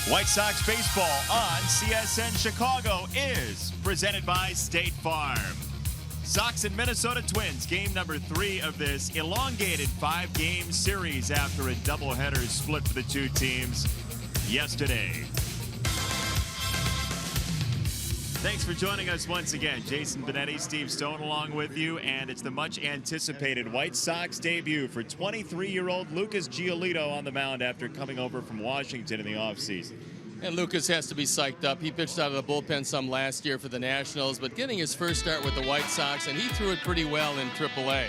White Sox baseball on CSN Chicago is presented by State Farm. Sox and Minnesota Twins, game number 3 of this elongated 5-game series after a doubleheader split for the two teams yesterday. Thanks for joining us once again. Jason Benetti, Steve Stone along with you, and it's the much anticipated White Sox debut for 23-year-old Lucas Giolito on the mound after coming over from Washington in the offseason. And Lucas has to be psyched up. He pitched out of the bullpen some last year for the Nationals, but getting his first start with the White Sox, and he threw it pretty well in AAA.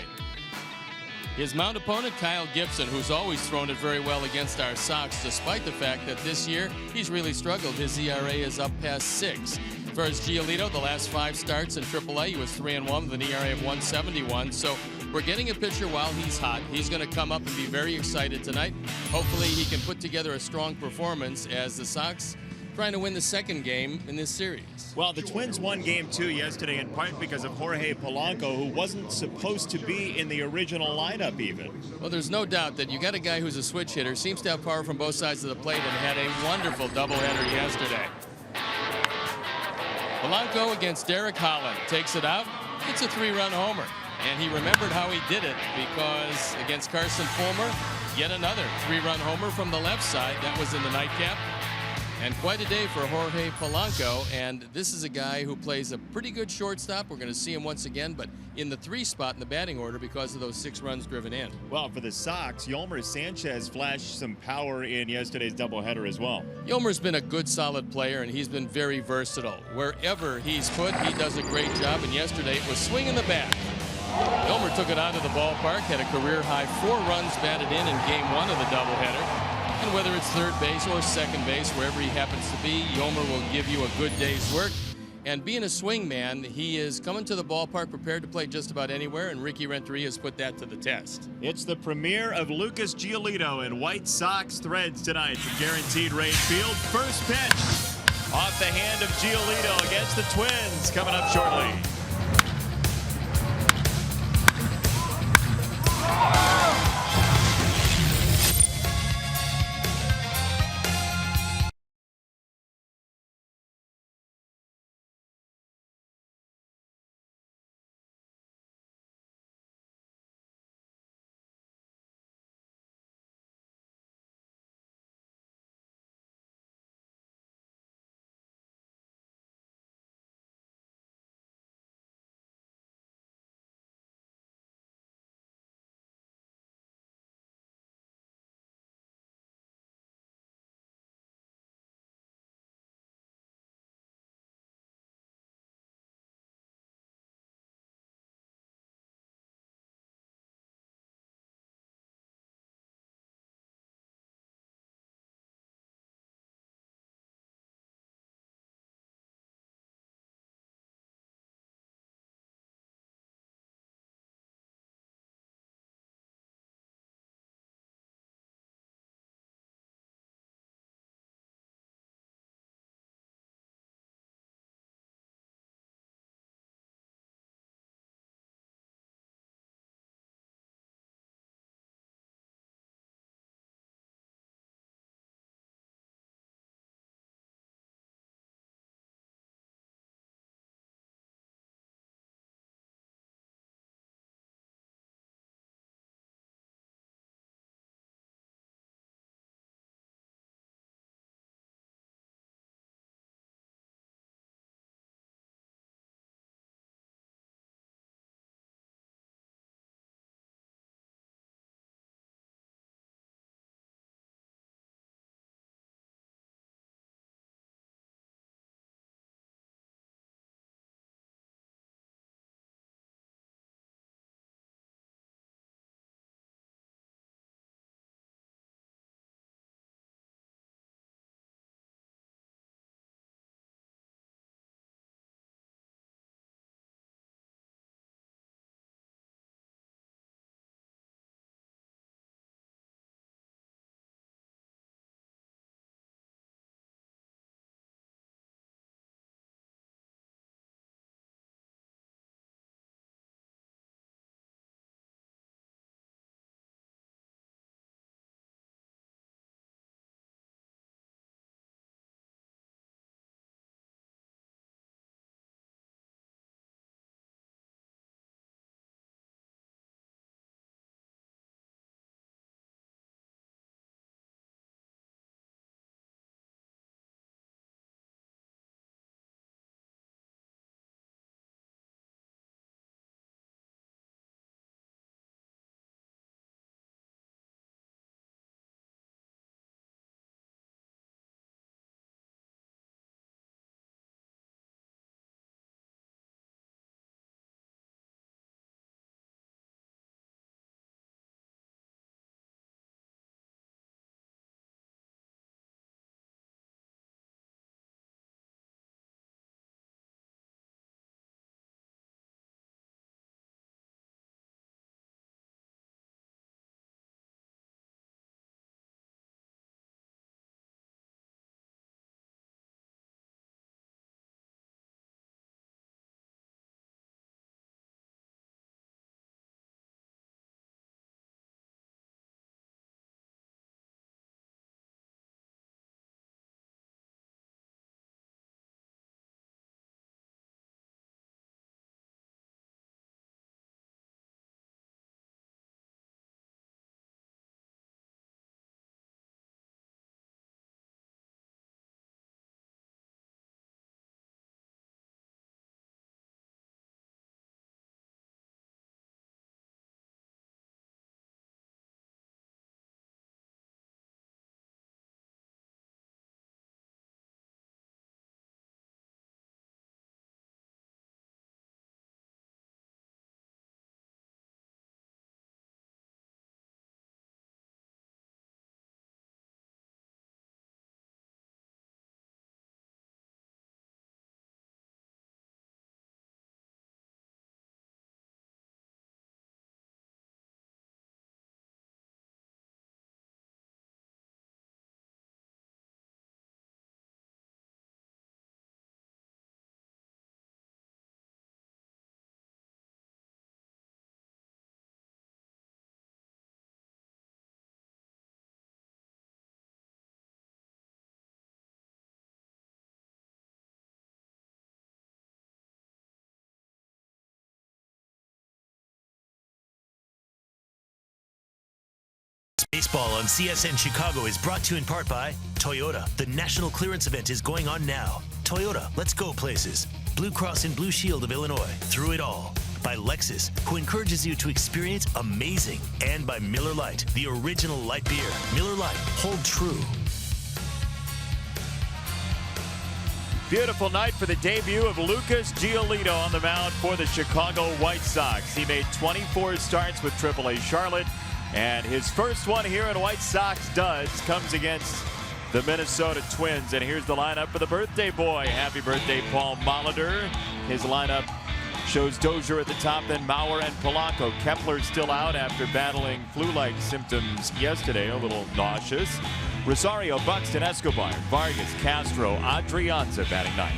His mound opponent, Kyle Gibson, who's always thrown it very well against our Sox, despite the fact that this year he's really struggled. His ERA is up past 6. As far as Giolito, the last 5 starts in AAA, he was 3-1 with an ERA of 171. So we're getting a pitcher while he's hot. He's going to come up and be very excited tonight. Hopefully he can put together a strong performance as the Sox trying to win the second game in this series. Well, the Twins won game 2 yesterday in part because of Jorge Polanco, who wasn't supposed to be in the original lineup even. Well, there's no doubt that you got a guy who's a switch hitter, seems to have power from both sides of the plate, and had a wonderful doubleheader yesterday. Polanco against Derek Holland takes it out. It's a 3-run homer. And he remembered how he did it because against Carson Fulmer, yet another 3-run homer from the left side. That was in the nightcap. And quite a day for Jorge Polanco. And this is a guy who plays a pretty good shortstop. We're going to see him once again, but in the 3 spot in the batting order because of those 6 runs driven in. Well, for the Sox, Yolmer Sanchez flashed some power in yesterday's doubleheader as well. Yolmer's been a good, solid player, and he's been very versatile. Wherever he's put, he does a great job. And yesterday it was swinging the bat. Yolmer took it out of the ballpark, had a career-high 4 runs batted in game 1 of the doubleheader. And whether it's third base or second base, wherever he happens to be, Yolmer will give you a good day's work. And being a swing man, he is coming to the ballpark prepared to play just about anywhere, and Ricky Renteria has put that to the test. It's the premiere of Lucas Giolito in White Sox Threads tonight from Guaranteed Rate Field. First pitch off the hand of Giolito against the Twins coming up shortly. Baseball on CSN Chicago is brought to you in part by Toyota. The national clearance event is going on now. Toyota, let's go places. Blue Cross and Blue Shield of Illinois, through it all. By Lexus, who encourages you to experience amazing. And by Miller Lite, the original light beer. Miller Lite, hold true. Beautiful night for the debut of Lucas Giolito on the mound for the Chicago White Sox. He made 24 starts with AAA Charlotte, and his first one here in White Sox duds comes against the Minnesota Twins. And here's the lineup for the birthday boy. Happy birthday, Paul Molitor. His lineup shows Dozier at the top, then Mauer and Polanco. Kepler's still out after battling flu-like symptoms yesterday, a little nauseous. Rosario, Buxton, Escobar, Vargas, Castro, Adrianza batting ninth.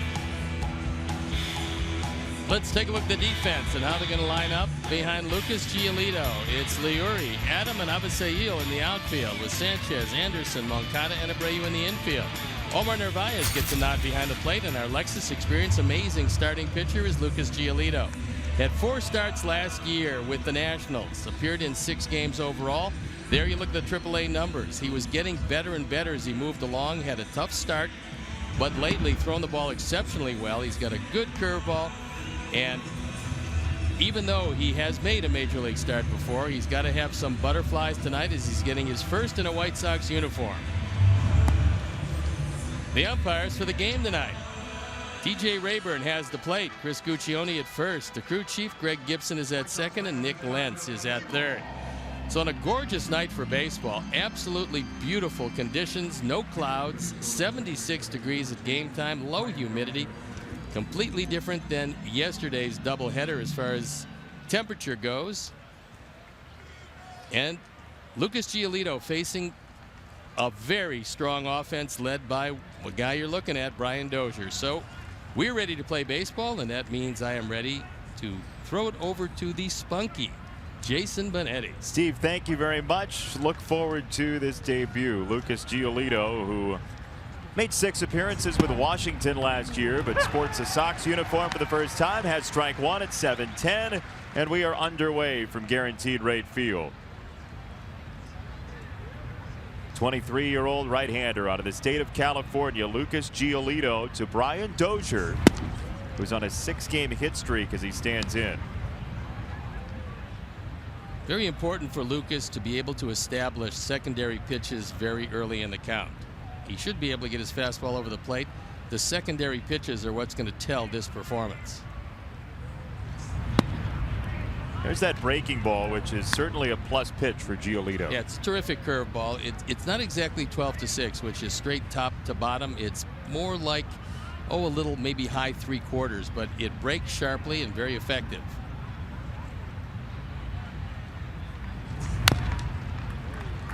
Let's take a look at the defense and how they're going to line up behind Lucas Giolito. It's Liuri, Adam, and Avisail in the outfield with Sanchez, Anderson, Moncada, and Abreu in the infield. Omar Narvaez gets a nod behind the plate, and our Lexus Experience amazing starting pitcher is Lucas Giolito. Had 4 starts last year with the Nationals, appeared in 6 games overall. There you look at the AAA numbers. He was getting better and better as he moved along, had a tough start, but lately thrown the ball exceptionally well. He's got a good curveball, and even though he has made a major league start before, he's got to have some butterflies tonight as he's getting his first in a White Sox uniform. The umpires for the game tonight. TJ Rayburn has the plate. Chris Guccione at first. The crew chief, Greg Gibson, is at second, and Nick Lentz is at third. So on a gorgeous night for baseball, absolutely beautiful conditions, no clouds, 76 degrees at game time, low humidity, completely different than yesterday's doubleheader as far as temperature goes. And Lucas Giolito facing a very strong offense led by the guy you're looking at, Brian Dozier. So we're ready to play baseball, and that means I am ready to throw it over to the spunky, Jason Benetti. Steve, thank you very much. Look forward to this debut. Lucas Giolito, who made 6 appearances with Washington last year, but sports a Sox uniform for the first time, has strike 1 at 7:10, and we are underway from Guaranteed Rate Field. 23-year-old right-hander out of the state of California, Lucas Giolito, to Brian Dozier, who's on a 6-game hit streak as he stands in. Very important for Lucas to be able to establish secondary pitches very early in the count. He should be able to get his fastball over the plate. The secondary pitches are what's going to tell this performance. There's that breaking ball, which is certainly a plus pitch for Giolito. Yeah, it's a terrific curveball. It's not exactly 12-6, which is straight top to bottom. It's more like, a little maybe high 3/4, but it breaks sharply and very effective.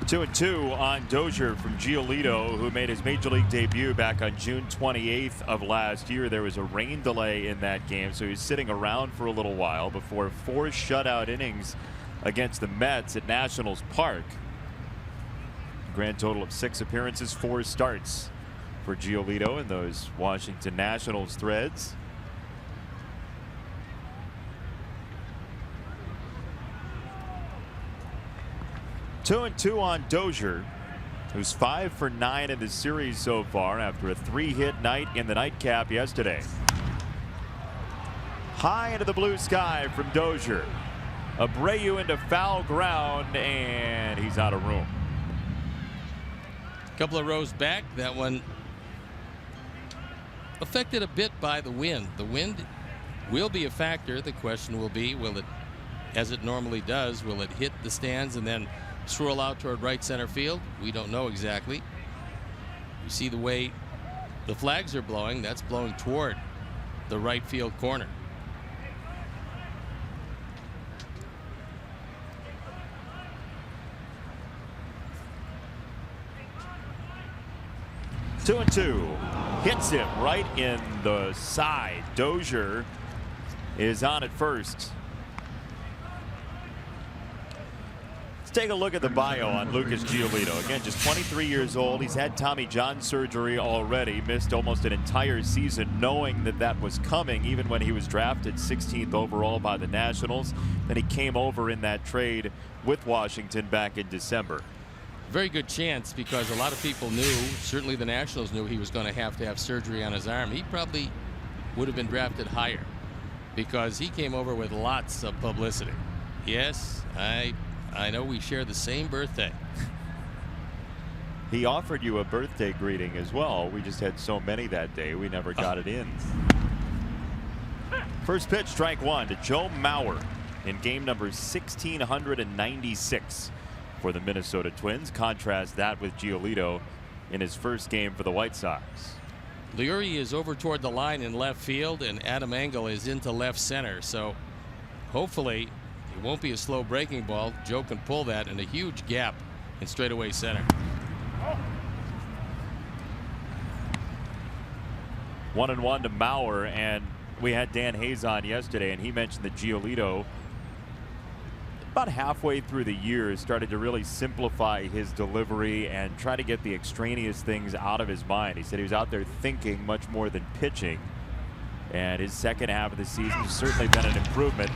Two and two on Dozier from Giolito, who made his major league debut back on June 28th of last year. There was a rain delay in that game, so he's sitting around for a little while before 4 shutout innings against the Mets at Nationals Park. Grand total of 6 appearances, 4 starts for Giolito in those Washington Nationals threads. Two and two on Dozier, who's 5 for 9 in the series so far after a 3-hit night in the nightcap yesterday. High into the blue sky from Dozier. Abreu into foul ground, and he's out of room. A couple of rows back, that one affected a bit by the wind. The wind will be a factor. The question will be, will it, as it normally does, will it hit the stands and then swirl out toward right center field? We don't know exactly. You see the way the flags are blowing, that's blowing toward the right field corner. Two and two. Hits him right in the side. Dozier is on at first. Take a look at the bio on Lucas Giolito. Again, just 23 years old. He's had Tommy John surgery already. Missed almost an entire season knowing that that was coming, even when he was drafted 16th overall by the Nationals. Then he came over in that trade with Washington back in December. very good chance, because a lot of people knew, certainly the Nationals knew, he was going to have surgery on his arm. He probably would have been drafted higher because he came over with lots of publicity. Yes, I know we share the same birthday. He offered you a birthday greeting as well. We just had so many that day, we never got it in. First pitch, strike one to Joe Mauer in game number 1696 for the Minnesota Twins. Contrast that with Giolito in his first game for the White Sox. Leury is over toward the line in left field, and Adam Engel is into left center. So hopefully it won't be a slow breaking ball. Joe can pull that in a huge gap in straightaway center. 1-1 to Mauer, and we had Dan Hayes on yesterday, and he mentioned that Giolito, about halfway through the year, started to really simplify his delivery and try to get the extraneous things out of his mind. He said he was out there thinking much more than pitching, and his second half of the season has certainly been an improvement.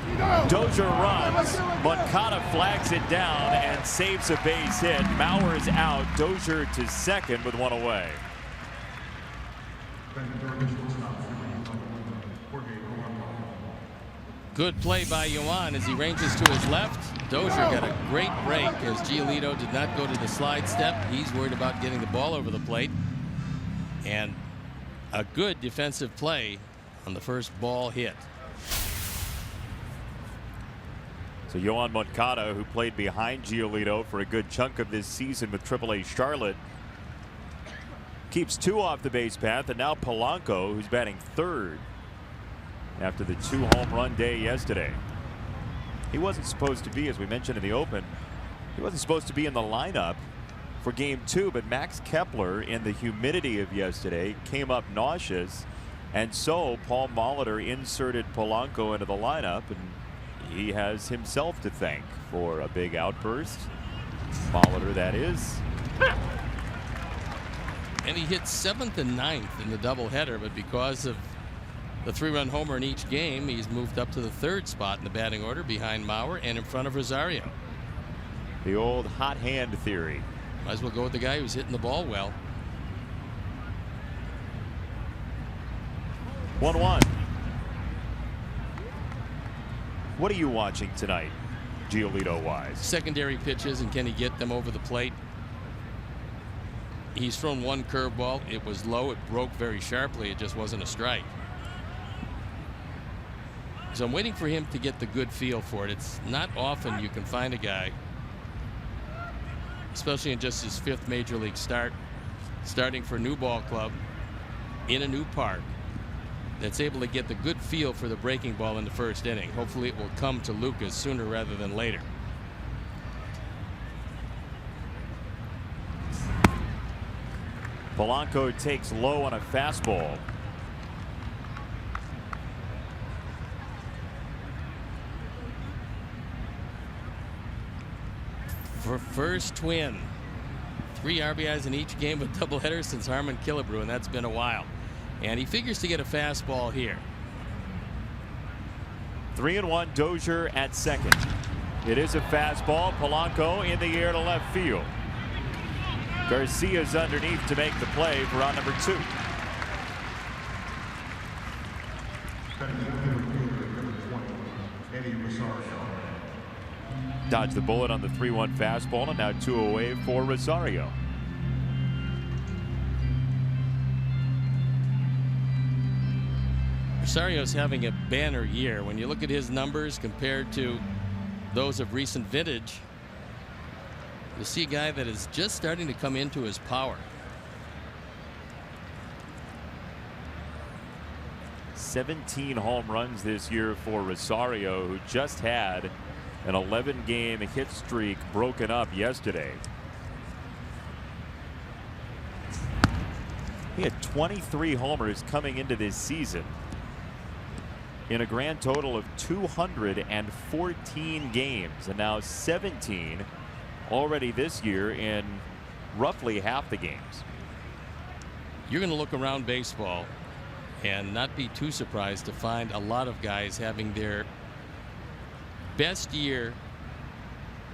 Dozier runs, Moncada flags it down and saves a base hit. Mauer is out, Dozier to second with one away. Good play by Yuan as he ranges to his left. Dozier got a great break as Giolito did not go to the slide step. He's worried about getting the ball over the plate. And a good defensive play on the first ball hit. So Yoan Moncada, who played behind Giolito for a good chunk of this season with AAA Charlotte, keeps two off the base path, and now Polanco, who's batting third after the 2-home run day yesterday. He wasn't supposed to be, as we mentioned in the open, he wasn't supposed to be in the lineup for game 2, but Max Kepler, in the humidity of yesterday, came up nauseous, and so Paul Molitor inserted Polanco into the lineup, and he has himself to thank for a big outburst. Molitor, that is. And he hit 7th and 9th in the doubleheader, but because of the 3-run homer in each game, he's moved up to the 3rd spot in the batting order behind Mauer and in front of Rosario. The old hot hand theory. Might as well go with the guy who's hitting the ball well. 1-1. What are you watching tonight, Giolito-wise? Secondary pitches, and can he get them over the plate? He's thrown one curveball. It was low. It broke very sharply. It just wasn't a strike. So I'm waiting for him to get the good feel for it. It's not often you can find a guy, especially in just his 5th major league start, starting for a new ball club in a new park, that's able to get the good feel for the breaking ball in the first inning. Hopefully it will come to Lucas sooner rather than later. Polanco takes low on a fastball. For first Twin, 3 RBIs in each game with doubleheaders since Harmon Killebrew, and that's been a while. And he figures to get a fastball here. 3-1, Dozier at second. It is a fastball. Polanco in the air to left field. Garcia's underneath to make the play for out number 2. Dodged the bullet on the 3-1 fastball, and now 2 away for Rosario. Rosario's having a banner year. When you look at his numbers compared to those of recent vintage, you'll see a guy that is just starting to come into his power. 17 home runs this year for Rosario, who just had an 11-game hit streak broken up yesterday. He had 23 homers coming into this season in a grand total of 214 games, and now 17 already this year in roughly half the games. You're going to look around baseball and not be too surprised to find a lot of guys having their best year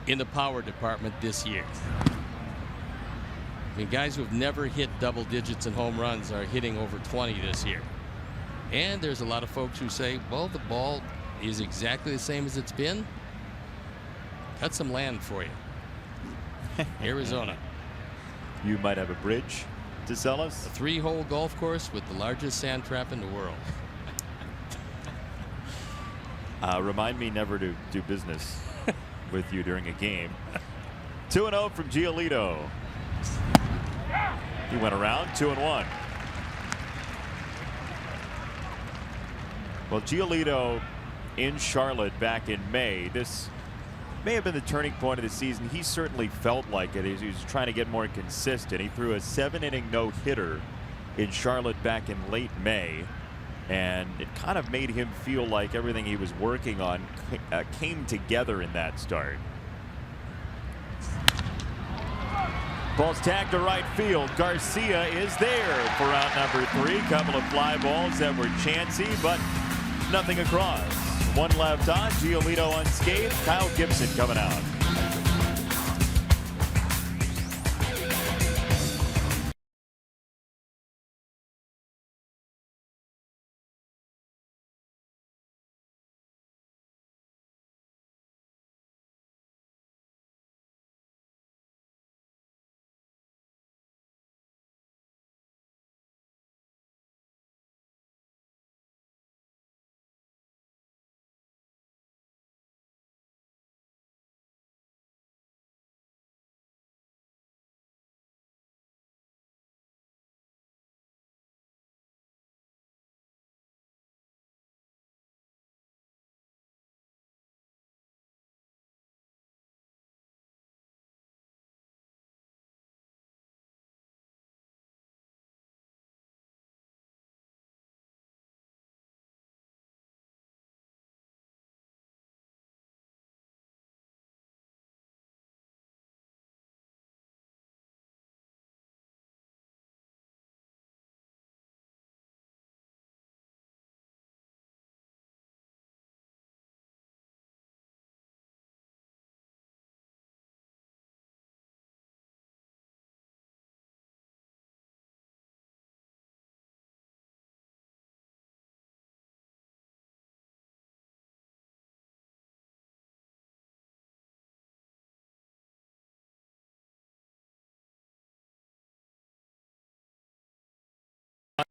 in the power department this year. I mean, guys who have never hit double digits in home runs are hitting over 20 this year. And there's a lot of folks who say, well, the ball is exactly the same as it's been. Cut some land for you. Arizona. You might have a bridge to sell us. A 3-hole golf course with the largest sand trap in the world. Remind me never to do business with you during a game. 2-0 from Giolito. He went around 2-1. Well, Giolito in Charlotte back in May. This may have been the turning point of the season. He certainly felt like it. He was trying to get more consistent. He threw a 7-inning no-hitter in Charlotte back in late May, and it kind of made him feel like everything he was working on came together in that start. Ball's tagged to right field. Garcia is there for out number 3. Couple of fly balls that were chancy, but nothing across. One left on. Giolito unscathed. Kyle Gibson coming out.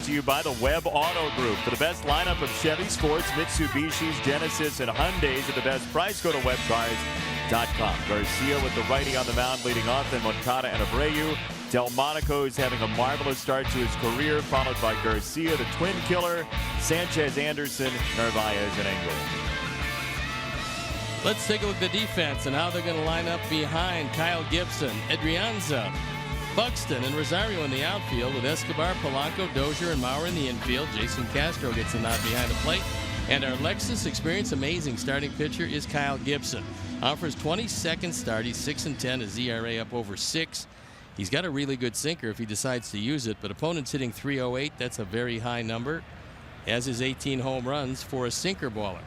To you by the Webb Auto Group. For the best lineup of Chevy, Sports, Mitsubishis, Genesis, and Hyundais at the best price, go to webcars.com. Garcia with the righty on the mound leading off, then Moncada and Abreu. Delmonico is having a marvelous start to his career, followed by Garcia, the twin killer, Sanchez, Anderson, Narvaez, and Engel. Let's take a look at the defense and how they're going to line up behind Kyle Gibson, Adrianza, Buxton, and Rosario in the outfield, with Escobar, Polanco, Dozier, and Maurer in the infield. Jason Castro gets a nod behind the plate. And our Lexus Experience amazing starting pitcher is Kyle Gibson. For his 22nd start, he's 6-10, his ERA up over 6. He's got a really good sinker if he decides to use it, but opponents hitting .308, that's a very high number, as is 18 home runs for a sinker baller.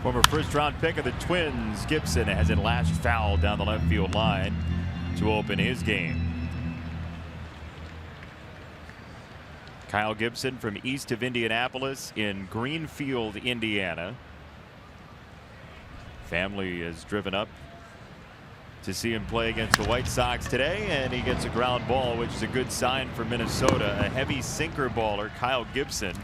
Former first-round pick of the Twins, Gibson has it lashed foul down the left field line to open his game. Kyle Gibson from east of Indianapolis in Greenfield, Indiana. Family has driven up to see him play against the White Sox today, and he gets a ground ball, which is a good sign for Minnesota. A heavy sinker baller, Kyle Gibson,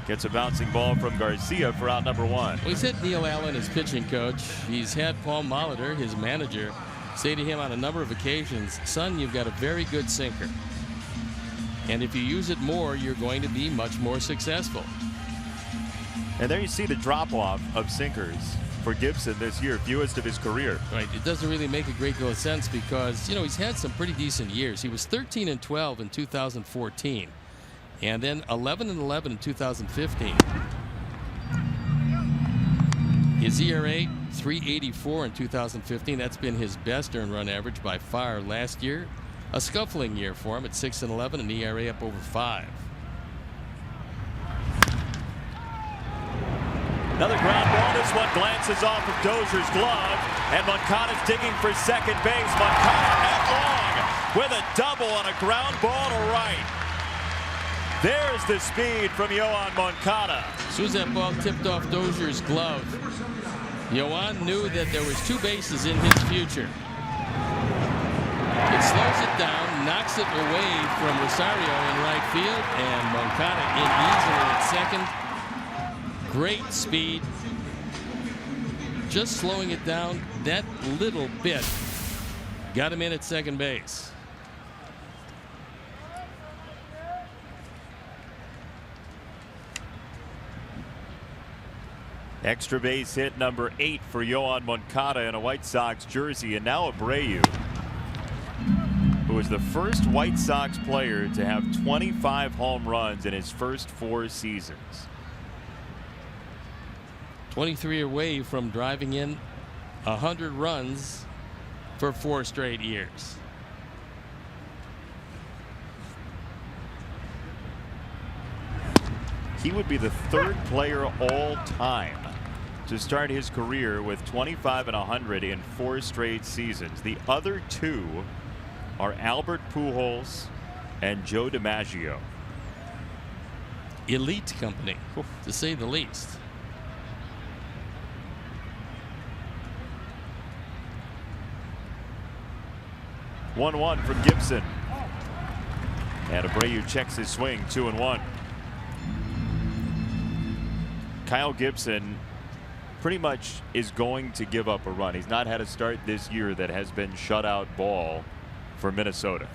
gets a bouncing ball from Garcia for out number 1. Well, he's had Neil Allen, his pitching coach. He's had Paul Molitor, his manager, say to him on a number of occasions, son, you've got a very good sinker. And if you use it more, you're going to be much more successful. And there you see the drop-off of sinkers for Gibson this year, fewest of his career. Right. It doesn't really make a great deal of sense because, you know, he's had some pretty decent years. He was 13-12 in 2014. And then 11-11 in 2015. His ERA, 3.84 in 2015. That's been his best earned run average by far. Last year, a scuffling year for him at 6-11, an ERA up over 5. Another ground ball to This one glances off of Dozier's glove, and Moncada's digging for second base. Moncada at long with a double on a ground ball to right. There's the speed from Yoan Moncada. As soon as that ball tipped off Dozier's glove, Yoan knew that there was 2 bases in his future. It slows it down, knocks it away from Rosario in right field, and Moncada in easily at second. Great speed. Just slowing it down that little bit got him in at second base. Extra base hit number 8 for Yoan Moncada in a White Sox jersey. And now Abreu, who was the first White Sox player to have 25 home runs in his first 4 seasons. 23 away from driving in 100 runs for 4 straight years. He would be the 3rd player all time to start his career with 25 and 100 in 4 straight seasons. The other 2 are Albert Pujols and Joe DiMaggio. Elite company, to say the least. One from Gibson. And Abreu checks his swing, 2-1. Kyle Gibson pretty much is going to give up a run. He's not had a start this year that has been shutout ball for Minnesota.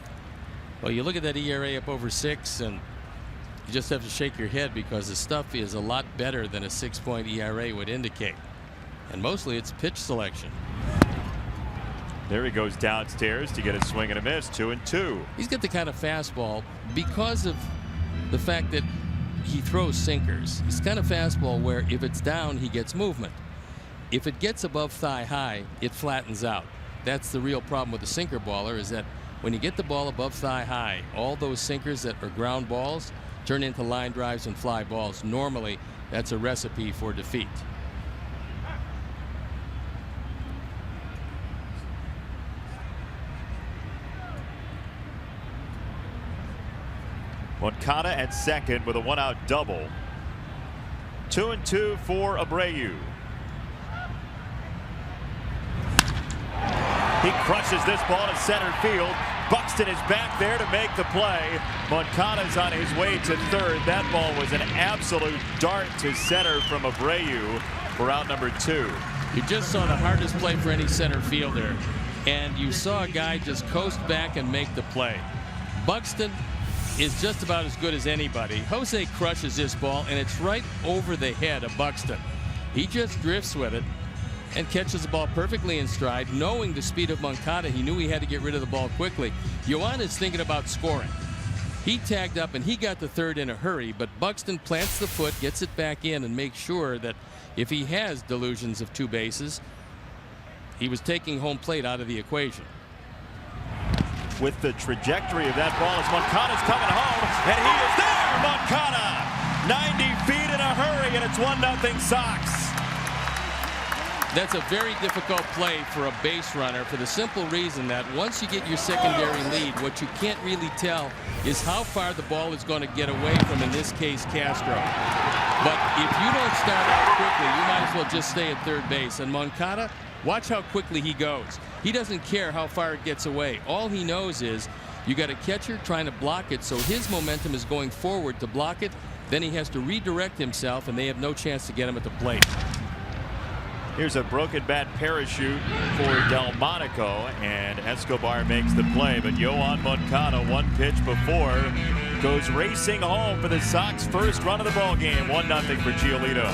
Well, you look at that ERA up over 6, and you just have to shake your head because the stuff is a lot better than a 6-point ERA would indicate. And mostly it's pitch selection. There he goes downstairs to get a swing and a miss, 2-2. He's got the kind of fastball because of the fact that he throws sinkers. He's kind of fastball where if it's down, he gets movement. If it gets above thigh high, it flattens out. That's the real problem with the sinker baller, is that when you get the ball above thigh high, all those sinkers that are ground balls turn into line drives and fly balls. Normally, that's a recipe for defeat. Moncada at second with a 1-out double. 2-2 for Abreu. He crushes this ball to center field. Buxton is back there to make the play. Moncada's on his way to third. That ball was an absolute dart to center from Abreu for out number 2. You just saw the hardest play for any center fielder, and you saw a guy just coast back and make the play. Buxton is just about as good as anybody. Jose crushes this ball, and it's right over the head of Buxton. He just drifts with it and catches the ball perfectly in stride. Knowing the speed of Moncada, he knew he had to get rid of the ball quickly. Yoan is thinking about scoring. He tagged up and he got to third in a hurry, but Buxton plants the foot, gets it back in, and makes sure that if he has delusions of 2 bases, he was taking home plate out of the equation. With the trajectory of that ball as Moncada's coming home, and he is there! Moncada! 90 feet in a hurry, and it's 1-0 Sox. That's a very difficult play for a base runner for the simple reason that once you get your secondary lead, what you can't really tell is how far the ball is going to get away from, in this case, Castro. But if you don't start out quickly, you might as well just stay at third base. And Moncada, watch how quickly he goes. He doesn't care how far it gets away. All he knows is you got a catcher trying to block it, so his momentum is going forward to block it. Then he has to redirect himself, and they have no chance to get him at the plate. Here's a broken bat parachute for Delmonico, and Escobar makes the play, but Yoan Moncada, 1 pitch before, goes racing home for the Sox' first run of the ball game. 1-0 for Giolito.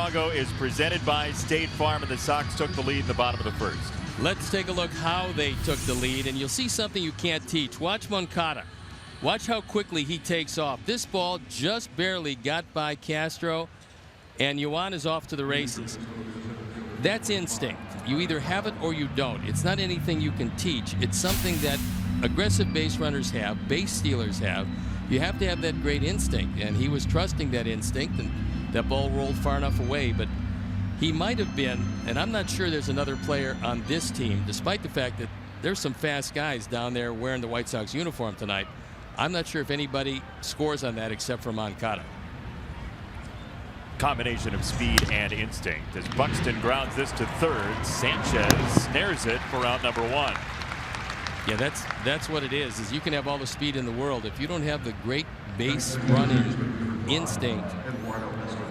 Chicago is presented by State Farm, and the Sox took the lead in the bottom of the first. Let's take a look how they took the lead, and you'll see something you can't teach. Watch Moncada. Watch how quickly he takes off. This ball just barely got by Castro, and Yuan is off to the races. That's instinct. You either have it or you don't. It's not anything you can teach. It's something that aggressive base runners have, base stealers have. You have to have that great instinct, and he was trusting that instinct, and that ball rolled far enough away. But he might have been, and I'm not sure there's another player on this team, despite the fact that there's some fast guys down there wearing the White Sox uniform tonight. I'm not sure if anybody scores on that except for Moncada. Combination of speed and instinct. As Buxton grounds this to third, Sanchez snares it for out number 1. Yeah, that's what it is you can have all the speed in the world. If you don't have the great base running instinct,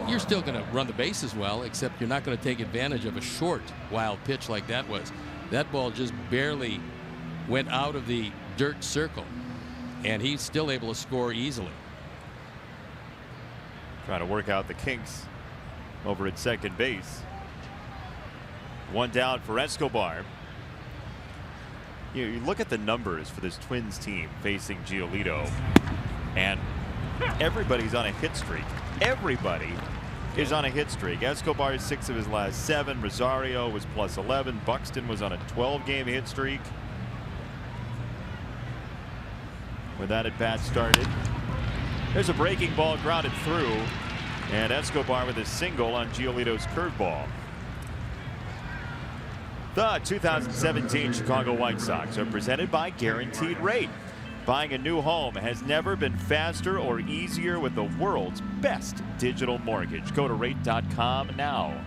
you're still going to run the bases well, except you're not going to take advantage of a short, wild pitch like that was. That ball just barely went out of the dirt circle, and he's still able to score easily. Trying to work out the kinks over at second base. One down for Escobar. You look at the numbers for this Twins team facing Giolito, and everybody's on a hit streak. Everybody is on a hit streak. Escobar is 6 of his last 7. Rosario was plus 11. Buxton was on a 12-game hit streak when that at bat started. There's a breaking ball grounded through, and Escobar with a single on Giolito's curveball. The 2017 Chicago White Sox are presented by Guaranteed Rate. Buying a new home has never been faster or easier with the world's best digital mortgage. Go to rate.com now.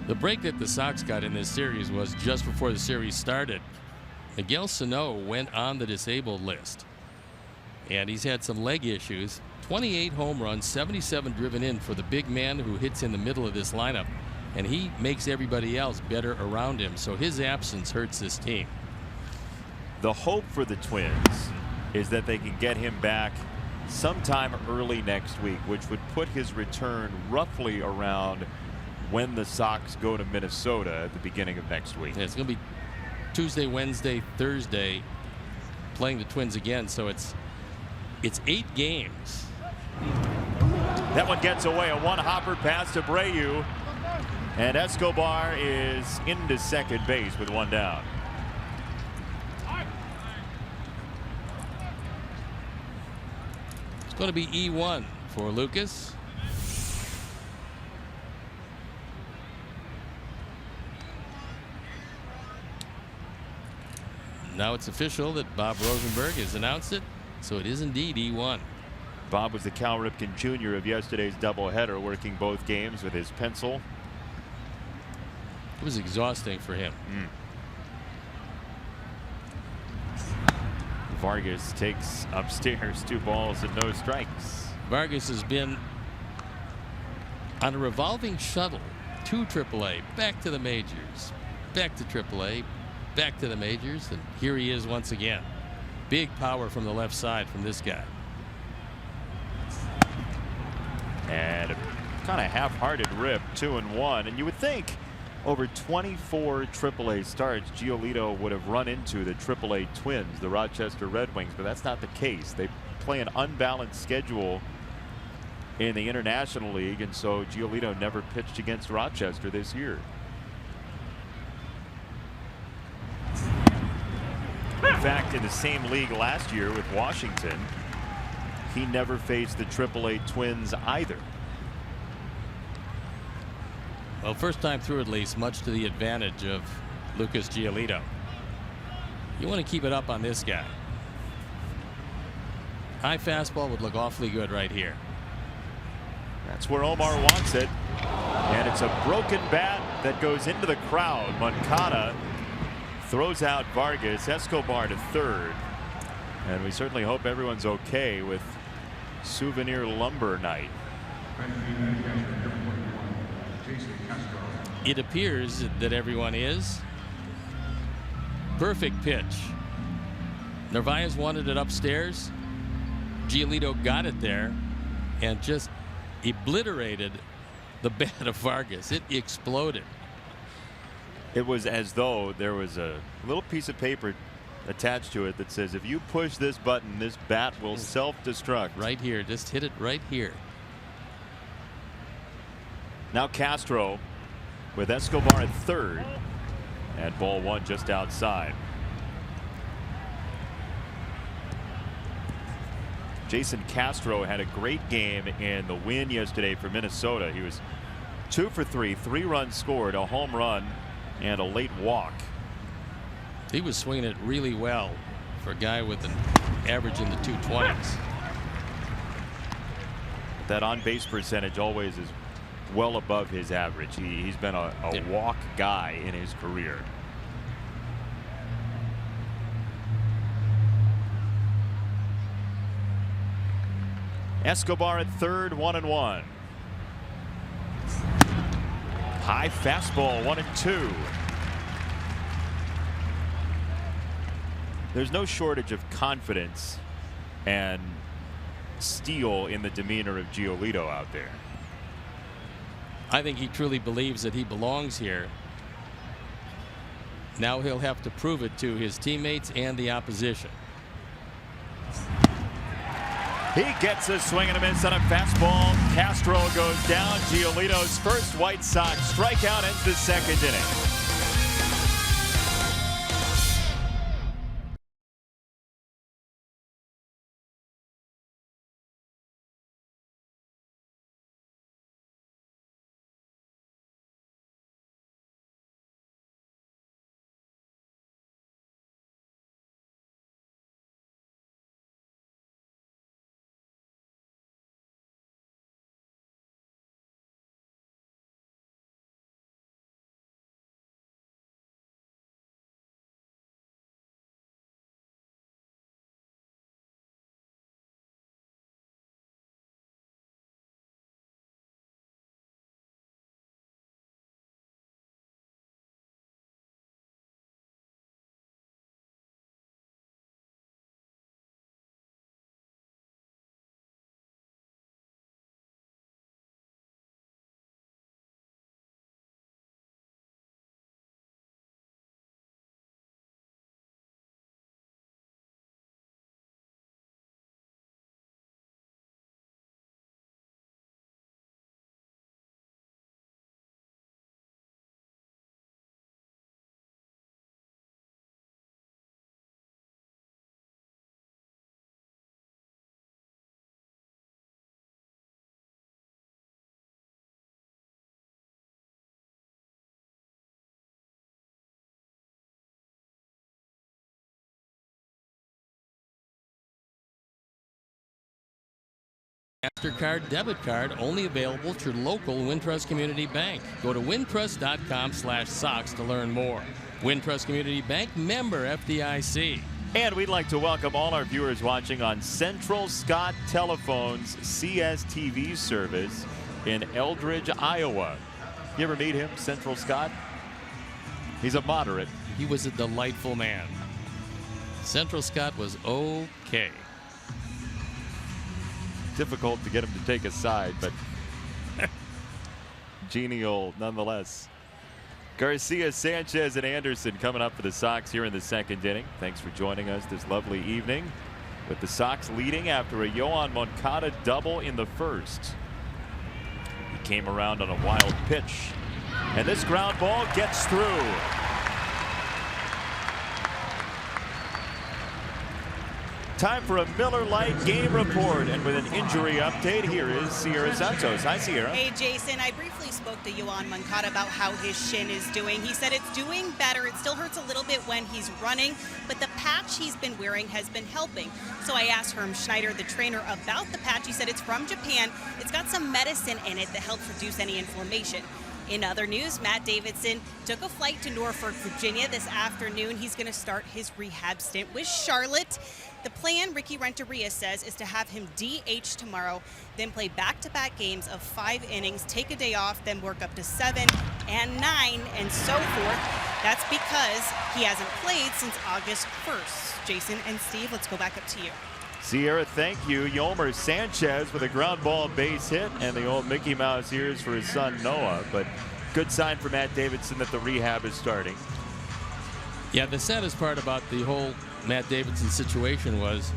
The break that the Sox got in this series was just before the series started. Miguel Sano went on the disabled list, and he's had some leg issues. 28 home runs, 77 driven in for the big man who hits in the middle of this lineup, and he makes everybody else better around him, so his absence hurts this team. The hope for the Twins is that they can get him back sometime early next week, which would put his return roughly around when the Sox go to Minnesota at the beginning of next week. Yeah, it's going to be Tuesday, Wednesday, Thursday playing the Twins again, so it's 8 games. That one gets away. A one-hopper pass to Abreu, and Escobar is into second base with 1 down. It's going to be E1 for Lucas. Now it's official that Bob Rosenberg has announced it, so it is indeed E1. Bob was the Cal Ripken Jr. of yesterday's doubleheader, working both games with his pencil. It was exhausting for him. Vargas takes upstairs 2 balls and no strikes. Vargas has been on a revolving shuttle to AAA, back to the majors, back to AAA, back to the majors, and here he is once again. Big power from the left side from this guy. And a kind of half-hearted rip, 2-1, and you would think over 24 AAA starts, Giolito would have run into the AAA Twins, the Rochester Red Wings, but that's not the case. They play an unbalanced schedule in the International League, and so Giolito never pitched against Rochester this year. In fact, in the same league last year with Washington, he never faced the AAA Twins either. Well, first time through at least, much to the advantage of Lucas Giolito. You want to keep it up on this guy. High fastball would look awfully good right here. That's where Omar wants it. And it's a broken bat that goes into the crowd. Moncada throws out Vargas. Escobar to third. And we certainly hope everyone's okay with Souvenir Lumber Night. It appears that everyone is. Perfect pitch. Narvaez wanted it upstairs. Giolito got it there and just obliterated the bat of Vargas. It exploded. It was as though there was a little piece of paper attached to it that says, if you push this button, this bat will self-destruct. Right here. Just hit it right here. Now Castro with Escobar at third. And ball one just outside. Jason Castro had a great game in the win yesterday for Minnesota. He was 2 for 3, 3 runs scored, a home run, and a late walk. He was swinging it really well for a guy with an average in the 220s. That on-base percentage always is well above his average. He's been a walk guy in his career. Escobar at third, 1-1. High fastball, 1-2. There's no shortage of confidence and steel in the demeanor of Giolito out there. I think he truly believes that he belongs here. Now he'll have to prove it to his teammates and the opposition. He gets a swing and a miss on a fastball. Castro goes down. Giolito's first White Sox strikeout ends the second inning. MasterCard debit card only available at your local Wintrust Community Bank. Go to wintrust.com/Sox to learn more. Wintrust Community Bank, member FDIC. And we'd like to welcome all our viewers watching on Central Scott Telephone's CSTV service in Eldridge, Iowa. You ever meet him, Central Scott? He's a moderate. He was a delightful man. Central Scott was okay. Difficult to get him to take a side, but genial nonetheless. Garcia, Sanchez, and Anderson coming up for the Sox here in the second inning. Thanks for joining us this lovely evening, with the Sox leading after a Yoan Moncada double in the first. He came around on a wild pitch, and this ground ball gets through. Time for a Miller Lite game report, and with an injury update, here is Sierra Santos. Hi, Sierra. Hey, Jason. I briefly spoke to Yoan Moncada about how his shin is doing. He said it's doing better. It still hurts a little bit when he's running, but the patch he's been wearing has been helping. So I asked Herm Schneider, the trainer, about the patch. He said it's from Japan. It's got some medicine in it that helps reduce any inflammation. In other news, Matt Davidson took a flight to Norfolk, Virginia this afternoon. He's going to start his rehab stint with Charlotte. The plan, Ricky Renteria says, is to have him DH tomorrow, then play back-to-back games of 5 innings, take a day off, then work up to 7 and 9, and so forth. That's because he hasn't played since August 1st. Jason and Steve, let's go back up to you. Sierra, thank you. Yolmer Sanchez with a ground ball base hit and the old Mickey Mouse ears for his son Noah. But good sign for Matt Davidson that the rehab is starting. Yeah, the saddest part about the whole Matt Davidson situation was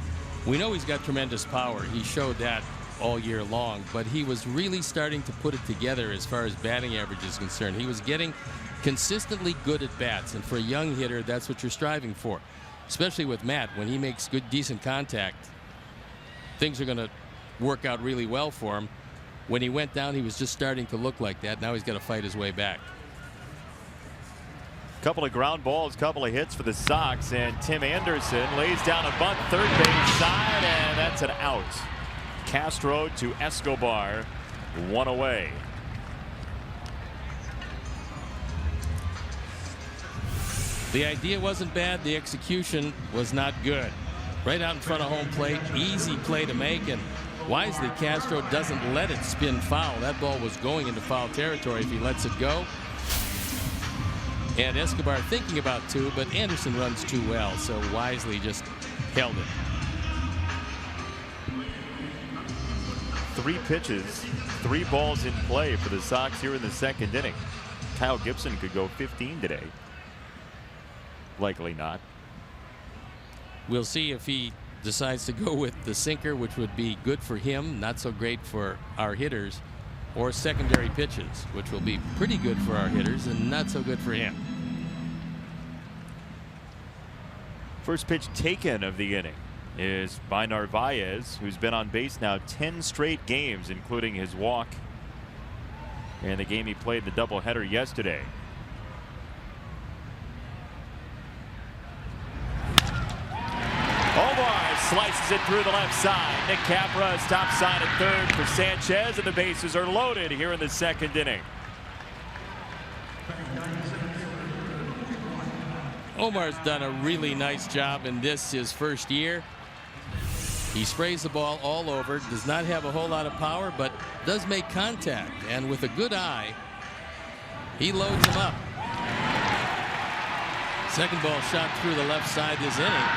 we know he's got tremendous power. He showed that all year long, but he was really starting to put it together as far as batting average is concerned. He was getting consistently good at bats, and for a young hitter, that's what you're striving for, especially with Matt. When he makes good, decent contact, things are going to work out really well for him. When he went down, he was just starting to look like that. Now he's got to fight his way back. Couple of ground balls, couple of hits for the Sox, and Tim Anderson lays down a bunt third base side, and that's an out. Castro to Escobar, one away. The idea wasn't bad. The execution was not good. Right out in front of home plate, easy play to make, and wisely Castro doesn't let it spin foul. That ball was going into foul territory if he lets it go. And Escobar thinking about two, but Anderson runs too well, so wisely just held it. 3 pitches, 3 balls in play for the Sox here in the second inning. Kyle Gibson could go 15 today. Likely not. We'll see if he decides to go with the sinker, which would be good for him, not so great for our hitters, or secondary pitches, which will be pretty good for our hitters and not so good for him. First pitch taken of the inning is by Narvaez, who's been on base now 10 straight games, including his walk and the game he played in the doubleheader yesterday. Omar slices it through the left side. Nick Capra stop sign at third for Sanchez, and the bases are loaded here in the second inning. Omar's done a really nice job in this, his first year. He sprays the ball all over, does not have a whole lot of power, but does make contact. And with a good eye, he loads him up. Second ball shot through the left side this inning.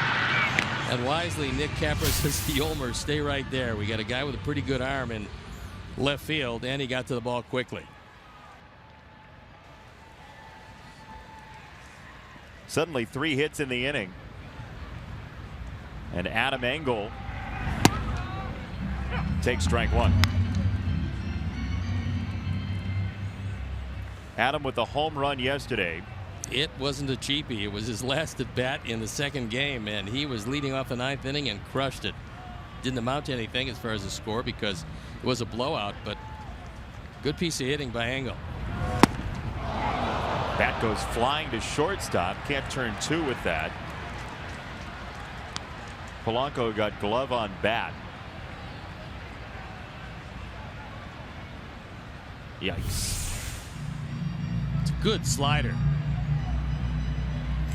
And wisely, Nick Capra says to Yolmer, stay right there. We got a guy with a pretty good arm in left field, and he got to the ball quickly. Suddenly 3 hits in the inning. And Adam Engel takes strike 1. Adam with the home run yesterday. It wasn't a cheapie. It was his last at bat in the second game, and he was leading off the 9th inning and crushed it. Didn't amount to anything as far as the score because it was a blowout, but good piece of hitting by Engel. Bat goes flying to shortstop. Can't turn 2 with that. Polanco got glove on bat. Yikes. It's a good slider.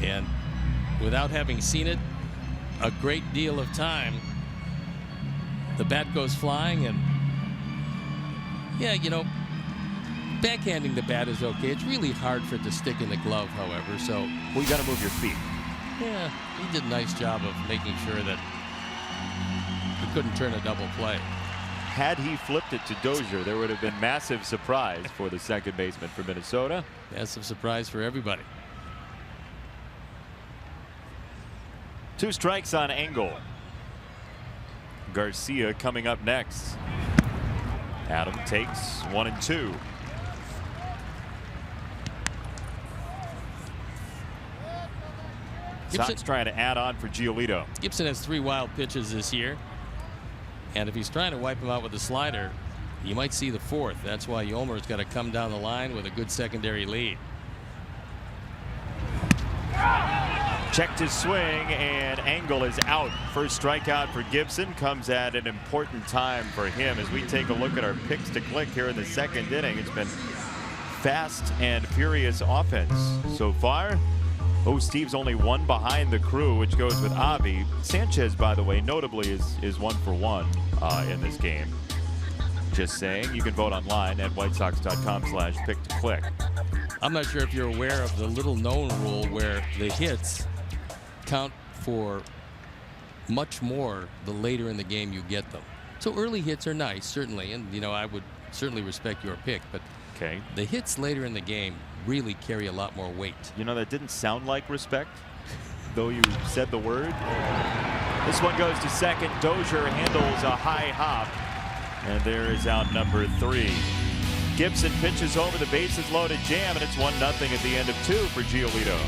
And without having seen it a great deal of time, the bat goes flying, and yeah, you know, backhanding the bat is okay. It's really hard for it to stick in the glove, however, so we got to move your feet. Yeah, he did a nice job of making sure that he couldn't turn a double play. Had he flipped it to Dozier, there would have been massive surprise for the second baseman for Minnesota. Massive surprise for everybody. 2 strikes on Engel. Garcia coming up next. Adam takes 1 and 2. Sox trying to add on for Giolito. Gibson has 3 wild pitches this year, and if he's trying to wipe him out with a slider, you might see the 4th. That's why Yolmer's got to come down the line with a good secondary lead. Checked his swing, and Engel is out. First strikeout for Gibson comes at an important time for him. As we take a look at our picks to click here in the second inning, it's been fast and furious offense so far. Oh, Steve's only 1 behind the crew, which goes with Avi. Sanchez, by the way, notably is 1 for 1 in this game. Just saying. You can vote online at whitesox.com/pick-to-click. I'm not sure if you're aware of the little known rule where the hits count for much more the later in the game you get them. So early hits are nice, certainly, and I would certainly respect your pick, but the hits later in the game really carry a lot more weight. That didn't sound like respect, though you said the word. This one goes to second. Dozier handles a high hop, and there is out number 3. Gibson pitches over, the bases loaded jam, and it's 1-0 at the end of 2 for Giolito.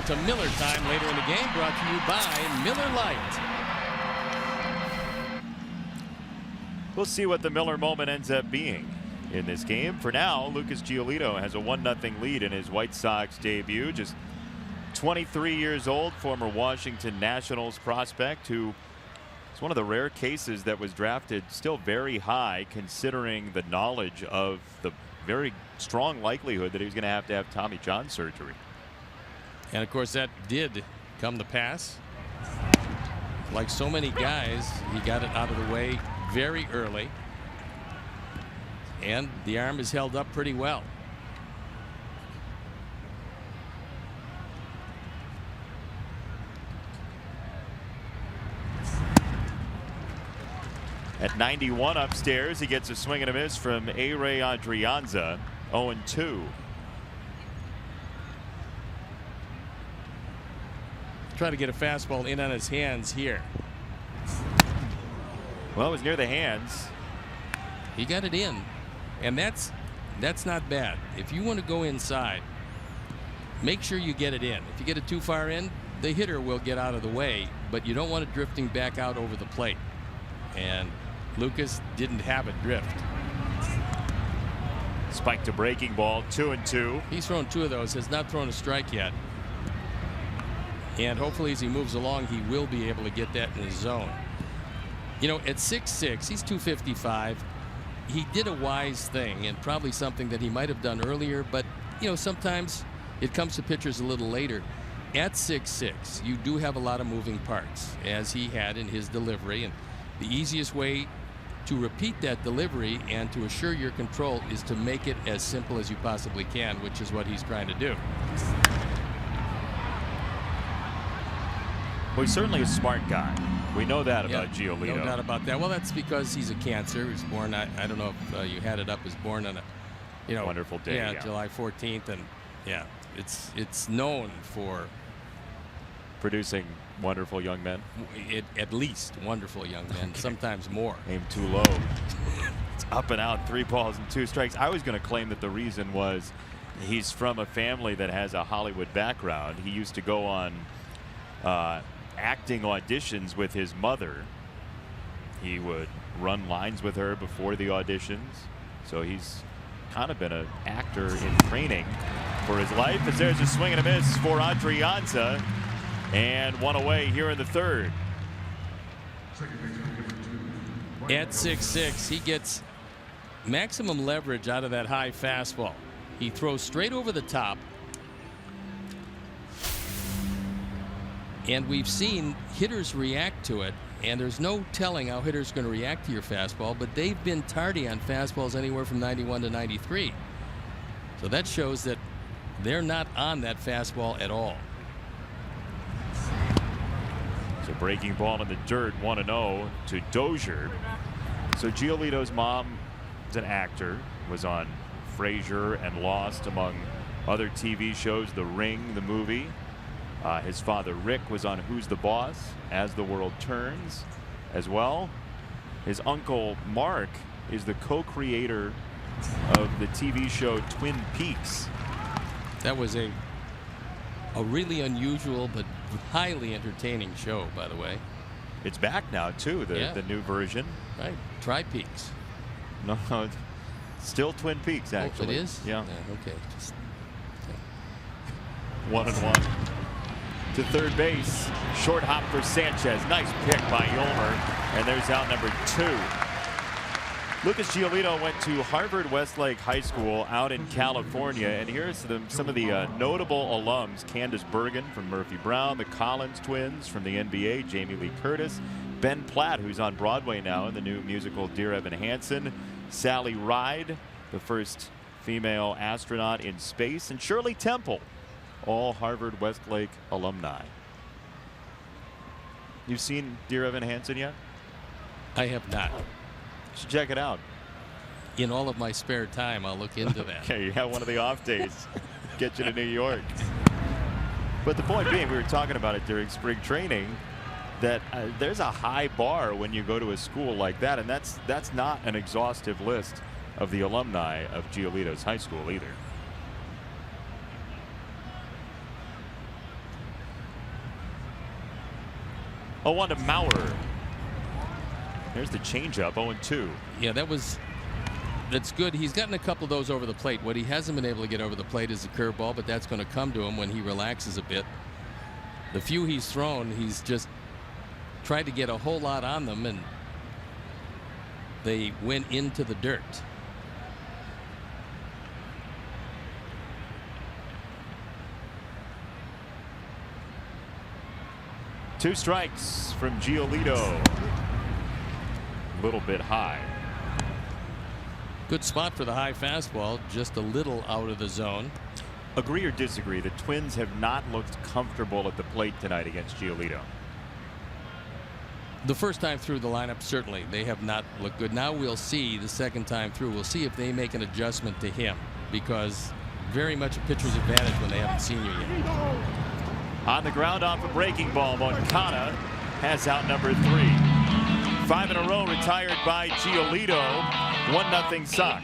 To Miller time later in the game, brought to you by Miller Lite. We'll see what the Miller moment ends up being in this game. For now, Lucas Giolito has a 1-0 lead in his White Sox debut. Just 23 years old, former Washington Nationals prospect who is one of the rare cases that was drafted still very high, considering the knowledge of the very strong likelihood that he was going to have Tommy John surgery. And of course that did come to pass. Like so many guys, he got it out of the way very early, and the arm is held up pretty well. At 91 upstairs, he gets a swing and a miss from A-Ray Adrianza. 0-2. Try to get a fastball in on his hands here. Well, it was near the hands. He got it in, and that's not bad. If you want to go inside, make sure you get it in. If you get it too far in, the hitter will get out of the way, but you don't want it drifting back out over the plate. And Lucas didn't have it drift. Spike to breaking ball, 2-2. He's thrown 2 of those, has not thrown a strike yet. And hopefully as he moves along, he will be able to get that in his zone. At 6'6", he's 255. He did a wise thing, and probably something that he might have done earlier, but sometimes it comes to pitchers a little later. At 6'6", you do have a lot of moving parts, as he had in his delivery, and the easiest way to repeat that delivery and to assure your control is to make it as simple as you possibly can, which is what he's trying to do. Well, he's certainly a smart guy. We know that about Giolito. No doubt about that. Well, that's because he's a Cancer. He was born, I don't know if you had it up, was born on a wonderful day. Yeah, July 14th, and it's known for producing wonderful young men. At least wonderful young men, okay. Sometimes more. Aim too low. It's up and out, 3 balls and 2 strikes. I was going to claim that the reason was he's from a family that has a Hollywood background. He used to go on acting auditions with his mother. He would run lines with her before the auditions. So he's kind of been an actor in training. for his life, as there's a swing and a miss for Adrianza, and one away here in the third. At 6'6", he gets maximum leverage out of that high fastball. He throws straight over the top. And we've seen hitters react to it, and there's no telling how hitters are going to react to your fastball, but they've been tardy on fastballs anywhere from 91 to 93. So that shows that they're not on that fastball at all. So breaking ball in the dirt, 1-0 to Dozier. So Giolito's mom is an actor, was on Frasier and Lost, among other TV shows, The Ring, the movie. His father Rick was on Who's the Boss, As the World Turns as well. His uncle Mark is the co-creator of the TV show Twin Peaks. That was a really unusual but highly entertaining show, by the way. It's back now too, the new version. Right. Try Peaks. No, it's still Twin Peaks actually. Oh, it is? Yeah. Okay. Just, okay. 1-1 to third base. Short hop for Sanchez. Nice pick by Yolmer. And there's out number 2. Lucas Giolito went to Harvard Westlake High School out in California. And here's some of the notable alums. Candace Bergen from Murphy Brown. The Collins twins from the NBA. Jamie Lee Curtis. Ben Platt, who's on Broadway now in the new musical Dear Evan Hansen. Sally Ride, the first female astronaut in space. And Shirley Temple, all Harvard Westlake alumni. You've seen Dear Evan Hansen yet? I have not. You should check it out. In all of my spare time, I'll look into that. Okay, you have one of the off days. Get you to New York. But the point being, we were talking about it during spring training, that there's a high bar when you go to a school like that, and that's not an exhaustive list of the alumni of Giolito's high school either. A 1 to Maurer. There's the changeup, 0-2. Yeah, that's good. He's gotten a couple of those over the plate. What he hasn't been able to get over the plate is the curveball, but that's going to come to him when he relaxes a bit. The few he's thrown, he's just tried to get a whole lot on them, and they went into the dirt. Two strikes from Giolito. A little bit high. Good spot for the high fastball, just a little out of the zone. Agree or disagree, the Twins have not looked comfortable at the plate tonight against Giolito? The first time through the lineup, certainly they have not looked good. Now we'll see the second time through. We'll see if they make an adjustment to him, because very much a pitcher's advantage when they haven't seen you yet. On the ground off a breaking ball, Moncada has out number 3. 5 in a row retired by Giolito. 1-0 Sox.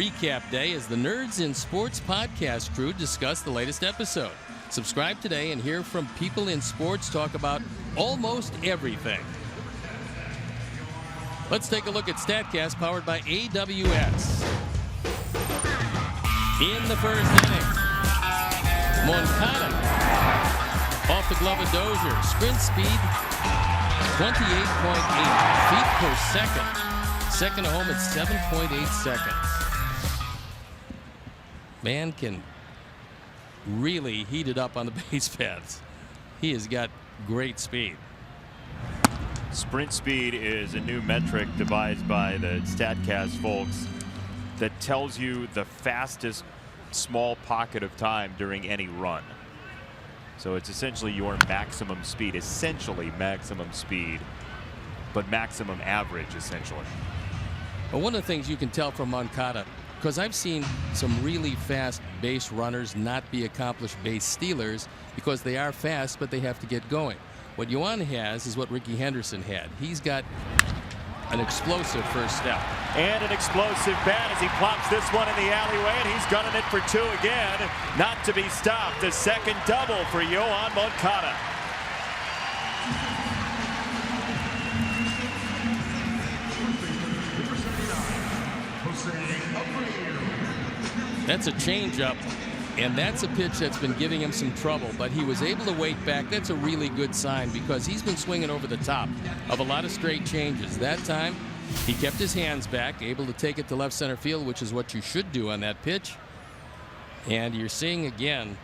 recap day as the Nerds in Sports podcast crew discuss the latest episode. Subscribe today and hear from people in sports talk about almost everything. Let's take a look at StatCast powered by AWS. In the first inning, Moncada off the glove of Dozier. Sprint speed 28.8 feet per second. Second to home at 7.8 seconds. Man can really heat it up on the base paths. He has got great speed. Sprint speed is a new metric devised by the StatCast folks that tells you the fastest small pocket of time during any run. So it's essentially your maximum speed, but maximum average essentially. Well, one of the things you can tell from Moncada, because I've seen some really fast base runners not be accomplished base stealers because they are fast, but they have to get going. What Yoan has is what Ricky Henderson had. He's got an explosive first step. And an explosive bat as he plops this one in the alleyway, and he's gunning it for two again. Not to be stopped. A second double for Yoan Moncada. That's a changeup, and that's a pitch that's been giving him some trouble, but he was able to wait back. That's a really good sign because he's been swinging over the top of a lot of straight changes. That time, he kept his hands back, able to take it to left center field, which is what you should do on that pitch. And you're seeing again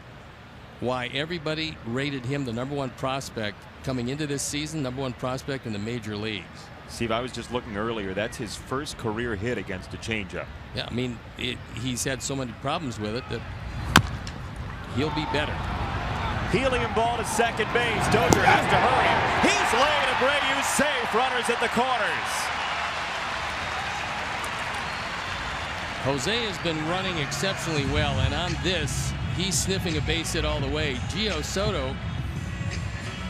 why everybody rated him the #1 prospect coming into this season, #1 prospect in the major leagues. Steve, I was just looking earlier. That's his first career hit against a changeup. Yeah, I mean, he's had so many problems with it that he'll be better. Helium ball to second base. Dozier has to hurry. He's laying Abreu safe. Runners at the corners. Jose has been running exceptionally well, and on this, he's sniffing a base hit all the way. Gio Soto,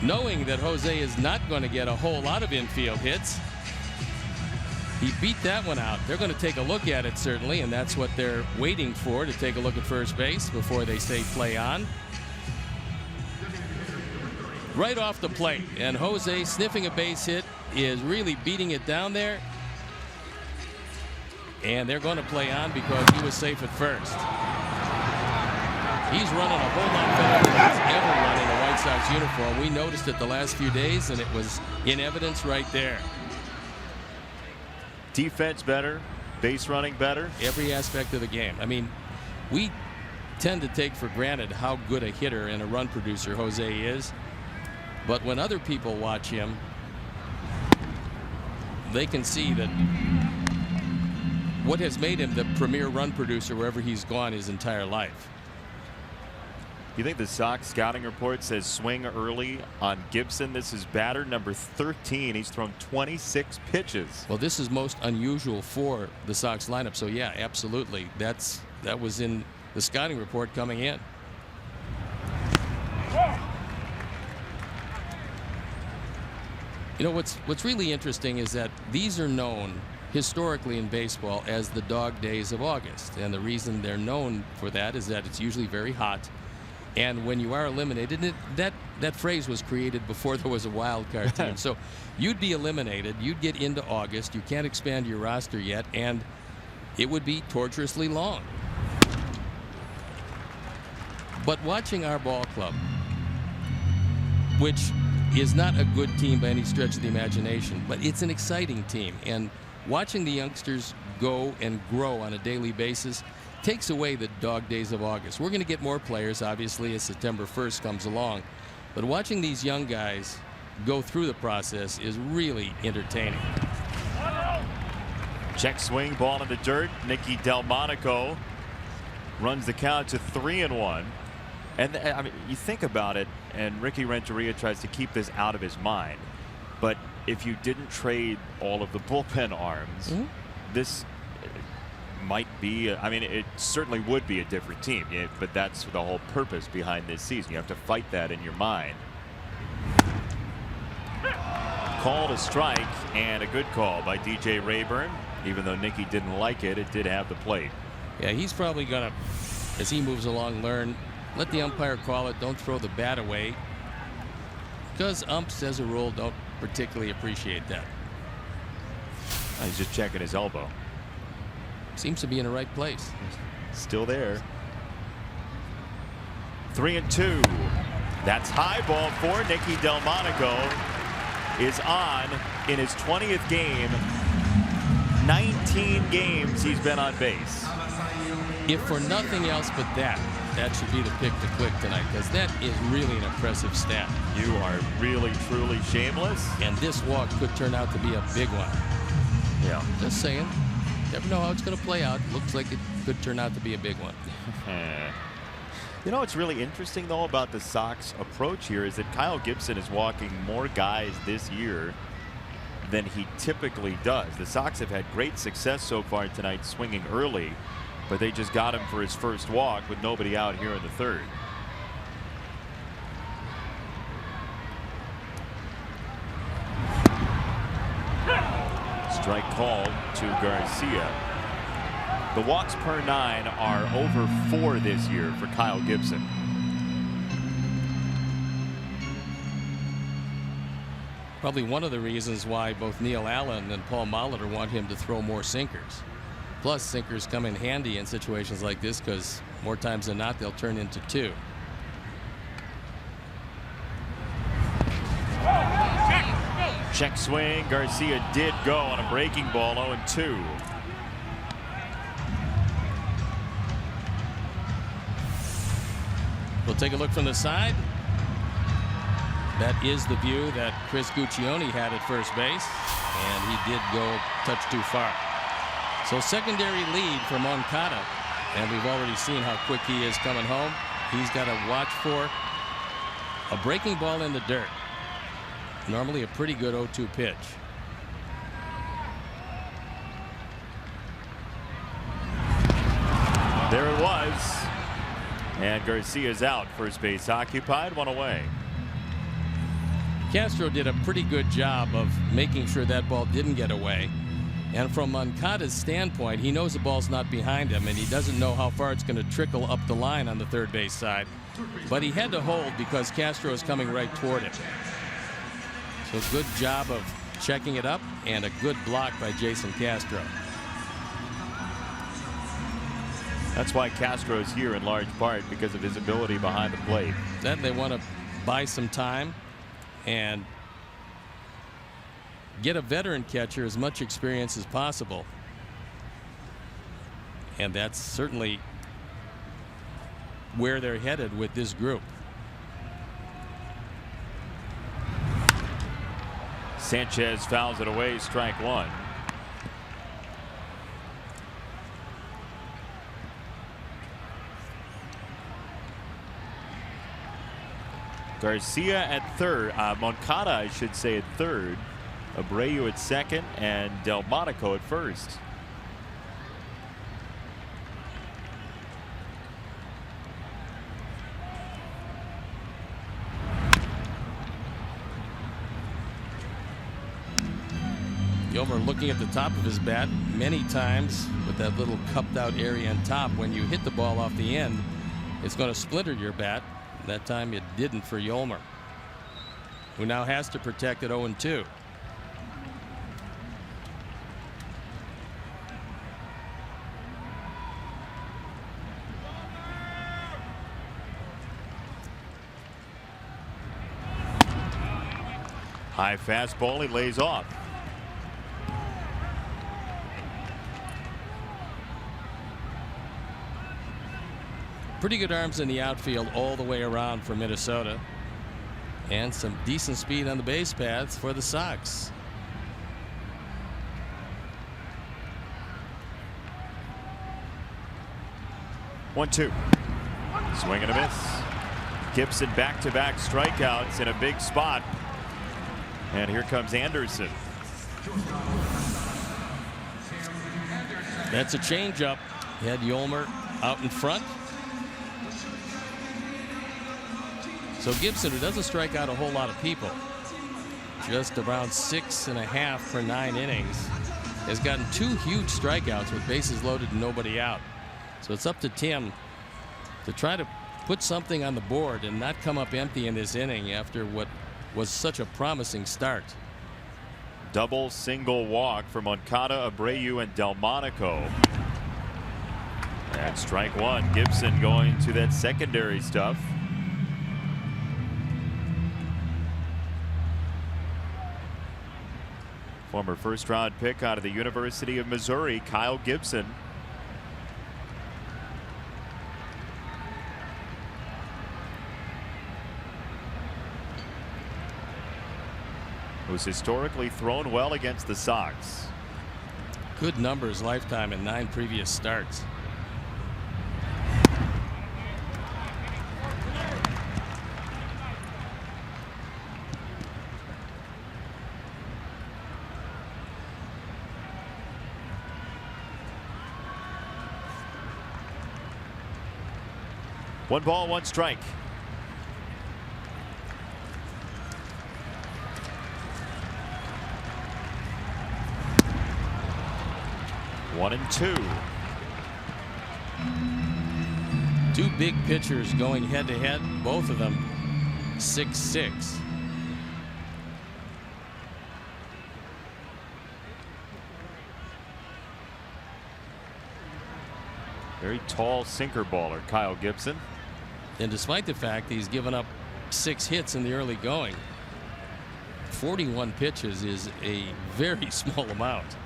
knowing that Jose is not going to get a whole lot of infield hits, he beat that one out. They're going to take a look at it, certainly, and that's what they're waiting for, to take a look at first base before they say play on. Right off the plate, and Jose sniffing a base hit is really beating it down there. And they're going to play on because he was safe at first. He's running a whole lot better than he's ever run in a White Sox uniform. We noticed it the last few days, and it was in evidence right there. Defense better, base running better. Every aspect of the game. I mean, we tend to take for granted how good a hitter and a run producer Jose is. But when other people watch him, they can see that what has made him the premier run producer wherever he's gone his entire life. You think the Sox scouting report says swing early on Gibson? This is batter number 13. He's thrown 26 pitches. Well, this is most unusual for the Sox lineup. So yeah, absolutely. That was in the scouting report coming in. You know, what's really interesting is that these are known historically in baseball as the dog days of August. And the reason they're known for that is that it's usually very hot. And when you are eliminated, that phrase was created before there was a wild card team. So you'd be eliminated, you'd get into August, you can't expand your roster yet, and it would be torturously long. But watching our ball club, which is not a good team by any stretch of the imagination, but it's an exciting team, and watching the youngsters go and grow on a daily basis takes away the dog days of August. We're going to get more players, obviously, as September 1st comes along. But watching these young guys go through the process is really entertaining. Check swing, ball in the dirt. Nicky Delmonico runs the count to 3-1. And I mean, you think about it, and Ricky Renteria tries to keep this out of his mind. But if you didn't trade all of the bullpen arms, this might be, I mean, it certainly would be a different team, but that's the whole purpose behind this season. You have to fight that in your mind. Call to strike, and a good call by DJ Rayburn. Even though Nicky didn't like it, it did have the plate. Yeah, he's probably going to, as he moves along, learn, let the umpire call it, don't throw the bat away, because umps, as a rule, don't particularly appreciate that. He's just checking his elbow. Seems to be in the right place. Still there. 3-2. That's high ball for Nicky Delmonico. Is on in his 20th game. 19 games he's been on base. If for nothing else but that should be the pick to click tonight, because that is really an impressive stat. You are really, truly shameless. And this walk could turn out to be a big one. Yeah. Just saying. Never know how it's going to play out. Looks like it could turn out to be a big one. You know what's really interesting, though, about the Sox approach here is that Kyle Gibson is walking more guys this year than he typically does. The Sox have had great success so far tonight swinging early, but they just got him for his first walk with nobody out here in the third. Strike called to Garcia. The walks per 9 are over 4 this year for Kyle Gibson. Probably one of the reasons why both Neil Allen and Paul Molitor want him to throw more sinkers. Plus, sinkers come in handy in situations like this because more times than not they'll turn into 2. Check swing. Garcia did go on a breaking ball. 0-2. We'll take a look from the side. That is the view that Chris Guccione had at first base, and he did go a touch too far. So secondary lead for Moncada, and we've already seen how quick he is coming home. He's got to watch for a breaking ball in the dirt. Normally a pretty good 0-2 pitch. There it was. And Garcia's out. First base occupied, 1 away. Castro did a pretty good job of making sure that ball didn't get away. And from Moncada's standpoint, he knows the ball's not behind him, and he doesn't know how far it's going to trickle up the line on the third base side. But he had to hold because Castro is coming right toward him. So good job of checking it up, and a good block by Jason Castro. That's why Castro's here in large part, because of his ability behind the plate. Then they want to buy some time and get a veteran catcher as much experience as possible. And that's certainly where they're headed with this group. Sanchez fouls it away, strike 1. Garcia at third, Moncada, I should say, at third. Abreu at second, and Delmonico at first. Yolmer looking at the top of his bat many times with that little cupped out area on top. When you hit the ball off the end, it's going to splinter your bat. That time it didn't for Yolmer, who now has to protect at 0-2. High fastball, he lays off. Pretty good arms in the outfield all the way around for Minnesota, and some decent speed on the base paths for the Sox. One-two. Swing and a miss. Gibson back-to-back strikeouts in a big spot. And here comes Anderson. That's a changeup. He had Yolmer out in front. So Gibson, who doesn't strike out a whole lot of people, just around 6.5 per 9 innings, has gotten 2 huge strikeouts with bases loaded and nobody out. So it's up to Tim to try to put something on the board and not come up empty in this inning after what was such a promising start. Double single walk for Moncada, Abreu, and Delmonico. And strike one. Gibson going to that secondary stuff. Former first-round pick out of the University of Missouri, Kyle Gibson. Who's historically thrown well against the Sox. Good numbers lifetime in 9 previous starts. One ball, one strike. One and two. Two big pitchers going head to head, both of them 6'6". Very tall sinker baller, Kyle Gibson. And despite the fact he's given up 6 hits in the early going, 41 pitches is a very small amount.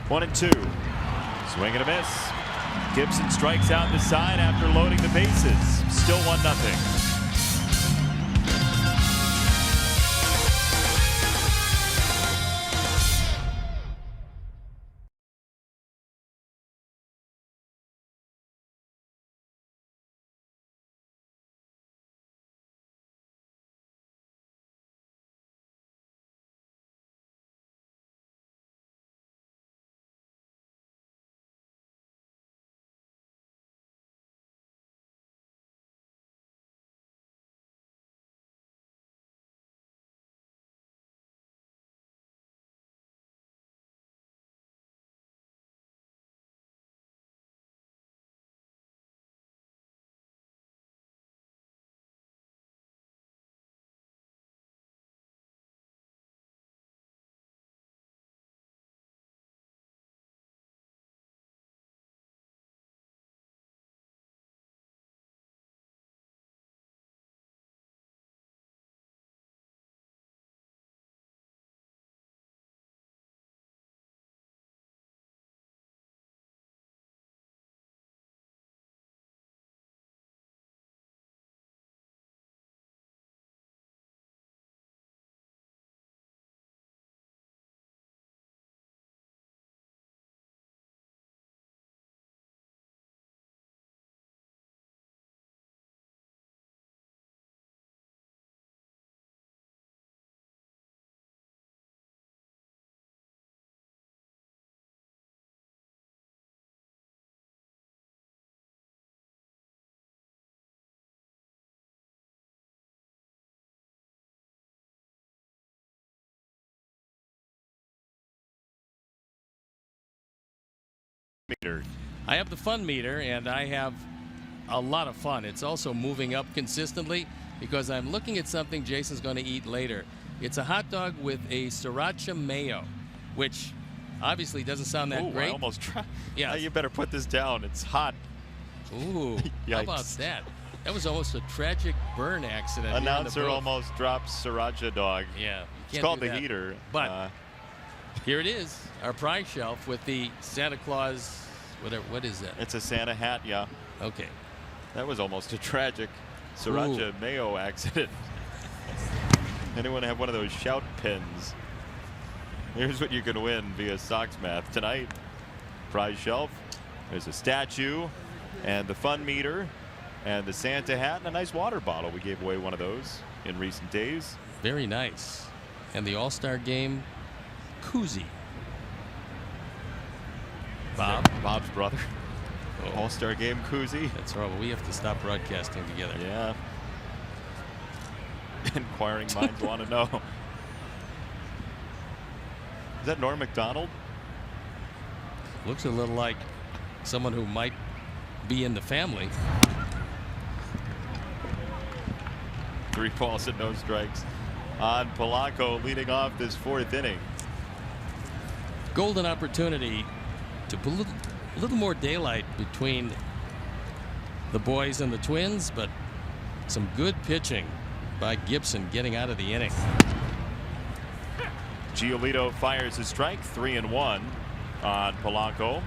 1 and 2. Swing and a miss. Gibson strikes out the side after loading the bases. Still 1-0. Meter. I have the fun meter, and I have a lot of fun. It's also moving up consistently because I'm looking at something Jason's going to eat later. It's a hot dog with a sriracha mayo, which obviously doesn't sound that great. I almost tried. Yeah, You better put this down. It's hot. Ooh, how about that? That was almost a tragic burn accident. Announcer almost dropped sriracha dog. Yeah, it's called the heater. But here it is, our prize shelf with the Santa Claus, whatever. What is that? It's a Santa hat, yeah. Okay. That was almost a tragic sriracha mayo accident. Anyone have one of those shout pins? Here's what you can win via Sox Math tonight. Prize shelf. There's a statue and the fun meter and the Santa hat and a nice water bottle. We gave away one of those in recent days. Very nice. And the All-Star Game koozie. Bob's brother. Oh. All-Star Game koozie. That's horrible. We have to stop broadcasting together. Yeah. Inquiring minds want to know. Is that Norm Macdonald? Looks a little like someone who might be in the family. 3 balls and no strikes on Polanco leading off this 4th inning. Golden opportunity to put a little more daylight between the boys and the Twins, but some good pitching by Gibson getting out of the inning. Giolito fires a strike, 3-1 on Polanco.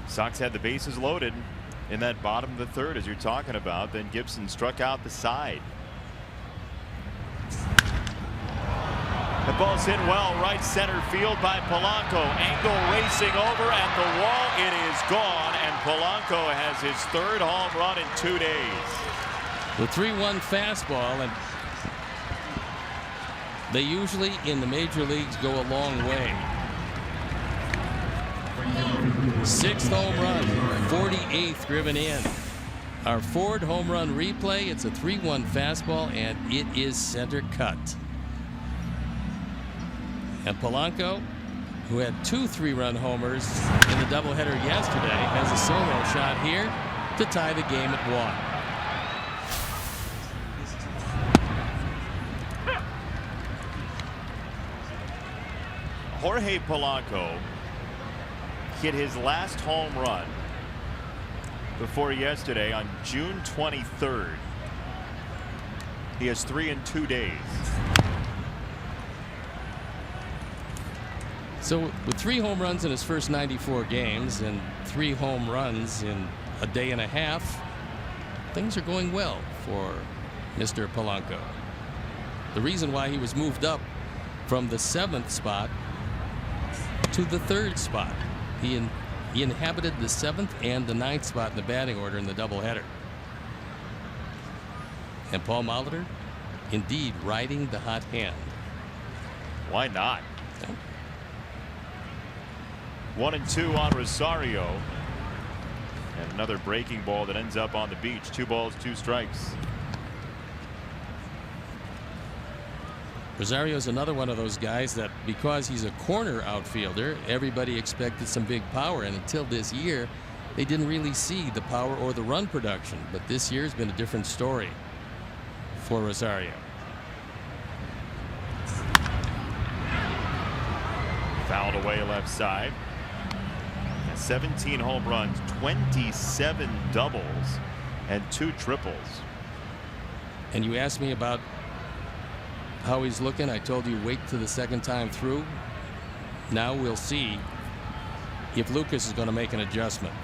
Sox had the bases loaded in that bottom of the 3rd, as you're talking about. Then Gibson struck out the side. The ball's hit well, right center field by Polanco. Angle racing over at the wall. It is gone, and Polanco has his 3rd home run in 2 days. The 3-1 fastball, and they usually in the major leagues go a long way. 6th home run, 48th driven in. Our Ford home run replay, it's a 3-1 fastball, and it is center cut. And Polanco, who had 2 3-run homers in the doubleheader yesterday, has a solo shot here to tie the game at 1. Jorge Polanco hit his last home run before yesterday on June 23rd. He has 3 in 2 days. So with 3 home runs in his first 94 games and 3 home runs in a day and a half, things are going well for Mr. Polanco. The reason why he was moved up from the 7th spot to the 3rd spot. He inhabited the 7th and the 9th spot in the batting order in the doubleheader. And Paul Molitor, indeed, riding the hot hand. Why not? Yeah. 1-2 on Rosario. And another breaking ball that ends up on the beach. 2 balls, 2 strikes. Rosario's another one of those guys that, because he's a corner outfielder, everybody expected some big power, and until this year they didn't really see the power or the run production. But this year's been a different story for Rosario. Fouled away left side. 17 home runs, 27 doubles, and 2 triples. And you asked me about how he's looking. I told you wait till the 2nd time through. Now we'll see if Lucas is going to make an adjustment.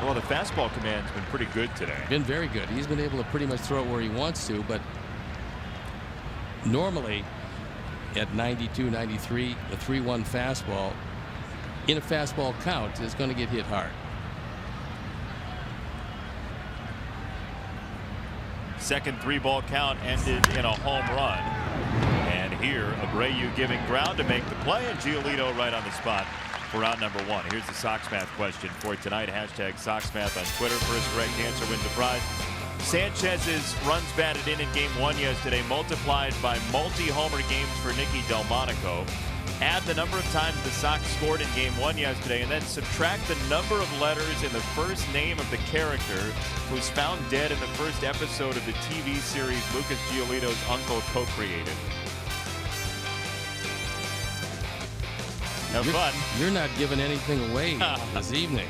Well, the fastball command's been pretty good today. Been very good. He's been able to pretty much throw it where he wants to, but normally at 92, 93, the 3-1 fastball in a fastball count is going to get hit hard. Second 3-ball count ended in a home run. And here, Abreu giving ground to make the play, and Giolito right on the spot for out number 1. Here's the Sox Math question for tonight. Hashtag Sox Math on Twitter. First correct answer wins a prize. Sanchez's runs batted in Game 1 yesterday multiplied by multi-homer games for Nicky Delmonico. Add the number of times the Sox scored in Game 1 yesterday, and then subtract the number of letters in the first name of the character who's found dead in the first episode of the TV series Lucas Giolito's uncle co-created. Have fun. You're not giving anything away this evening.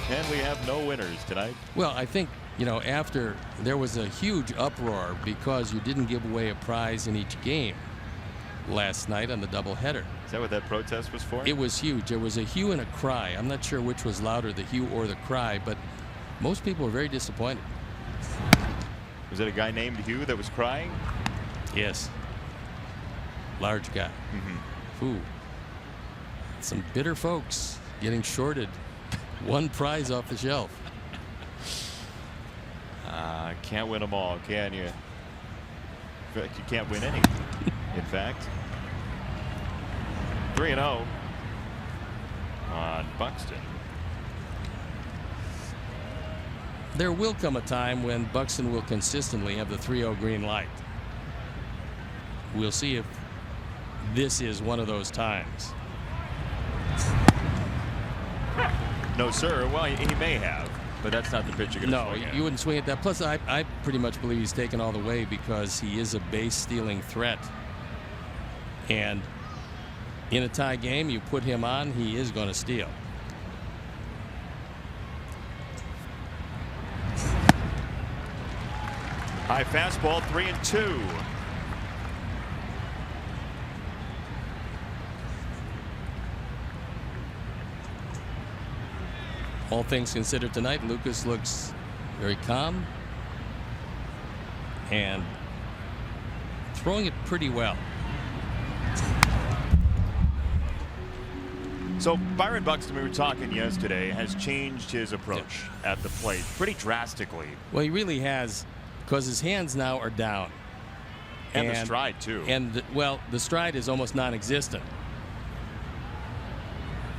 And we have no winners tonight. Well, I think, you know, after there was a huge uproar because you didn't give away a prize in each game last night on the doubleheader. Is that what that protest was for? It was huge. There was a hue and a cry. I'm not sure which was louder, the hue or the cry, but most people were very disappointed. Was it a guy named Hugh that was crying? Yes. Large guy. Ooh. Some bitter folks getting shorted one prize off the shelf. Can't win them all, can you? In fact, you can't win any. In fact, 3-0 on Buxton. There will come a time when Buxton will consistently have the 3-0 green light. we'll see if this is one of those times. No, sir. Well, he may have, but that's not the pitch you're going to swing at. You wouldn't swing at that. Plus, I pretty much believe he's taken all the way because he is a base-stealing threat. And in a tie game, you put him on, he is going to steal. High fastball, 3-2. All things considered tonight, Lucas looks very calm and throwing it pretty well. So Byron Buxton, we were talking yesterday, has changed his approach at the plate pretty drastically. Well, he really has, because his hands now are down. And the stride, too. And, well, the stride is almost non-existent.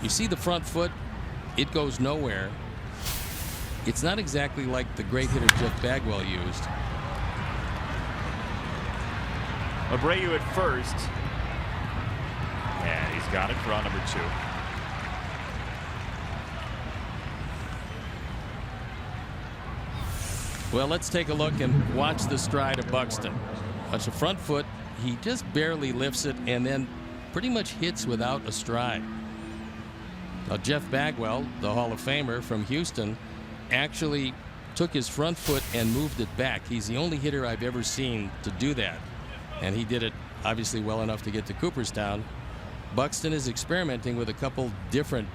You see the front foot, it goes nowhere. It's not exactly like the great hitter Jeff Bagwell used. Abreu at first. And he's got it for on number 2. Well, let's take a look and watch the stride of Buxton. Watch the front foot. He just barely lifts it and then pretty much hits without a stride. Now, Jeff Bagwell, the Hall of Famer from Houston, actually took his front foot and moved it back. He's the only hitter I've ever seen to do that. And he did it obviously well enough to get to Cooperstown. Buxton is experimenting with a couple different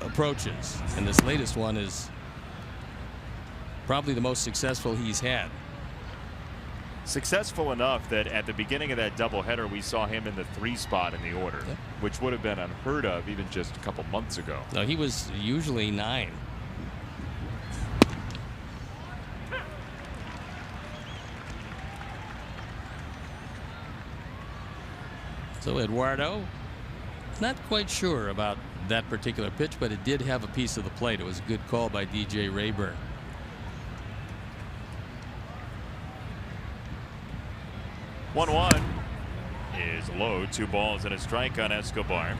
approaches. And this latest one is probably the most successful he's had. Successful enough that at the beginning of that doubleheader, we saw him in the 3 spot in the order, which would have been unheard of even just a couple months ago. No, he was usually 9. So Eduardo, not quite sure about that particular pitch, but it did have a piece of the plate. It was a good call by DJ Rayburn. One is low. 2 balls and a strike on Escobar.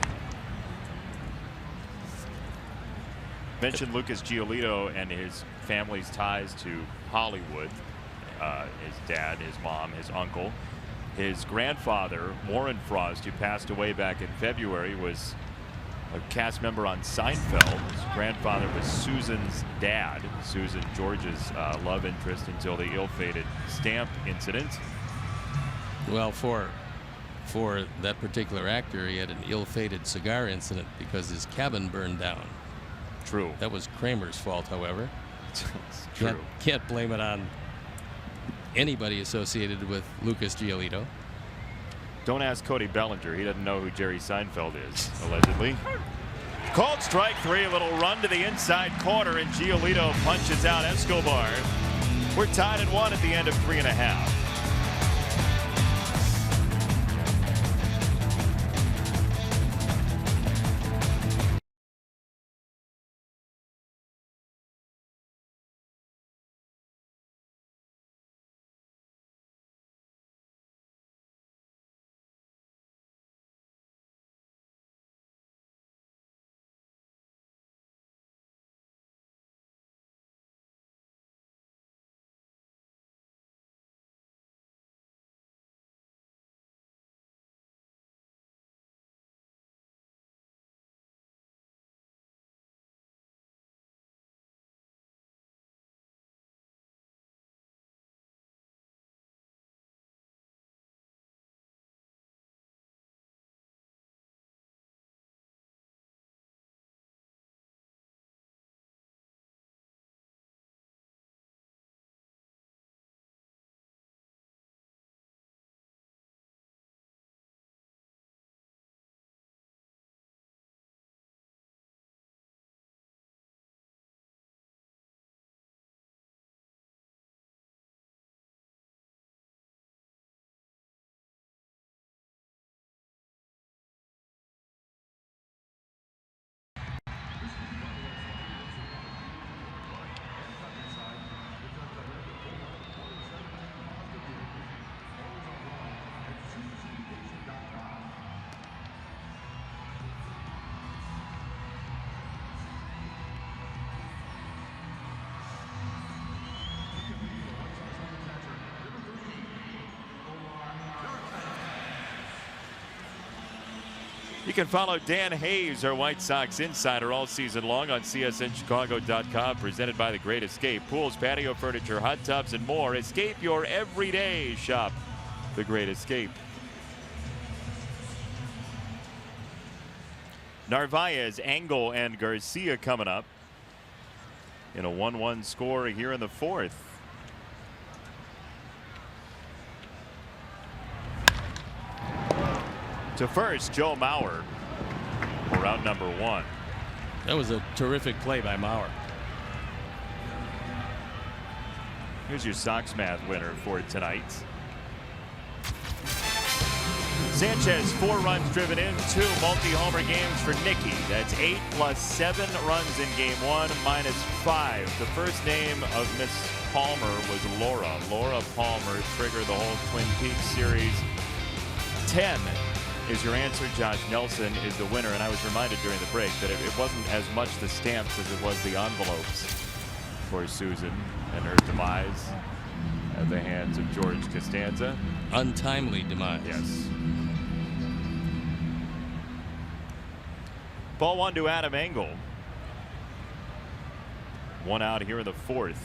Mentioned Lucas Giolito and his family's ties to Hollywood. His dad, his mom, his uncle. His grandfather, Warren Frost, who passed away back in February, was a cast member on Seinfeld. His grandfather was Susan's dad, Susan George's love interest until the ill-fated stamp incident. Well, for that particular actor, he had an ill-fated cigar incident because his cabin burned down. True. That was Kramer's fault, however. It's true. Can't blame it on anybody associated with Lucas Giolito. Don't ask Cody Bellinger. He doesn't know who Jerry Seinfeld is, allegedly. Called strike 3, a little run to the inside corner, and Giolito punches out Escobar. We're tied at 1 at the end of 3.5. You can follow Dan Hayes, our White Sox insider, all season long on CSNChicago.com, presented by The Great Escape. Pools, patio furniture, hot tubs, and more. Escape your everyday. Shop The Great Escape. Narvaez, Engel, and Garcia coming up in a 1-1 score here in the fourth. To first, Joe Mauer for out number 1. That was a terrific play by Mauer. Here's your Sox math winner for tonight. Sanchez, 4 runs driven in, 2 multi-homer games for Nicky. That's 8 plus 7 runs in game 1 minus 5. The first name of Miss Palmer was Laura. Laura Palmer triggered the whole Twin Peaks series. 10 is your answer. Josh Nelson is the winner. And I was reminded during the break that it wasn't as much the stamps as it was the envelopes for Susan and her demise at the hands of George Costanza. Untimely demise. Yes. Ball 1 to Adam Engel. 1 out here in the fourth.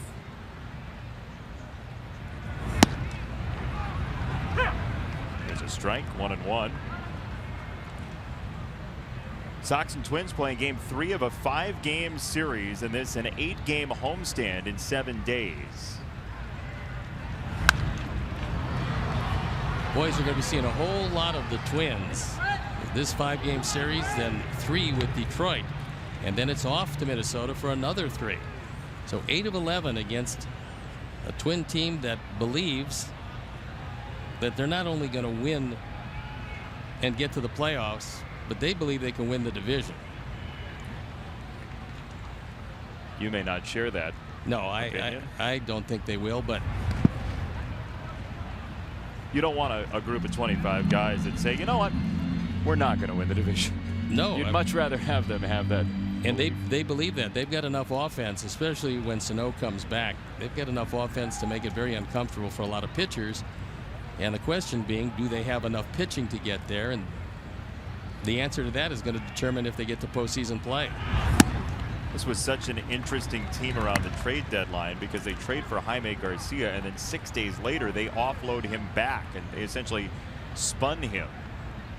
There's a strike. 1-1. Sox and Twins playing game 3 of a 5-game series, and this an 8-game homestand in 7 days. Boys are going to be seeing a whole lot of the Twins this 5-game series, then 3 with Detroit, and then it's off to Minnesota for another 3. So 8 of 11 against a Twin team that believes that they're not only going to win and get to the playoffs, but they believe they can win the division. You may not share that. No, I don't think they will, but you don't want a group of 25 guys that say, you know what, we're not going to win the division. No. You'd much rather have them have that. And they believe that. They've got enough offense, especially when Sano comes back. They've got enough offense to make it very uncomfortable for a lot of pitchers. And the question being, do they have enough pitching to get there? And the answer to that is going to determine if they get to postseason play. This was such an interesting team around the trade deadline because they trade for Jaime Garcia, and then 6 days later they offload him back, and they essentially spun him.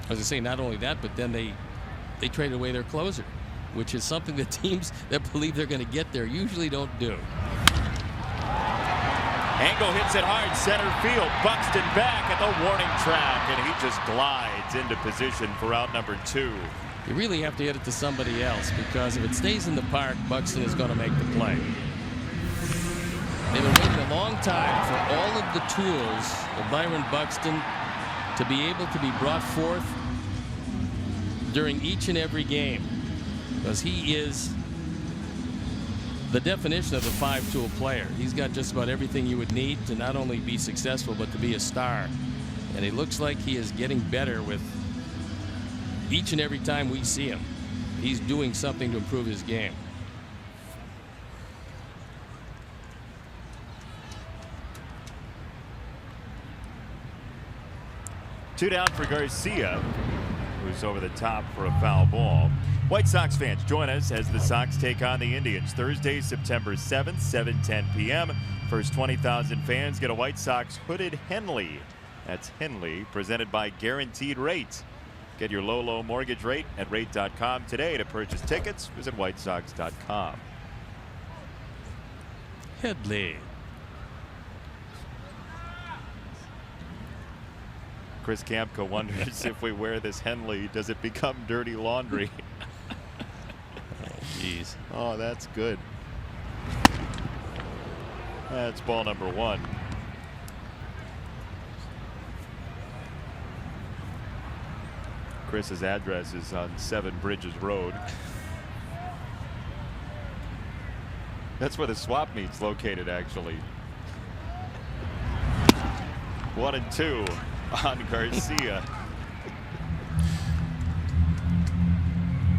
As I say, not only that, but then they traded away their closer, which is something that teams that believe they're going to get there usually don't do. Engel hits it hard center field. Buxton back at the warning track, and he just glides into position for out number 2. You really have to hit it to somebody else, because if it stays in the park, Buxton is going to make the play. They've been waiting a long time for all of the tools of Byron Buxton to be able to be brought forth during each and every game, because he is the definition of a 5-tool player. He's got just about everything you would need to not only be successful, but to be a star. And it looks like he is getting better with each and every time we see him. He's doing something to improve his game. Two down for Garcia, who's over the top for a foul ball. White Sox fans, join us as the Sox take on the Indians Thursday, September 7th, 7:10 p.m. First 20,000 fans get a White Sox hooded Henley. That's Henley, presented by Guaranteed Rate. Get your low mortgage rate at rate.com today. To purchase tickets, visit whitesox.com. Headley. Chris Kamka wonders if we wear this Henley, does it become dirty laundry? Jeez. Oh, that's good. That's ball number 1. Chris's address is on 7 Bridges Road. That's where the swap meet's located, actually. 1-2 on Garcia.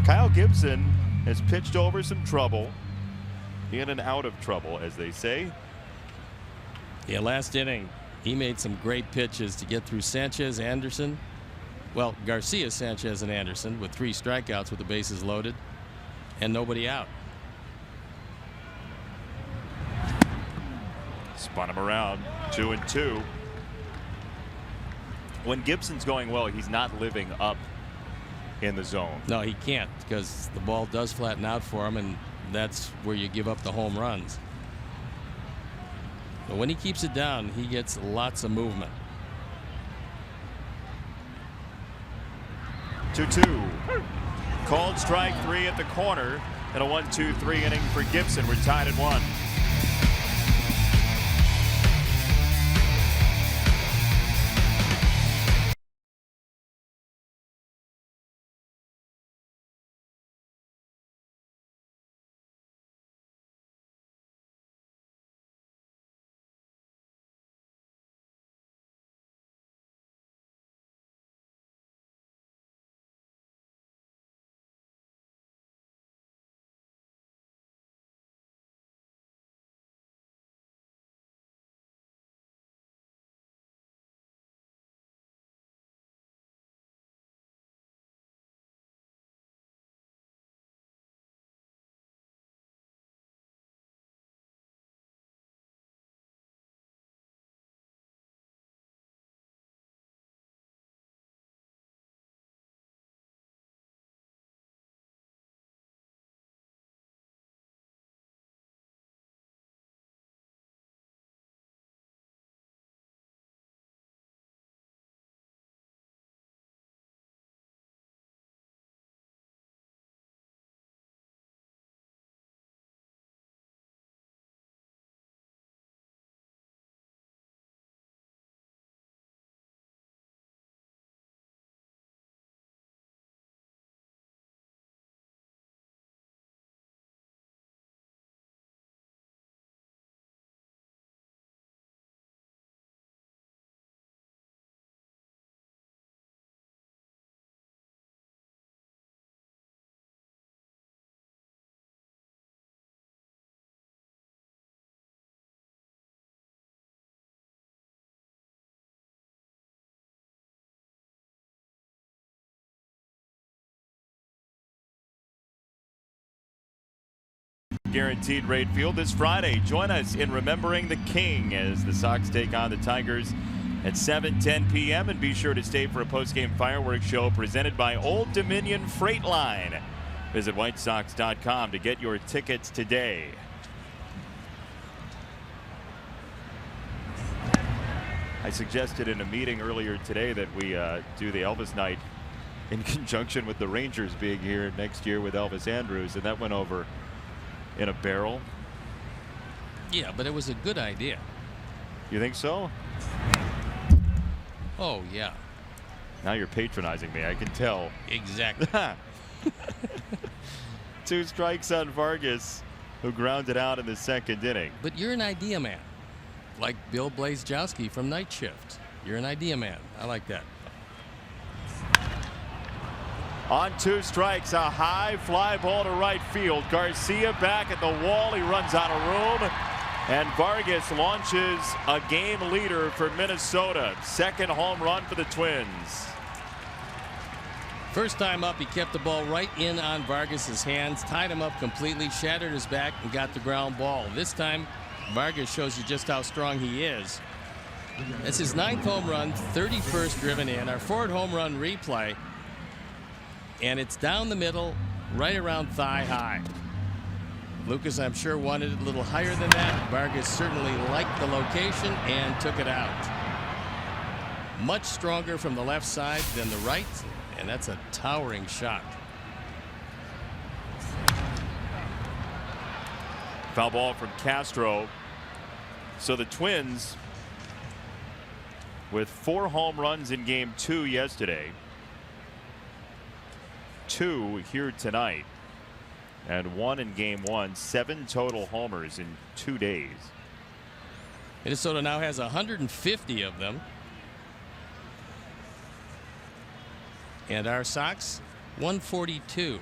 Kyle Gibson has pitched over some trouble, in and out of trouble, as they say. Yeah, last inning he made some great pitches to get through Sanchez, Anderson, Well, Garcia, Sanchez, and Anderson with 3 strikeouts with the bases loaded and nobody out. Spun him around. 2-2. When Gibson's going well, he's not living up in the zone. No, he can't, because the ball does flatten out for him, and that's where you give up the home runs. But when he keeps it down, he gets lots of movement. 2-2. Called strike 3 at the corner, and a 1-2-3 inning for Gibson. We're tied at 1. Guaranteed rate field this Friday. Join us in remembering the King as the Sox take on the Tigers at 7:10 p.m. and be sure to stay for a post-game fireworks show presented by Old Dominion Freight Line. Visit whitesox.com to get your tickets today. I suggested in a meeting earlier today that we do the Elvis night in conjunction with the Rangers being here next year with Elvis Andrews, and that went over in a barrel. Yeah, but it was a good idea. You think so? Oh, yeah. Now you're patronizing me, I can tell. Exactly. 2 strikes on Vargas, who grounded out in the 2nd inning. But you're an idea man, like Bill Blazejowski from Night Shift. You're an idea man. I like that. On 2 strikes, a high fly ball to right field. Garcia back at the wall. He runs out of room. And Vargas launches a game leader for Minnesota. 2nd home run for the Twins. First time up, he kept the ball right in on Vargas's hands, tied him up completely, shattered his back, and got the ground ball. This time, Vargas shows you just how strong he is. It's his 9th home run, 31st driven in. Our 4th home run replay. And it's down the middle, right around thigh high. Lucas, I'm sure, wanted it a little higher than that. Vargas certainly liked the location and took it out. Much stronger from the left side than the right, and that's a towering shot. Foul ball from Castro. So the Twins, with 4 home runs in game 2 yesterday, 2 here tonight, and 1 in game 1. 7 total homers in 2 days. Minnesota now has 150 of them. And our Sox, 142.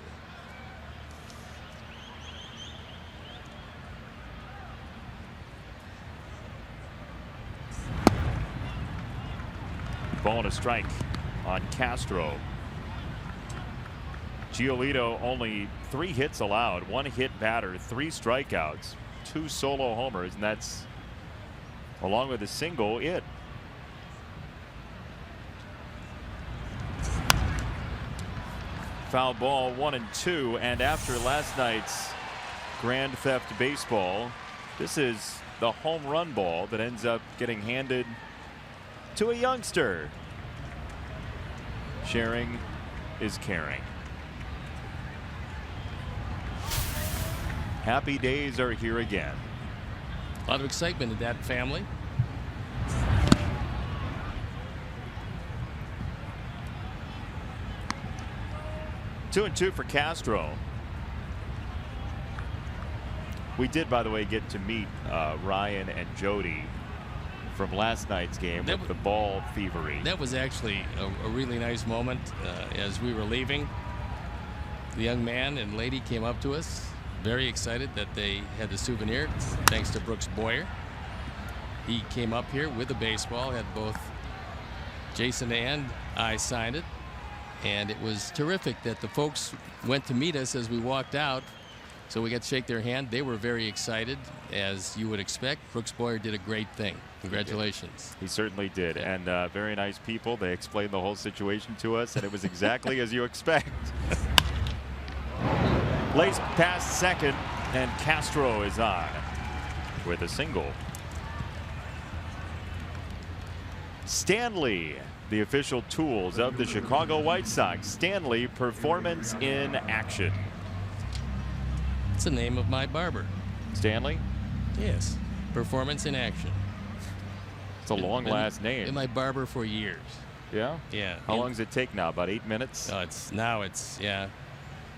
Ball and a strike on Castro. Giolito only 3 hits allowed, 1 hit batter, 3 strikeouts, 2 solo homers, and that's, along with a single, it. Foul ball, 1-2, and after last night's Grand Theft Baseball, this is the home run ball that ends up getting handed to a youngster. Sharing is caring. Happy days are here again. A lot of excitement in that family. Two and two for Castro. We did, by the way, get to meet Ryan and Jody from last night's game with the ball thievery. That was actually a really nice moment as we were leaving. The young man and lady came up to us, very excited that they had the souvenir, thanks to Brooks Boyer. He came up here with a baseball, had both Jason and I signed it, and it was terrific that the folks went to meet us as we walked out. So we got to shake their hand. They were very excited, as you would expect. Brooks Boyer did a great thing. Congratulations. He certainly did. Yeah. And very nice people. They explained the whole situation to us, and it was exactly as you expect. Lays past second, and Castro is on with a single. Stanley, the official tools of the Chicago White Sox. Stanley, performance in action. It's the name of my barber. Stanley? Yes. Performance in action. It's a long last name. Been my barber for years. Yeah? Yeah. How long does it take now? About 8 minutes? It's yeah.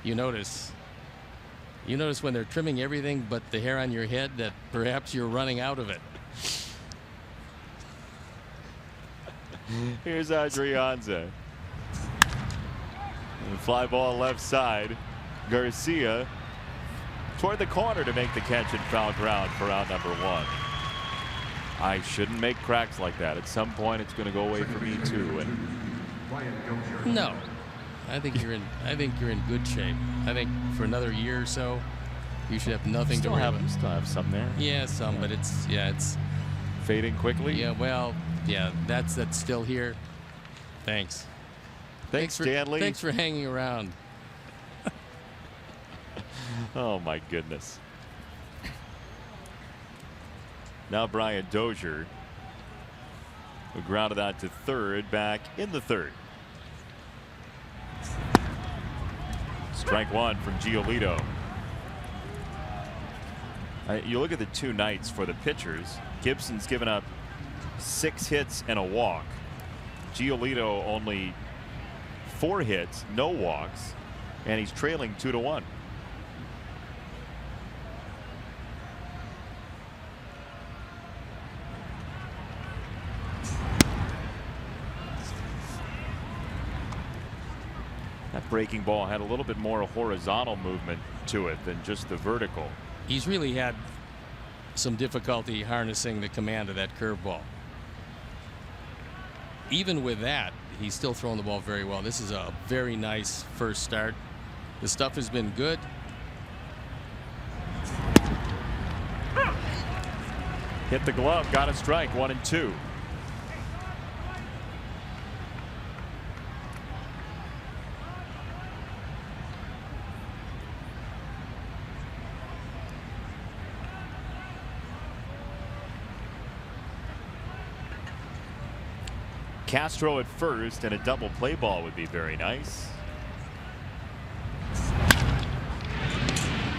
You notice when they're trimming everything but the hair on your head that perhaps you're running out of it. Here's Adrianza. Fly ball left side. Garcia toward the corner to make the catch and foul ground for out number 1. I shouldn't make cracks like that. At some point, it's going to go away for me too. And no, I think you're in good shape. I think for another year or so, you should have nothing to worry about. Still have some there. Yeah, some, but it's fading quickly. Yeah, well, yeah, that's still here. Thanks. Thanks, Stanley. Thanks for hanging around. Oh my goodness. Now Brian Dozier, who grounded out to third, back in the third. Strike 1 from Giolito. You look at the 2 nights for the pitchers. Gibson's given up 6 hits and a walk. Giolito only 4 hits, no walks, and he's trailing 2-1. That breaking ball had a little bit more horizontal movement to it than just the vertical. He's really had some difficulty harnessing the command of that curveball. Even with that, he's still throwing the ball very well. This is a very nice first start. The stuff has been good. Hit the glove, got a strike, 1-2. Castro at first, and a double play ball would be very nice.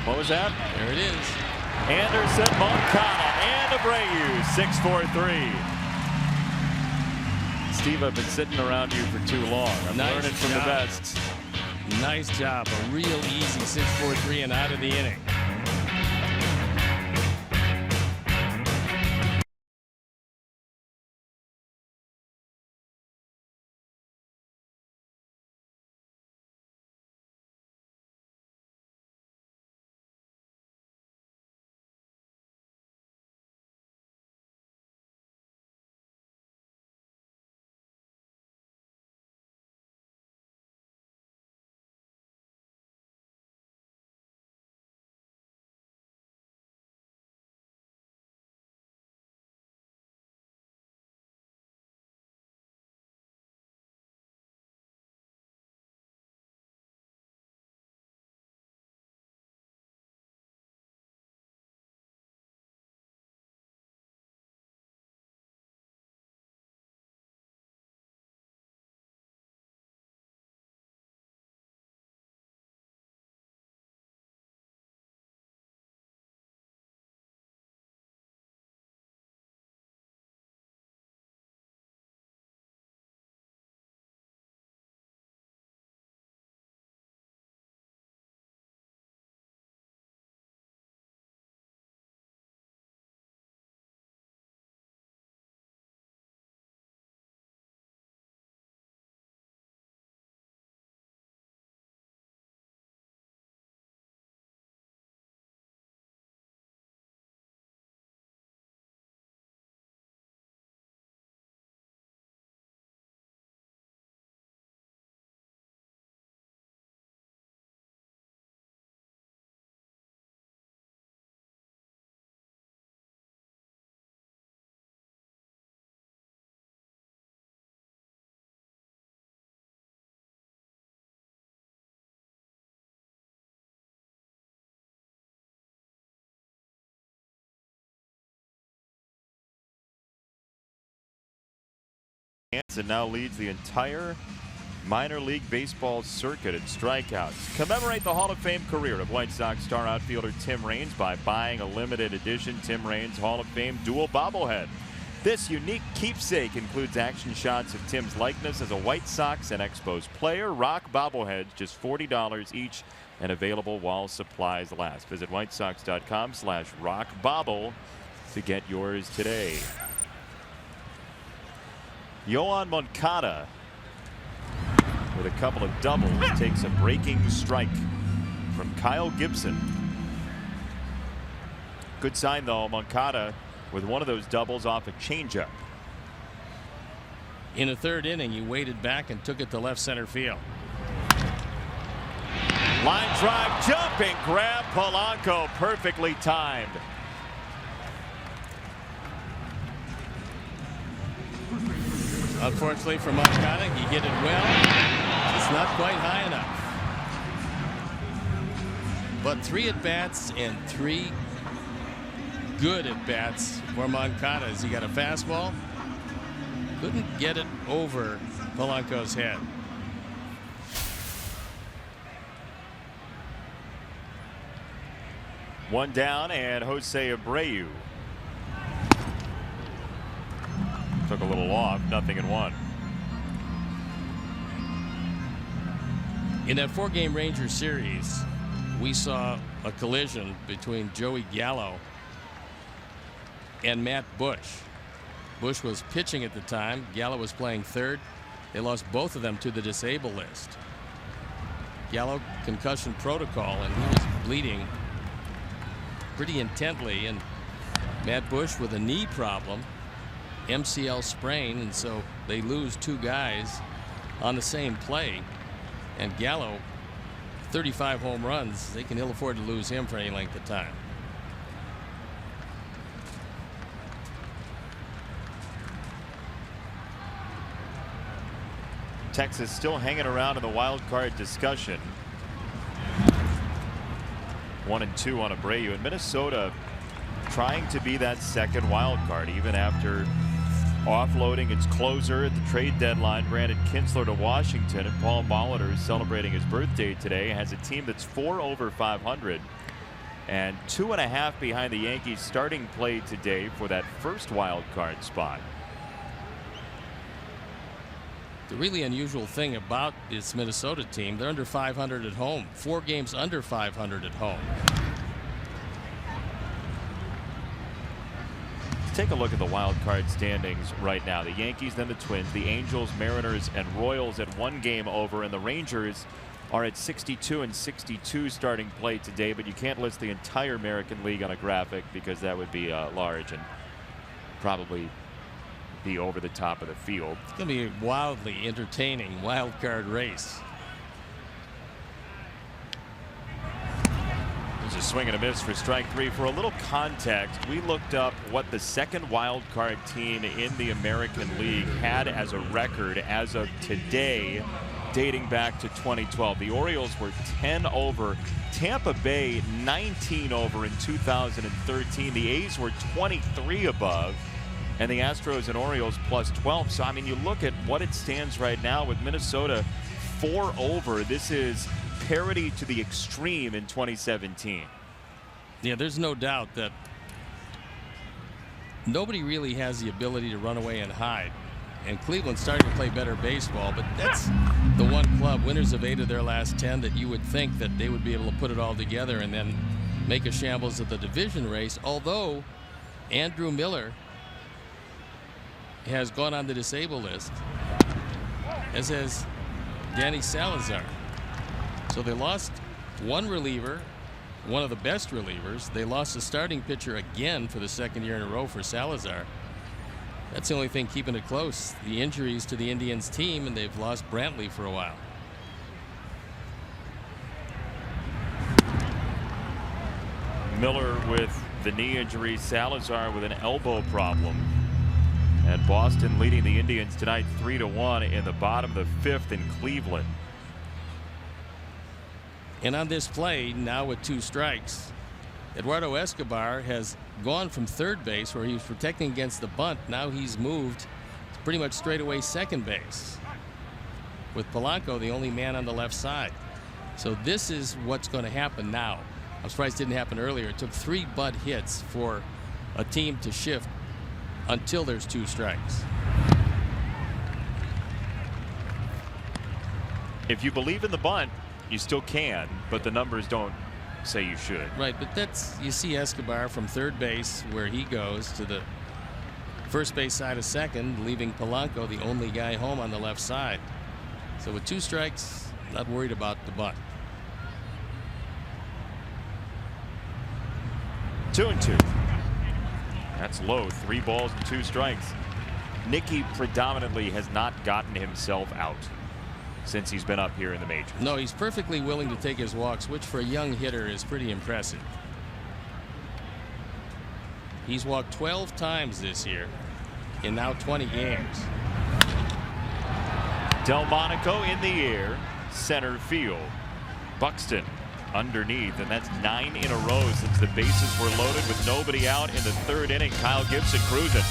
What was that? There it is. Anderson, Moncada, and Abreu, 6-4-3. Steve, I've been sitting around you for too long. I'm learning from the best. Nice job. A real easy 6-4-3 and out of the inning. and now leads the entire minor league baseball circuit in strikeouts. Commemorate the Hall of Fame career of White Sox star outfielder Tim Raines by buying a limited edition Tim Raines Hall of Fame dual bobblehead. This unique keepsake includes action shots of Tim's likeness as a White Sox and Expos player. Rock bobbleheads, just $40 each, and available while supplies last. Visit whitesox.com/rockbobble to get yours today. Yoan Moncada, with a couple of doubles, takes a breaking strike from Kyle Gibson. Good sign, though. Moncada with one of those doubles off a changeup. In the third inning, he waited back and took it to left center field. Line drive, jumping grab, Polanco, perfectly timed. Unfortunately for Moncada, he hit it well. It's not quite high enough. But 3 at-bats and 3 good at-bats for Moncada as he got a fastball. Couldn't get it over Polanco's head. One down, and Jose Abreu took a little off. 0-1. In that 4-game Rangers series, we saw a collision between Joey Gallo and Matt Bush. Bush was pitching at the time. Gallo was playing third. They lost both of them to the disabled list. Gallo concussion protocol, and he was bleeding pretty intently. And Matt Bush with a knee problem, MCL sprain, and so they lose 2 guys on the same play. And Gallo, 35 home runs, they can ill afford to lose him for any length of time. Texas still hanging around in the wild card discussion. 1-2 on Abreu, and Minnesota trying to be that second wild card even after offloading its closer at the trade deadline, Brandon Kinsler, to Washington. And Paul Molitor is celebrating his birthday today. Has a team that's 4 over 500 and 2.5 behind the Yankees starting play today for that first wild card spot. The really unusual thing about this Minnesota team, they're under 500 at home. 4 games under 500 at home. Take a look at the wild card standings right now. The Yankees, then the Twins, the Angels, Mariners, and Royals at 1 game over, and the Rangers are at 62 and 62 starting play today. But you can't list the entire American League on a graphic because that would be large and probably be over the top of the field. It's going to be a wildly entertaining wild card race. There's a swing and a miss for strike 3. For a little context, we looked up what the second wild card team in the American League had as a record as of today, dating back to 2012. The Orioles were 10 over. Tampa Bay 19 over in 2013. The A's were 23 above. And the Astros and Orioles plus 12. So, I mean, you look at what it stands right now with Minnesota 4 over. This is parity to the extreme in 2017. Yeah, there's no doubt that nobody really has the ability to run away and hide. And Cleveland's starting to play better baseball, but that's the one club, winners of 8 of their last 10, that you would think that they would be able to put it all together and then make a shambles of the division race. Although Andrew Miller has gone on the disabled list, as has Danny Salazar. So they lost 1 reliever, one of the best relievers. They lost the starting pitcher again for the 2nd year in a row for Salazar. That's the only thing keeping it close. The injuries to the Indians team, and they've lost Brantley for a while. Miller with the knee injury, Salazar with an elbow problem. And Boston leading the Indians tonight 3-1 in the bottom of the 5th in Cleveland. And on this play, now with 2 strikes, Eduardo Escobar has gone from third base, where he was protecting against the bunt. Now he's moved pretty much straightaway second base, with Polanco the only man on the left side. So this is what's going to happen now. I'm surprised it didn't happen earlier. It took 3 bunt hits for a team to shift until there's 2 strikes. If you believe in the bunt, you still can, but the numbers don't say you should. Right, but that's, you see Escobar from third base where he goes to the first base side of second, leaving Polanco the only guy home on the left side. So with 2 strikes, not worried about the bunt. 2-2. That's low. 3 balls and 2 strikes. Nicky predominantly has not gotten himself out since he's been up here in the majors. No, he's perfectly willing to take his walks, which for a young hitter is pretty impressive. He's walked 12 times this year in now 20 games. Delmonico in the air, center field. Buxton underneath, and that's 9 in a row since the bases were loaded with nobody out in the 3rd inning. Kyle Gibson cruising.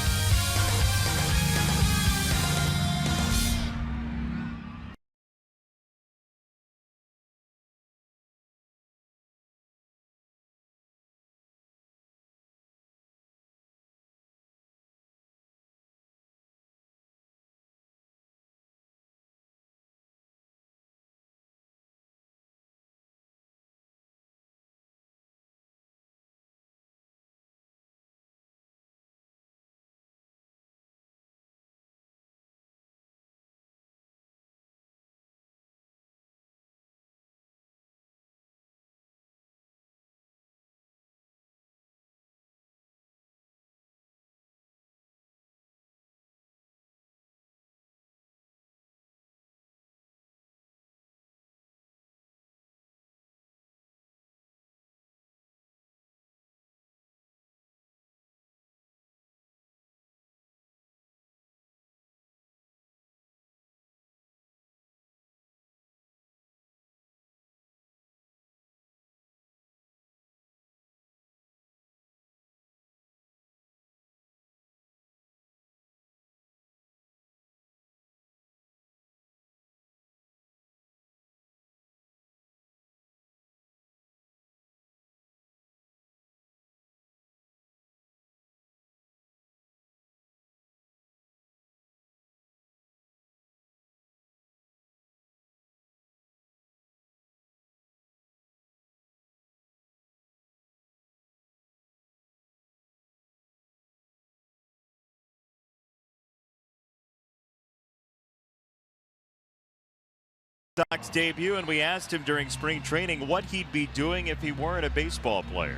Sox debut, and we asked him during spring training what he'd be doing if he weren't a baseball player.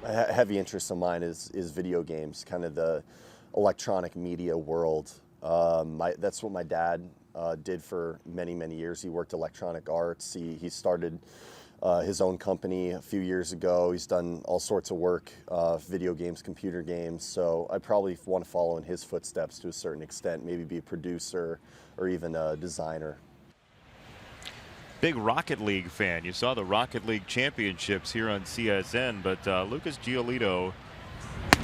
A heavy interest of mine is video games, kind of the electronic media world. That's what my dad did for many, many years. He worked electronic arts. He started his own company a few years ago. He's done all sorts of work, video games, computer games. So I probably want to follow in his footsteps to a certain extent, maybe be a producer or even a designer. Big Rocket League fan. You saw the Rocket League championships here on CSN, but Lucas Giolito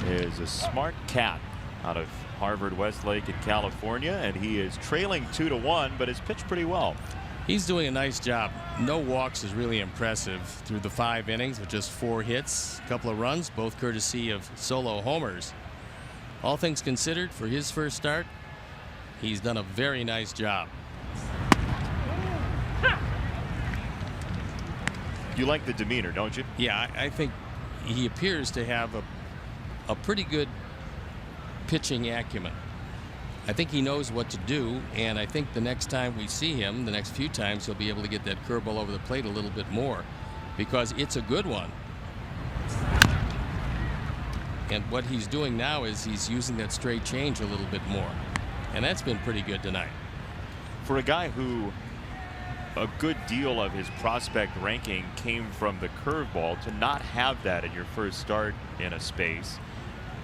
is a smart cat out of Harvard Westlake in California, and he is trailing 2-1, but has pitched pretty well. He's doing a nice job. No walks is really impressive through the 5 innings with just 4 hits, a couple of runs, both courtesy of solo homers. All things considered, for his first start, he's done a very nice job. You like the demeanor, don't you? Yeah, I think he appears to have a pretty good pitching acumen. I think he knows what to do, and I think the next time we see him, the next few times, he'll be able to get that curveball over the plate a little bit more, because it's a good one. And what he's doing now is he's using that straight change a little bit more, and that's been pretty good tonight. For a guy who a good deal of his prospect ranking came from the curveball, to not have that in your first start in a space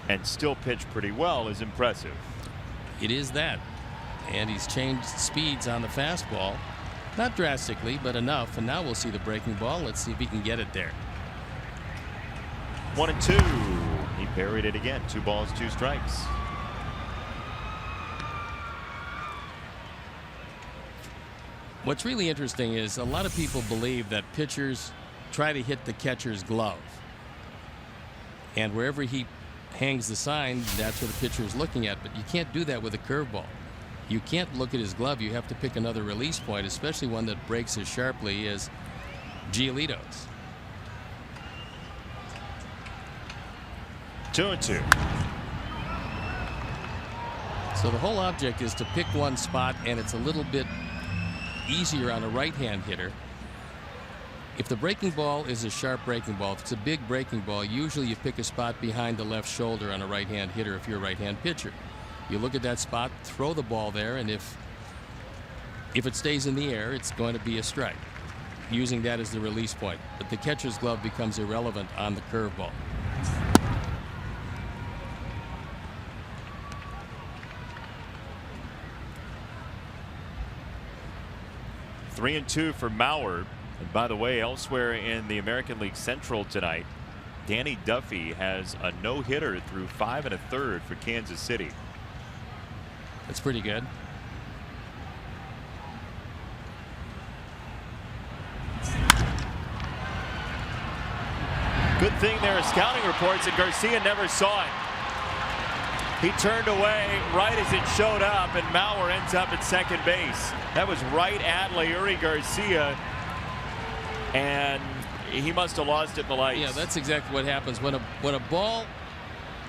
and still pitch pretty well is impressive. It is that, and he's changed speeds on the fastball, not drastically, but enough. And now we'll see the breaking ball. Let's see if he can get it there. 1-2. He Buried it again. 2 balls, 2 strikes. What's really interesting is a lot of people believe that pitchers try to hit the catcher's glove. And wherever he hangs the sign, that's what the pitcher is looking at. But you can't do that with a curveball. You can't look at his glove. You have to pick another release point, especially one that breaks as sharply as Giolito's. 2-2. So the whole object is to pick one spot, and it's a little bit easier on a right-hand hitter. If the breaking ball is a sharp breaking ball, if it's a big breaking ball, usually you pick a spot behind the left shoulder on a right-hand hitter if you're a right-hand pitcher. You look at that spot, throw the ball there, and if it stays in the air, it's going to be a strike, using that as the release point. But the catcher's glove becomes irrelevant on the curveball. Three and 2 for Mauer. And by the way, elsewhere in the American League Central tonight, Danny Duffy has a no-hitter through 5 1/3 for Kansas City. That's pretty good. Good thing there are scouting reports that Garcia never saw it. He turned away right as it showed up, and Mauer ends up at second base. That was right at Leury Garcia, and he must have lost it in the lights. Yeah, that's exactly what happens when a ball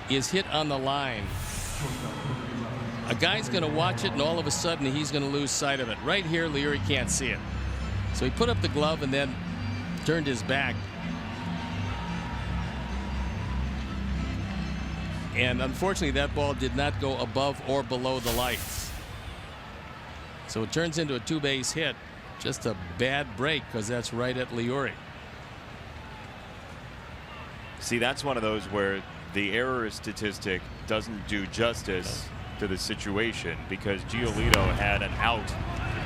is hit on the line. A guy's going to watch it, and all of a sudden he's going to lose sight of it. Right here, Leury can't see it, so he put up the glove and then turned his back. And unfortunately, that ball did not go above or below the lights. So it turns into a 2-base hit. Just a bad break because that's right at Leury. See, that's one of those where the error statistic doesn't do justice to the situation because Giolito had an out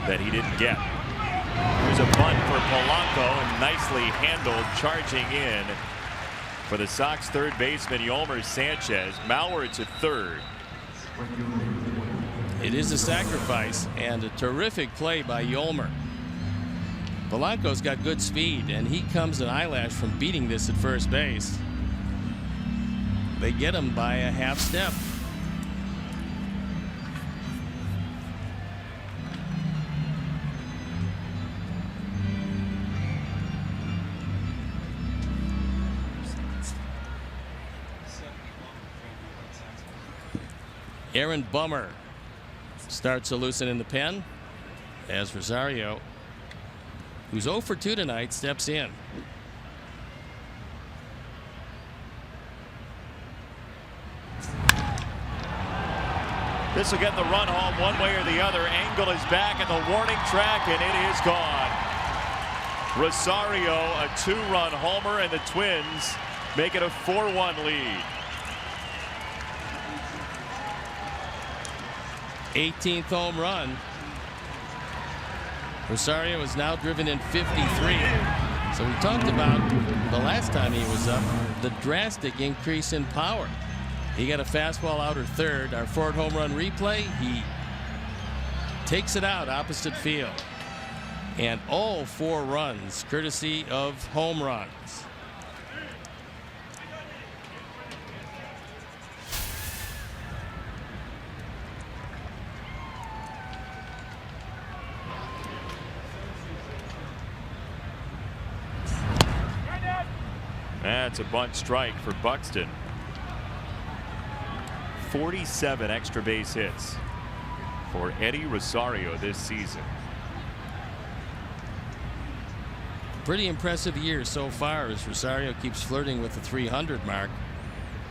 that he didn't get. There's a bunt for Polanco, and nicely handled, charging in for the Sox third baseman Yolmer Sanchez. Mauer to third. It is a sacrifice and a terrific play by Yolmer. Polanco's got good speed, and he comes an eyelash from beating this at first base. They get him by a half step. Aaron Bummer starts to loosen in the pen as Rosario, who's 0 for 2 tonight, steps in. This will get the run home one way or the other. Angle is back at the warning track, and it is gone. Rosario, a 2-run homer, and the Twins make it a 4-1 lead. 18th home run. Rosario is now driven in 53. So we talked about the last time he was up, the drastic increase in power. He got a fastball outer third. Our Ford home run replay, he takes it out opposite field. And all 4 runs courtesy of home runs. That's a bunt strike for Buxton. 47 extra base hits for Eddie Rosario this season. Pretty impressive year so far as Rosario keeps flirting with the 300 mark.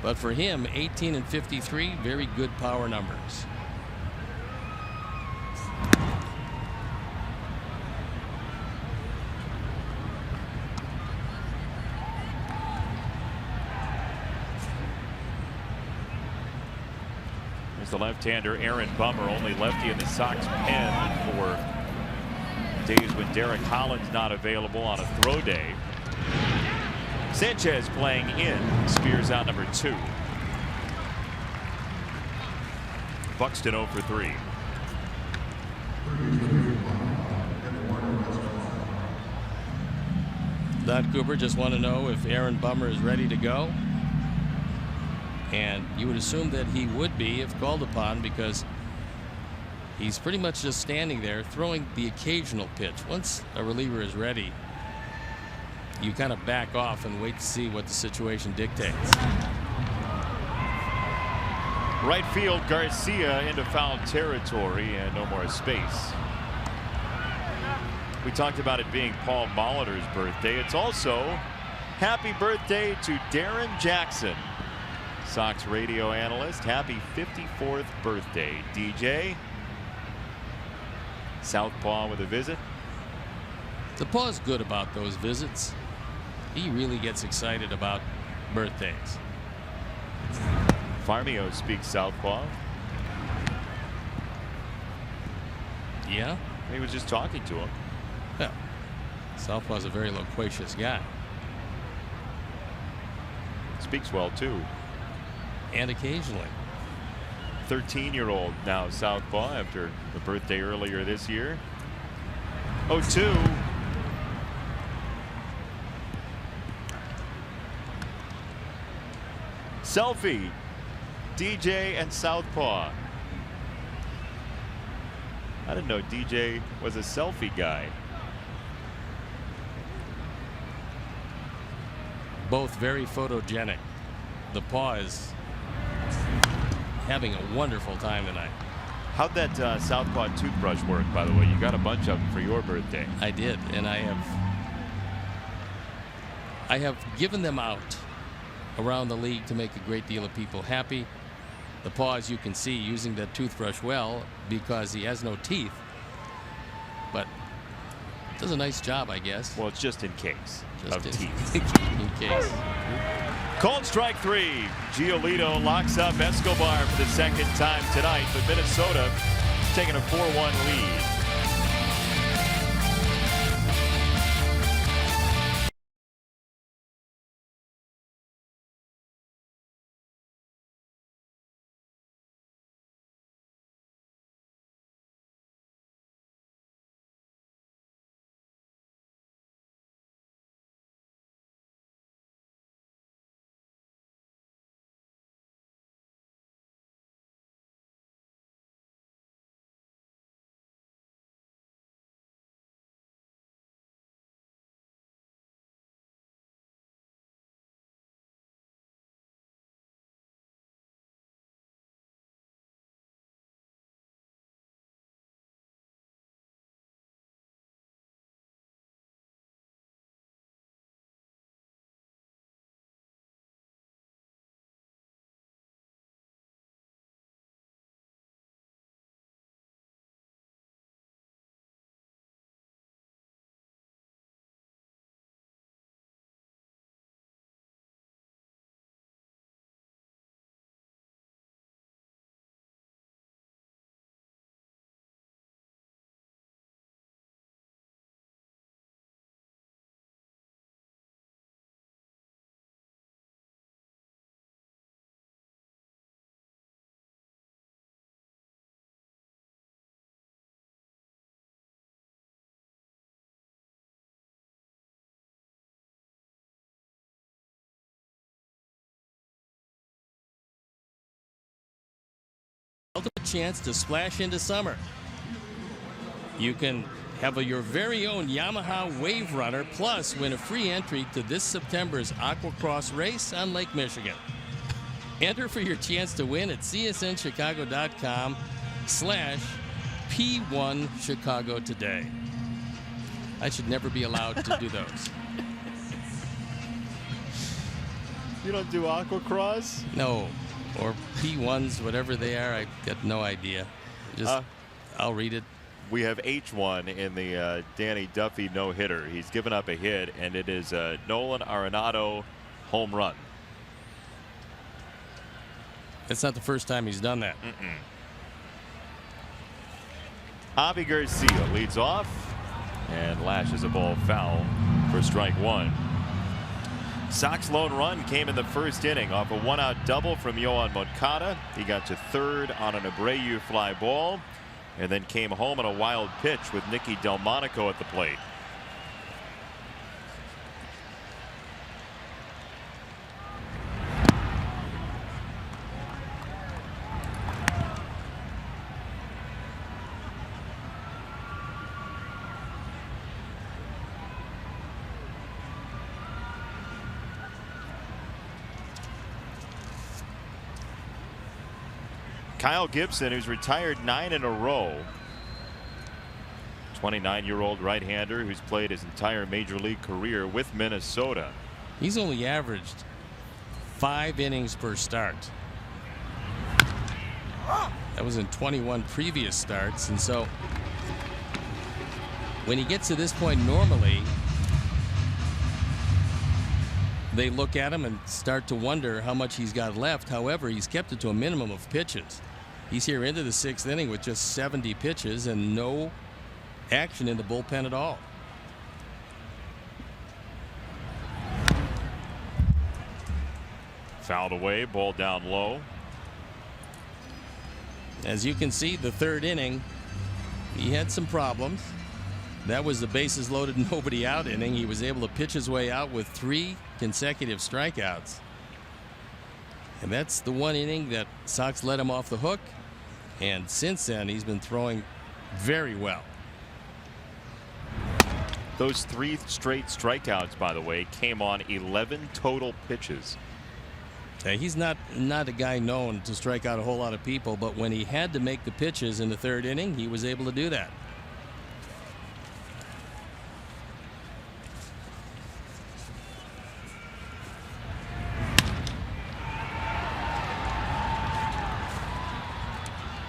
But for him, 18 and 53, very good power numbers. The left-hander Aaron Bummer, only lefty in the Sox pen for days when Derek Holland's not available on a throw day. Sanchez playing in, spears out number 2. Buxton 0 for 3. Don Cooper just want to know if Aaron Bummer is ready to go. And you would assume that he would be if called upon, because he's pretty much just standing there throwing the occasional pitch. Once a reliever is ready, you kind of back off and wait to see what the situation dictates. Right field, Garcia into foul territory and no more space. We talked about it being Paul Molitor's birthday. It's also happy birthday to Darren Jackson, Sox radio analyst. Happy 54th birthday, DJ. Southpaw with a visit. The Paw's good about those visits. He really gets excited about birthdays. Farmio speaks Southpaw. Yeah? He was just talking to him. Well, Southpaw's a very loquacious guy. Speaks well, too. And occasionally. 13-year-old now, Southpaw, after the birthday earlier this year. 0-2. Selfie. DJ and Southpaw. I didn't know DJ was a selfie guy. Both very photogenic. The Paw is having a wonderful time tonight. How'd that Southpaw toothbrush work, by the way? You got a bunch of them for your birthday. I did, and I have given them out around the league to make a great deal of people happy. The Paw, as you can see, using that toothbrush well because he has no teeth, but does a nice job, I guess. Well, it's just in case of teeth. In case. Called strike 3. Giolito locks up Escobar for the second time tonight, but Minnesota taking a 4-1 lead. Ultimate chance to splash into summer. You can have your very own Yamaha Wave Runner, plus win a free entry to this September's Aquacross race on Lake Michigan. Enter for your chance to win at csnchicago.com/P1Chicago today. I should never be allowed to do those. You don't do Aquacross? No. Or P1s, whatever they are, I got no idea. Just, I'll read it. We have H1 in the Danny Duffy no-hitter. He's given up a hit, and it is a Nolan Arenado home run. It's not the first time he's done that. Avi Garcia leads off and lashes a ball foul for strike 1. Sox lone run came in the first inning off a one-out double from Yoan Moncada. He got to third on an Abreu fly ball and then came home on a wild pitch with Nicky Delmonico at the plate. Kyle Gibson, who's retired 9 in a row. 29-year-old right-hander who's played his entire major league career with Minnesota. He's only averaged 5 innings per start. That was in 21 previous starts, and so when he gets to this point, normally they look at him and start to wonder how much he's got left. However, he's kept it to a minimum of pitches. He's here into the 6th inning with just 70 pitches and no action in the bullpen at all. Fouled away, ball down low. As you can see, the 3rd inning, he had some problems. That was the bases loaded, nobody out inning. He was able to pitch his way out with 3 consecutive strikeouts. And that's the 1 inning that Sox let him off the hook. And since then, he's been throwing very well. Those 3 straight strikeouts, by the way, came on 11 total pitches. He's not a guy known to strike out a whole lot of people, but when he had to make the pitches in the 3rd inning, he was able to do that.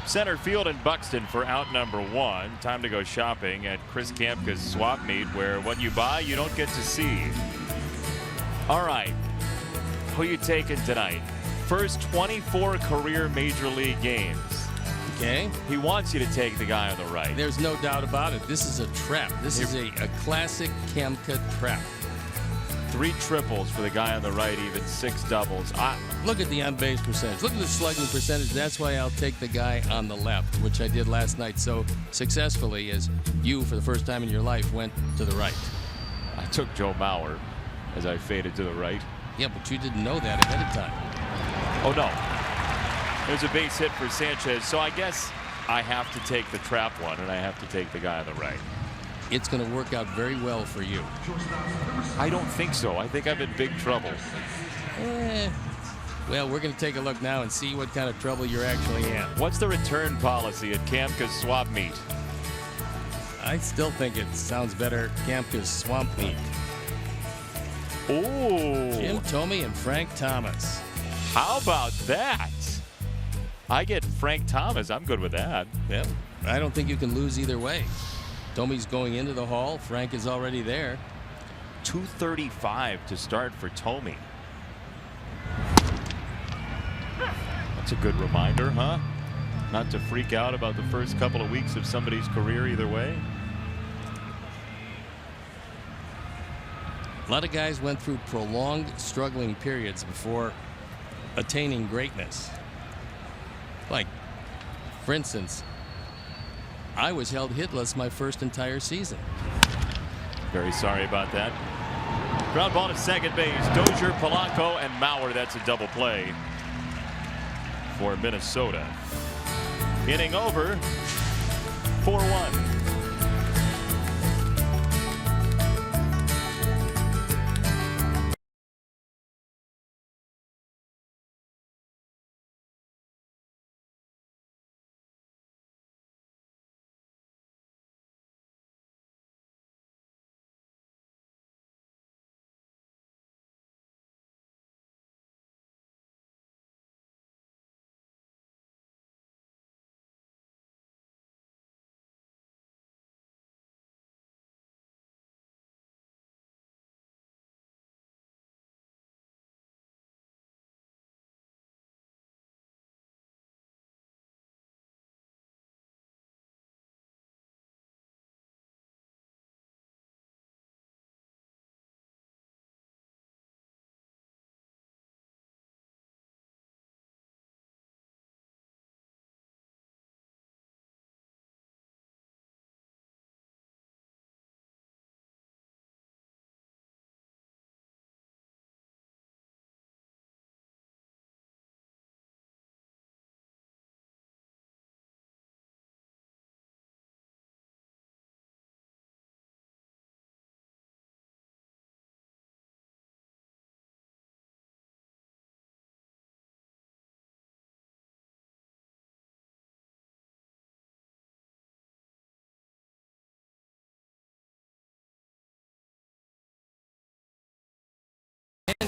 Center field in Buxton for out number 1. Time to go shopping at Chris Kampka's swap meet, where what you buy you don't get to see. All right, who you taking tonight? First 24 career major league games. Okay. He wants you to take the guy on the right. There's no doubt about it. This is a trap. This is a classic Kampka trap. 3 triples for the guy on the right, even 6 doubles. Look at the on-base percentage. Look at the slugging percentage. That's why I'll take the guy on the left, which I did last night so successfully, as you, for the first time in your life, went to the right. I took Joe Mauer as I faded to the right. Yeah, but you didn't know that ahead of time. Oh, no. There's a base hit for Sanchez, so I guess I have to take the trap one, and I have to take the guy on the right. It's going to work out very well for you. I don't think so. I think I'm in big trouble. Well, we're going to take a look now and see what kind of trouble you're actually in. What's the return policy at Kampka's swap meet? I still think it sounds better, Kampka's swamp meet. Ooh. Jim Thome and Frank Thomas. How about that? I get Frank Thomas. I'm good with that. Well, I don't think you can lose either way. Thome's going into the hall. Frank is already there. 235 to start for Thome. That's a good reminder, huh? Not to freak out about the first couple of weeks of somebody's career either way. A lot of guys went through prolonged struggling periods before attaining greatness. Like, for instance, I was held hitless my first entire season. Very sorry about that. Ground ball to second base. Dozier, Polanco, and Mauer. That's a double play for Minnesota. Inning over. 4-1.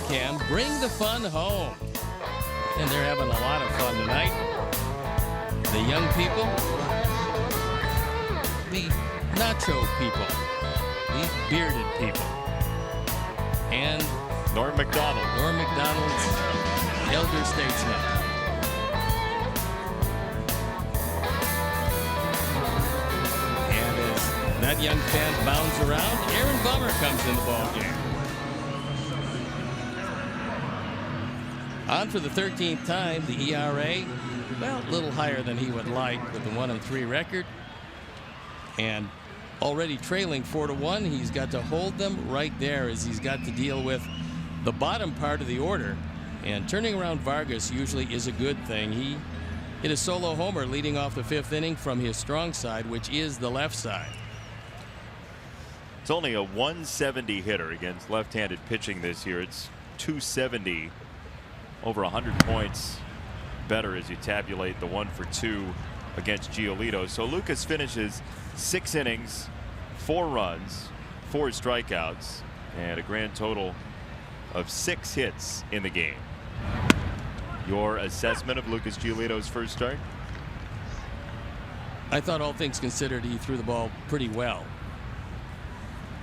Cam, bring the fun home. And they're having a lot of fun tonight. The young people, the nacho people, the bearded people, and Norm McDonald. Norm McDonald's elder statesman. And as that young fan bounds around, Aaron Bummer comes in the ballgame. On for the 13th time, the ERA, well, a little higher than he would like with the 1-3 record. And already trailing 4-1, he's got to hold them right there as he's got to deal with the bottom part of the order. And turning around Vargas usually is a good thing. He hit a solo homer leading off the 5th inning from his strong side, which is the left side. It's only a 170 hitter against left-handed pitching this year. It's 270, over 100 points better as you tabulate the 1-for-2 against Giolito. So Lucas finishes 6 innings, 4 runs, 4 strikeouts, and a grand total of 6 hits in the game. Your assessment of Lucas Giolito's first start? I thought, all things considered, he threw the ball pretty well.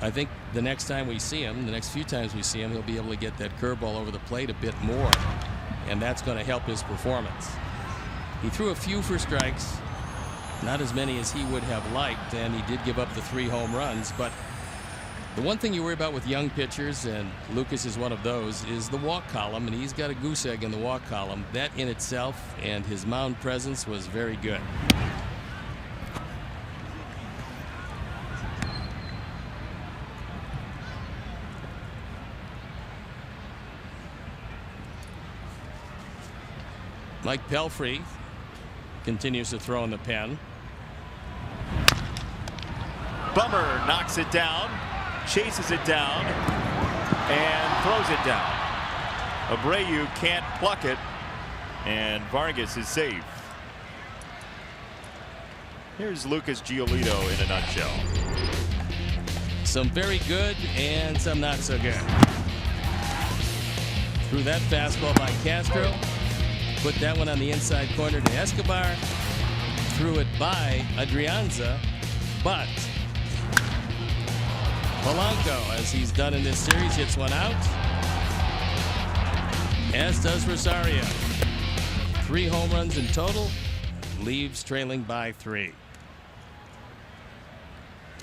I think the next time we see him, the next few times we see him, he'll be able to get that curveball over the plate a bit more, and that's going to help his performance. He threw a few for strikes, not as many as he would have liked, and he did give up the 3 home runs. But the one thing you worry about with young pitchers, and Lucas is one of those, is the walk column, and he's got a goose egg in the walk column. That in itself and his mound presence was very good. Mike Pelfrey continues to throw in the pen. Bummer knocks it down, chases it down, and throws it down. Abreu can't pluck it, and Vargas is safe. Here's Lucas Giolito in a nutshell. Some very good and some not so good. Threw that fastball by Castro. Put that one on the inside corner to Escobar. Threw it by Adrianza, but Polanco, as he's done in this series, hits one out, as does Rosario. 3 home runs in total, leaves trailing by 3.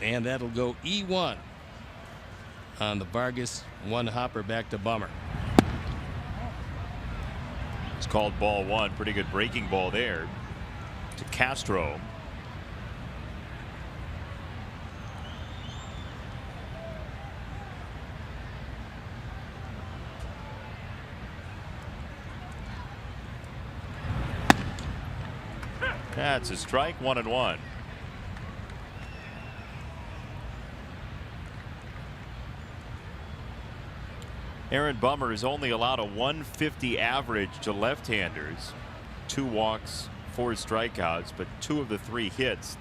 And that'll go E1 on the Vargas 1 hopper back to Bummer. It's called ball 1. Pretty good breaking ball there to Castro. That's a strike, 1-1. Aaron Bummer is only allowed a 150 average to left-handers. 2 walks, 4 strikeouts, but 2 of the 3 hits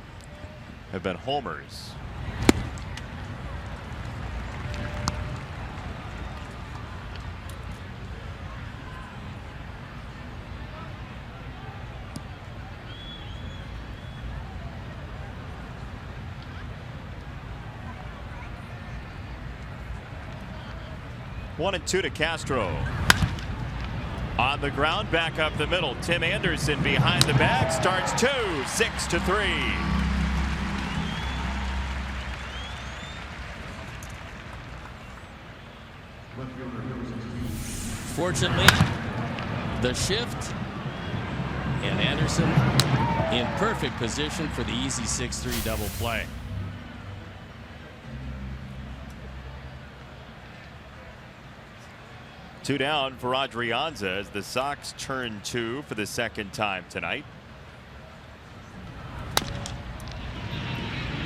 have been homers. One and 2 to Castro. On the ground, back up the middle. Tim Anderson behind the bag, starts 2, 6-3. Fortunately, the shift, and Anderson in perfect position for the easy 6-3 double play. Two down for Adrianza as the Sox turn 2 for the 2nd time tonight.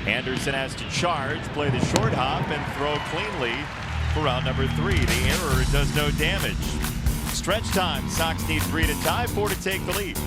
Anderson has to charge, play the short hop, and throw cleanly for round number 3. The error does no damage. Stretch time. Sox need 3 to tie, 4 to take the lead.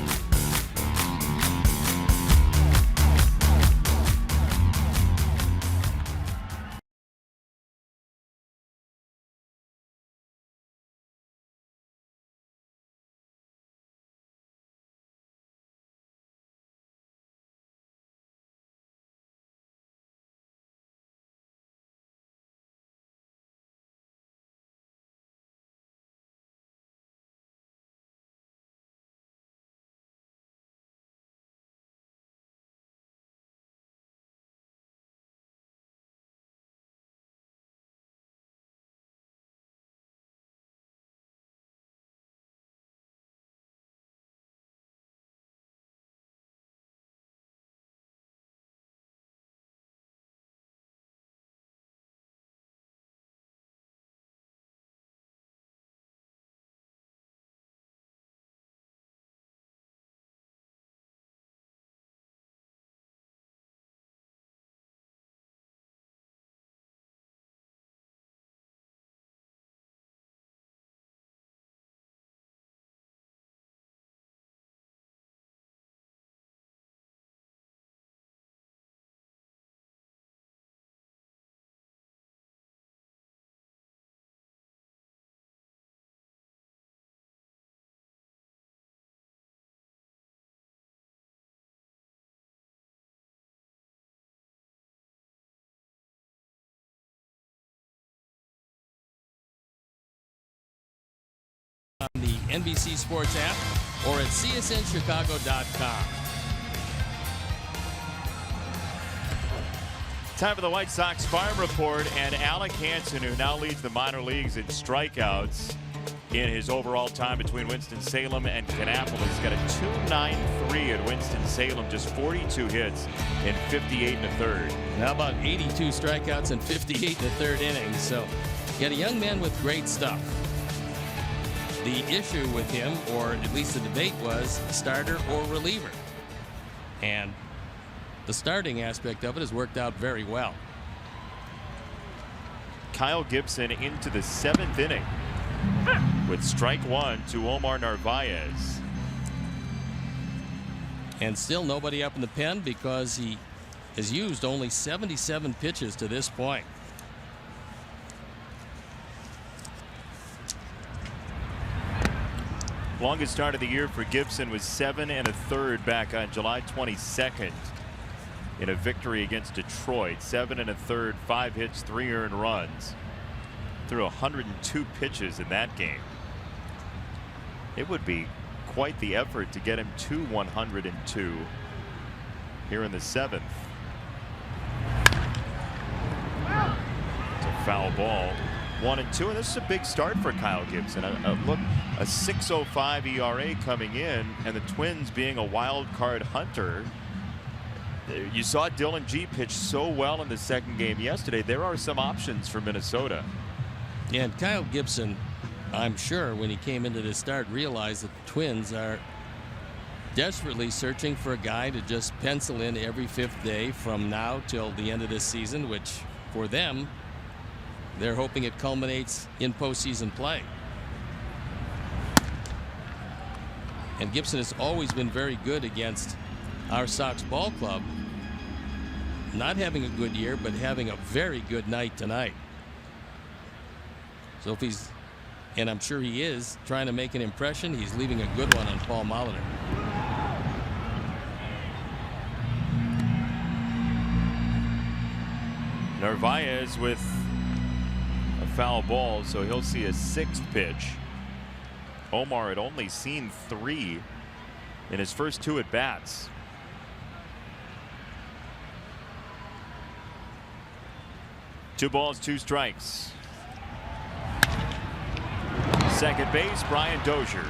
NBC Sports app or at csnchicago.com. Time for the White Sox Farm Report, and Alec Hansen, who now leads the minor leagues in strikeouts in his overall time between Winston-Salem and Kannapolis, got a 2.93 at Winston-Salem, just 42 hits in 58 and a third. How about 82 strikeouts and 58 in the third inning? So, got a young man with great stuff. The issue with him, or at least the debate, was starter or reliever. And the starting aspect of it has worked out very well. Kyle Gibson into the 7th inning with strike one to Omar Narvaez. And still nobody up in the pen because he has used only 77 pitches to this point. Longest start of the year for Gibson was 7 1/3 back on July 22nd in a victory against Detroit. 7 1/3, 5 hits, 3 earned runs. Threw 102 pitches in that game. It would be quite the effort to get him to 102 here in the 7th. It's a foul ball. 1-2, and this is a big start for Kyle Gibson. Look, a 6.05 ERA coming in, and the Twins being a wild card hunter. You saw Dylan G pitch so well in the second game yesterday. There are some options for Minnesota. Yeah, and Kyle Gibson, I'm sure when he came into this start, realized that the Twins are desperately searching for a guy to just pencil in every 5th day from now till the end of this season, which for them, they're hoping it culminates in postseason play. And Gibson has always been very good against our Sox ball club. Not having a good year, but having a very good night tonight. So if he's, and I'm sure he is, trying to make an impression, he's leaving a good one on Paul Molitor. Narvaez with a foul ball, so he'll see a 6th pitch. Omar had only seen 3 in his first 2 at bats. Two balls, 2 strikes. Second base, Brian Dozier.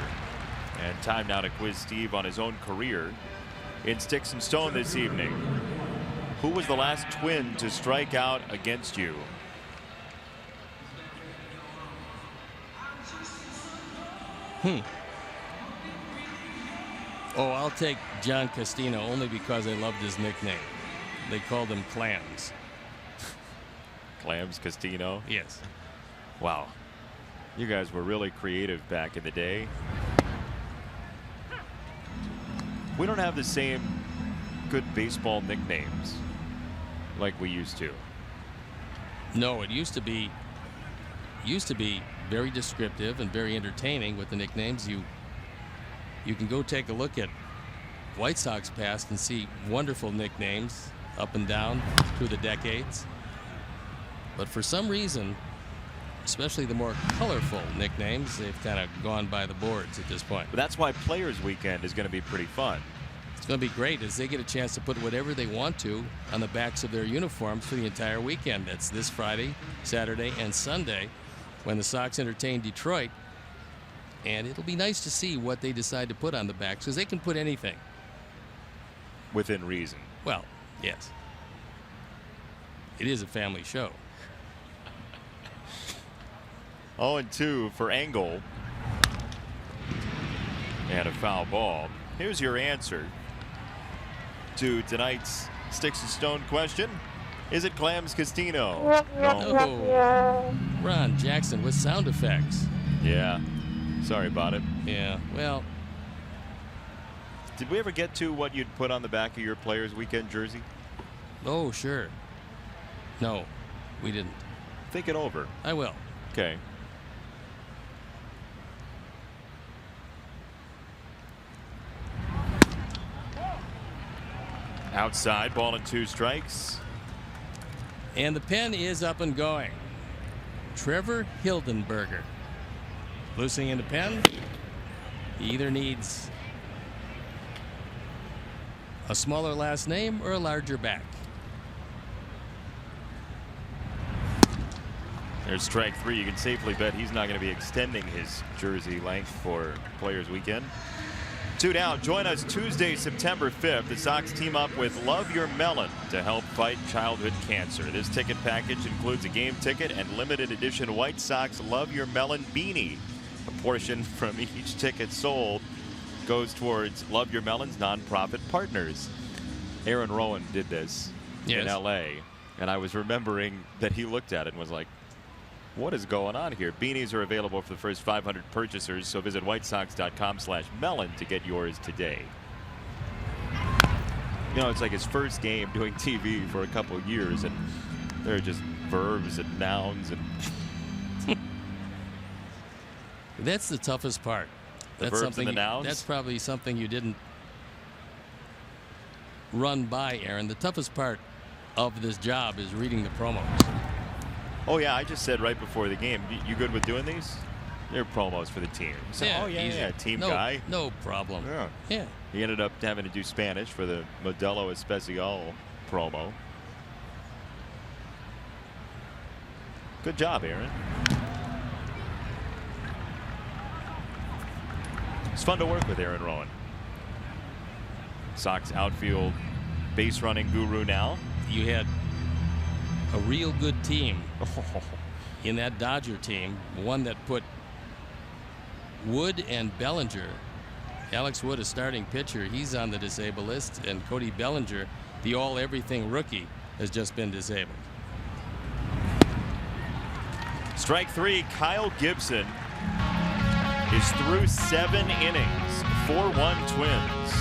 And time now to quiz Steve on his own career in Sticks and Stone this evening. Who was the last Twin to strike out against you? Oh, I'll take John Castino only because I loved his nickname. They called him Clams. Clams Castino? Yes. Wow. You guys were really creative back in the day. We don't have the same good baseball nicknames like we used to. No, it used to be very descriptive and very entertaining with the nicknames. You can go take a look at White Sox past and see wonderful nicknames up and down through the decades. But for some reason, especially the more colorful nicknames, they've kind of gone by the boards at this point. But that's why Players Weekend is going to be pretty fun. It's going to be great as they get a chance to put whatever they want to on the backs of their uniforms for the entire weekend. That's this Friday, Saturday, and Sunday when the Sox entertain Detroit. And it'll be nice to see what they decide to put on the backs, because they can put anything. Within reason. Well, yes. It is a family show. 0-2 for Engel. And a foul ball. Here's your answer to tonight's Sticks and Stone question. Is it Clams Castino? No. Oh, Ron Jackson with sound effects. Yeah. Sorry about it. Yeah, well. Did we ever get to what you'd put on the back of your Players Weekend jersey? Oh, sure. No, we didn't. Think it over. I will. Okay. Outside, ball and 2 strikes. And the pen is up and going. Trevor Hildenberger. Loosing in the pen. He either needs a smaller last name or a larger back. There's strike three. You can safely bet he's not going to be extending his jersey length for Players Weekend. 2 down. Join us Tuesday, September 5th. The Sox team up with Love Your Melon to help fight childhood cancer. This ticket package includes a game ticket and limited edition White Sox Love Your Melon beanie. A portion from each ticket sold goes towards Love Your Melon's nonprofit partners. Aaron Rowan did this in L.A. and I was remembering that he looked at it and was like, what is going on here? Beanies are available for the first 500 purchasers, so visit whitesox.com/melon to get yours today. You know, it's like his first game doing TV for a couple of years, and there are just verbs and nouns and that's the toughest part. The verbs and the nouns? That's probably something you didn't run by, Aaron. The toughest part of this job is reading the promos. Oh, yeah, I just said right before the game, you good with doing these? They're promos for the team. So, Yeah, team guy. No problem. Yeah. He ended up having to do Spanish for the Modelo Especial promo. Good job, Aaron. It's fun to work with Aaron Rowan. Sox outfield base running guru now. You had a real good team in that Dodger team, one that put Wood and Bellinger. Alex Wood, a starting pitcher, he's on the disabled list, and Cody Bellinger, the all-everything rookie, has just been disabled. Strike three. Kyle Gibson is through 7 innings. 4-1 Twins.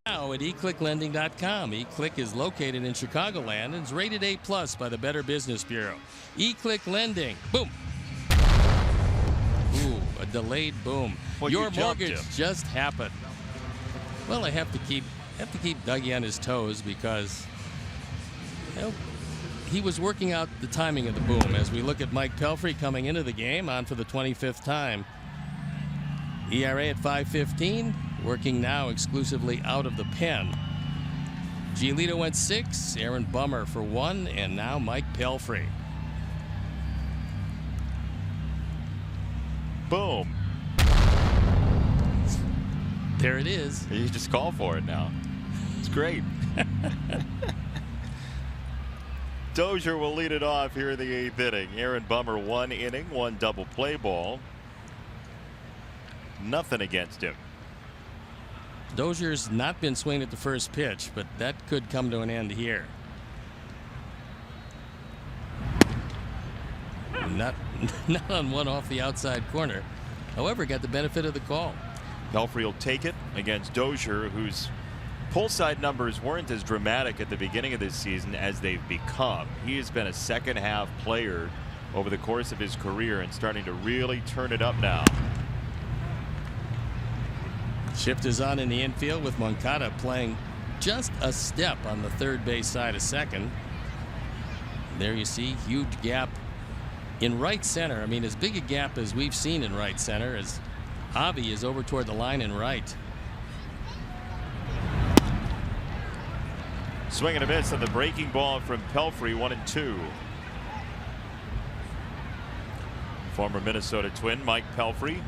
Now at eClickLending.com. eClick is located in Chicagoland and is rated A+ by the Better Business Bureau. eClick Lending. Boom. Ooh, a delayed boom. Your mortgage just happened. Well, I have to keep Dougie on his toes because he was working out the timing of the boom. As we look at Mike Pelfrey coming into the game, on for the 25th time. ERA at 5.15. Working now exclusively out of the pen. Giolito went 6, Aaron Bummer for 1, and now Mike Pelfrey. Boom. There it is. You just call for it now. It's great. Dozier will lead it off here in the 8th inning. Aaron Bummer 1 inning, 1 double play ball. Nothing against him. Dozier's not been swinging at the first pitch, but that could come to an end here. Not on one off the outside corner. However, got the benefit of the call. Pelfrey will take it against Dozier, who's pull side numbers weren't as dramatic at the beginning of this season as they've become. He has been a second half player over the course of his career and starting to really turn it up now. Shift is on in the infield with Moncada playing just a step on the third base side of second. There you see huge gap in right center. I mean, as big a gap as we've seen in right center as Avi is over toward the line in right. Swing and a miss on the breaking ball from Pelfrey, 1-2. Former Minnesota Twin Mike Pelfrey.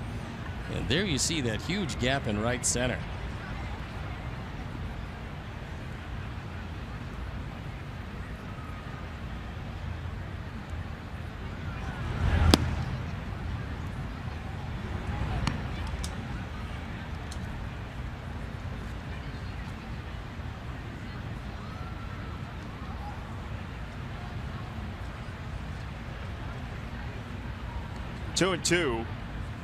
And there you see that huge gap in right center. Two and two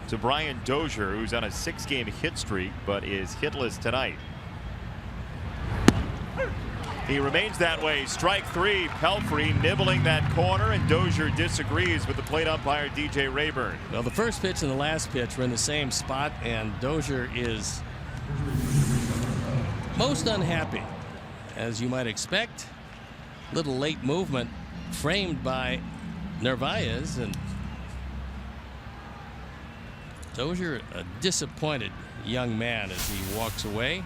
to Brian Dozier, who's on a 6-game hit streak but is hitless tonight. He remains that way. Strike three. Pelfrey nibbling that corner, and Dozier disagrees with the plate umpire DJ Rayburn. Well, the first pitch and the last pitch were in the same spot, and Dozier is most unhappy, as you might expect. Little late movement framed by Narvaez, and Dozier a disappointed young man as he walks away.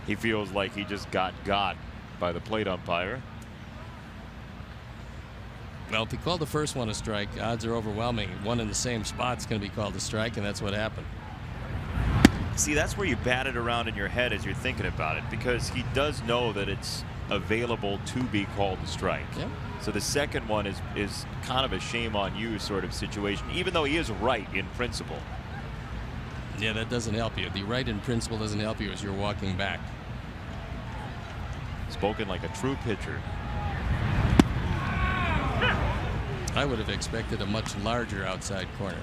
He feels like he just got by the plate umpire. Well, if he called the first one a strike, odds are overwhelming. One in the same spot's going to be called a strike, and that's what happened. See, that's where you bat it around in your head as you're thinking about it, because he does know that it's available to be called a strike. Yep. So the second one is kind of a shame on you sort of situation, even though he is right in principle. Yeah, that doesn't help you. The right in principle doesn't help you as you're walking back. Spoken like a true pitcher. I would have expected a much larger outside corner.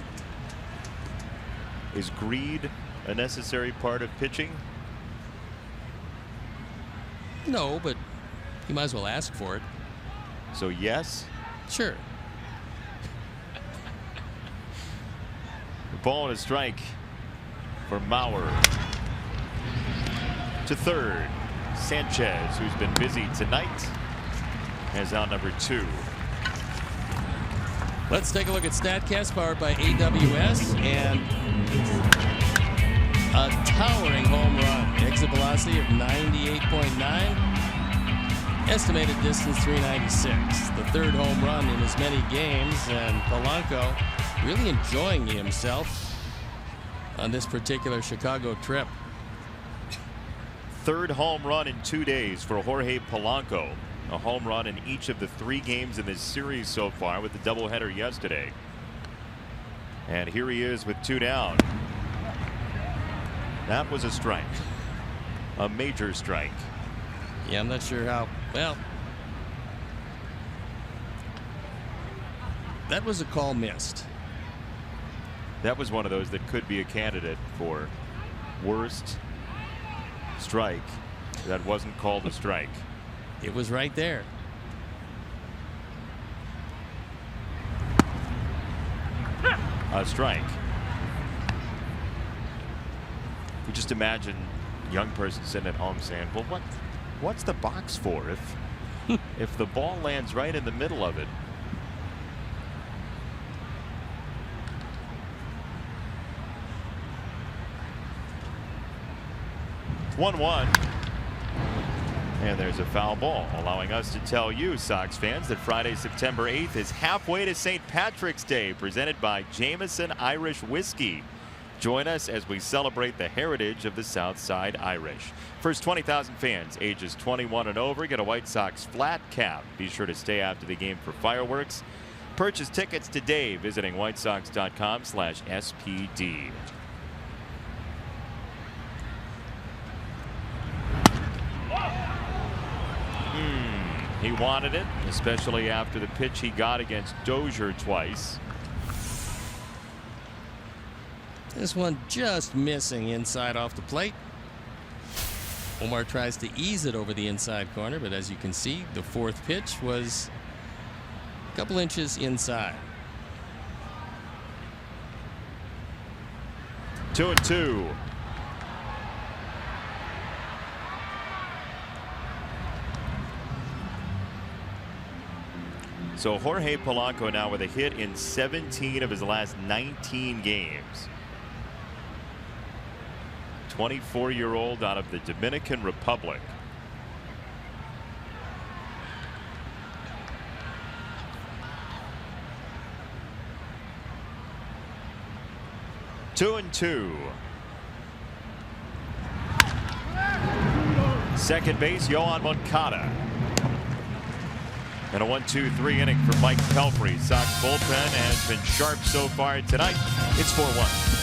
Is greed a necessary part of pitching? No, but you might as well ask for it. So yes? Sure. The ball and a strike for Mauer. To third, Sanchez, who's been busy tonight, has out number 2. Let's take a look at StatCast powered by AWS, and a towering home run. Exit velocity of 98.9. Estimated distance 396. The third home run in as many games, and Polanco really enjoying himself on this particular Chicago trip. Third home run in 2 days for Jorge Polanco. A home run in each of the 3 games in this series so far, with the doubleheader yesterday. And here he is with 2 down. That was a strike. A major strike. Yeah, I'm not sure how. Well, that was a call missed. That was one of those that could be a candidate for worst strike that wasn't called a strike. It was right there. A strike. You just imagine a young person sitting at home saying, well, what's the box for if the ball lands right in the middle of it? It's 1-1. And there's a foul ball, allowing us to tell you, Sox fans, that Friday, September 8th is halfway to St. Patrick's Day, presented by Jameson Irish Whiskey. Join us as we celebrate the heritage of the Southside Irish. First 20,000 fans ages 21 and over get a White Sox flat cap. Be sure to stay after the game for fireworks. Purchase tickets today visiting whitesox.com/SPD. He wanted it, especially after the pitch he got against Dozier twice. This one just missing inside off the plate. Omar tries to ease it over the inside corner, but as you can see, the fourth pitch was a couple inches inside. 2-2. So Jorge Polanco now with a hit in 17 of his last 19 games. 24-year-old out of the Dominican Republic. Two and two. Second base, Yoan Moncada. And a 1-2-3 inning for Mike Pelfrey. Sox bullpen has been sharp so far tonight. It's 4-1.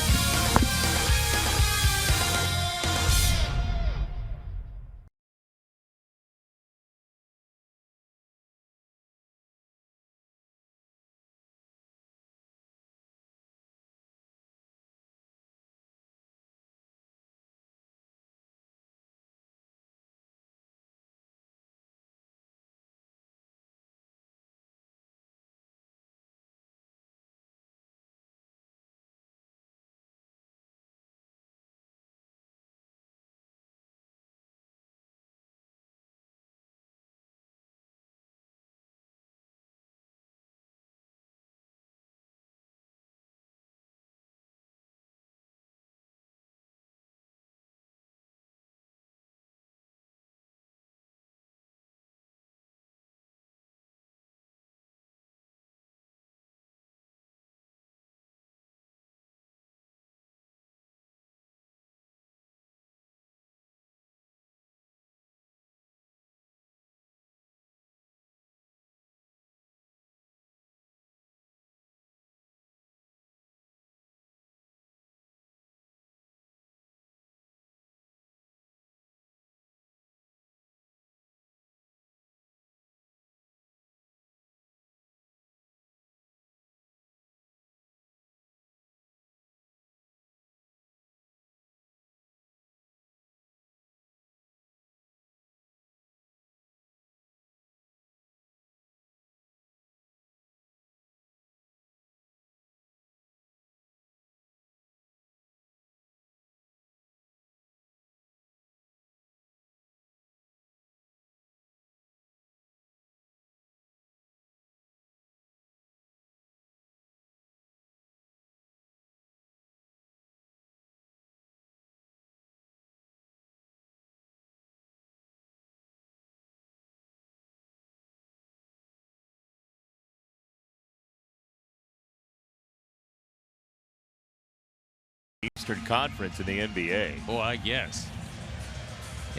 Eastern Conference in the NBA. Oh, I guess.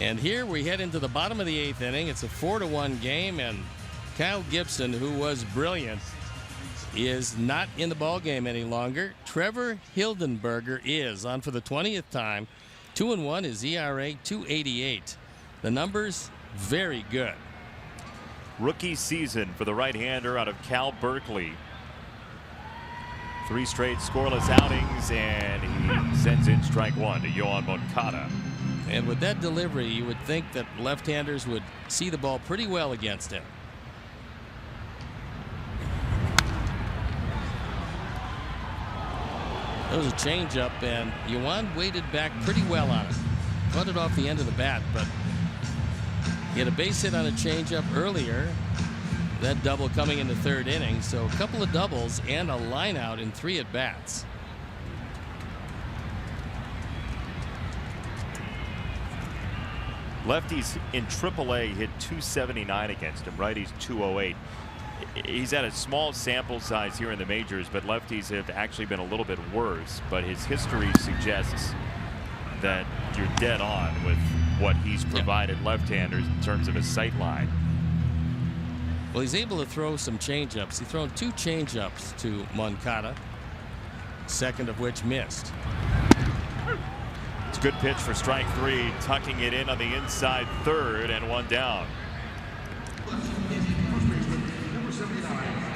And here we head into the bottom of the 8th inning. It's a 4-1 game, and Kyle Gibson, who was brilliant, is not in the ball game any longer. Trevor Hildenberger is on for the 20th time. 2-1, his ERA 2.88. The numbers very good. Rookie season for the right-hander out of Cal Berkeley. 3 straight scoreless outings, and he sends in strike one to Yoan Moncada. And with that delivery, you would think that left-handers would see the ball pretty well against him. There was a changeup, and Yoan waited back pretty well on it. Caught it off the end of the bat, but he had a base hit on a changeup earlier. That double coming in the 3rd inning, so a couple of doubles and a line out in 3 at-bats. Lefties in AAA hit 279 against him. Righties 208. He's at a small sample size here in the majors, but lefties have actually been a little bit worse. But his history suggests that you're dead on with what he's provided left-handers in terms of his sight line. Well, he's able to throw some changeups. He's thrown 2 changeups to Moncada, second of which missed. It's a good pitch for strike 3, tucking it in on the inside 3rd, and 1 down.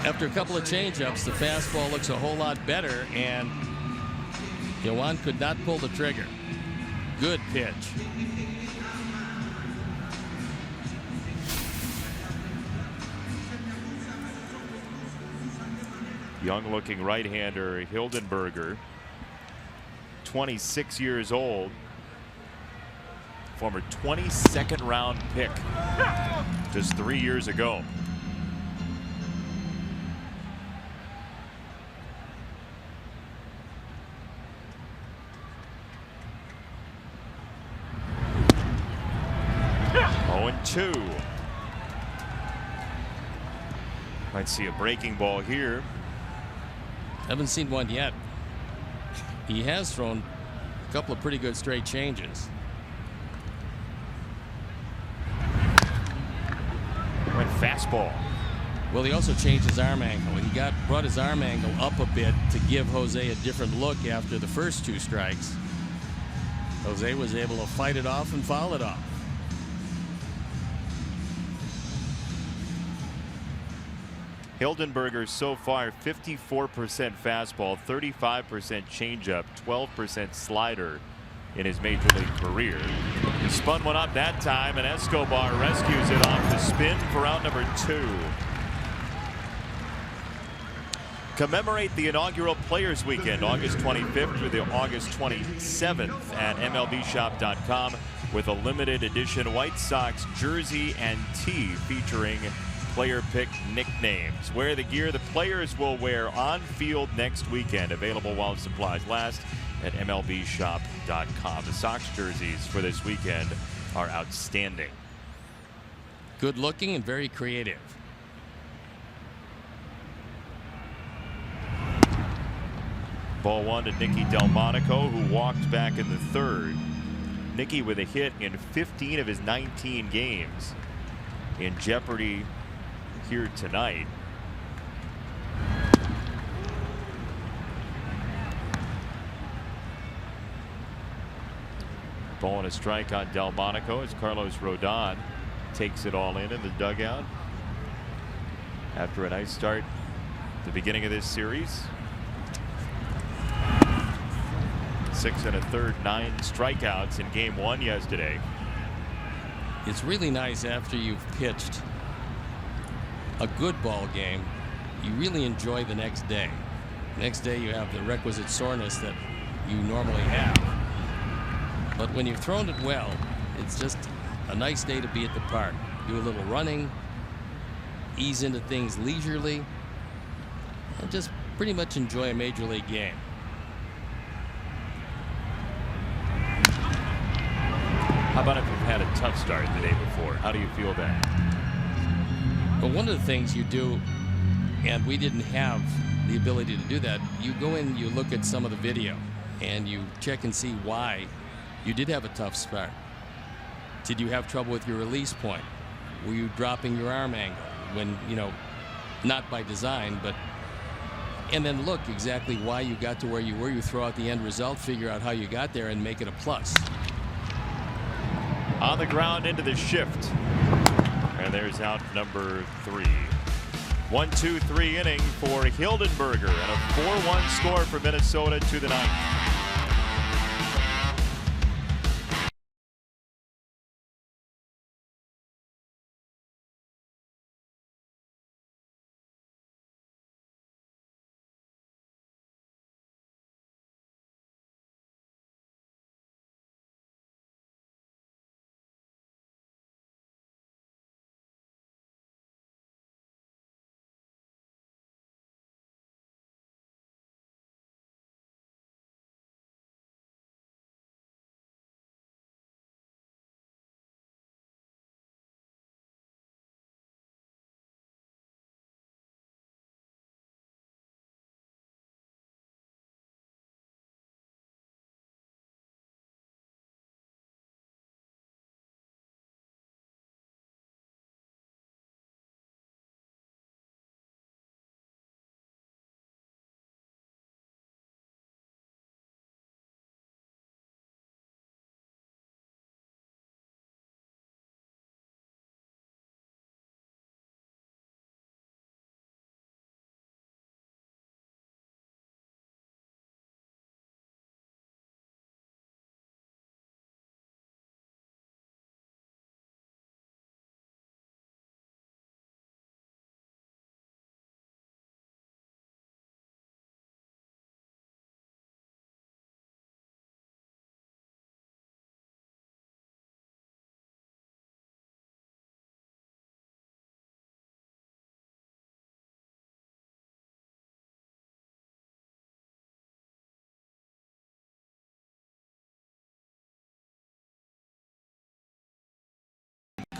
After a couple of changeups, the fastball looks a whole lot better, and Yoan could not pull the trigger. Good pitch. Young-looking right-hander Hildenberger, 26 years old, former 22nd round pick just 3 years ago. Two. Might see a breaking ball here. Haven't seen one yet. He has thrown a couple of pretty good straight changes. Went fastball. Well, he also changed his arm angle. He brought his arm angle up a bit to give Jose a different look after the first 2 strikes. Jose was able to fight it off and foul it off. Hildenberger so far 54% fastball, 35% changeup, 12% slider in his major league career. He spun one up that time, and Escobar rescues it off the spin for out number 2. Commemorate the inaugural Players Weekend, August 25th through the August 27th at MLBshop.com with a limited edition White Sox jersey and tee featuring player pick nicknames. Wear the gear the players will wear on field next weekend. Available while supplies last at MLBshop.com. The Sox jerseys for this weekend are outstanding. Good looking and very creative. Ball 1 to Nicky Delmonico, who walked back in the 3rd. Nicky with a hit in 15 of his 19 games. In jeopardy here tonight. Ball and a strike on Delmonico as Carlos Rodon takes it all in the dugout after a nice start at the beginning of this series. 6 1/3, 9 strikeouts in game 1 yesterday. It's really nice after you've pitched a good ball game, you really enjoy the next day. Next day you have the requisite soreness that you normally have. But when you've thrown it well, it's just a nice day to be at the park. Do a little running, ease into things leisurely, and just pretty much enjoy a major league game. How about if you've had a tough start the day before? How do you feel then? But one of the things you do, and we didn't have the ability to do that, you go in, you look at some of the video, and you check and see why you did have a tough start. Did you have trouble with your release point? Were you dropping your arm angle when, not by design, but, and then look exactly why you got to where you were. You throw out the end result, figure out how you got there, and make it a plus. On the ground into the shift. And there's out number 3. 1-2-3 inning for Hildenberger and a 4-1 score for Minnesota to the 9th.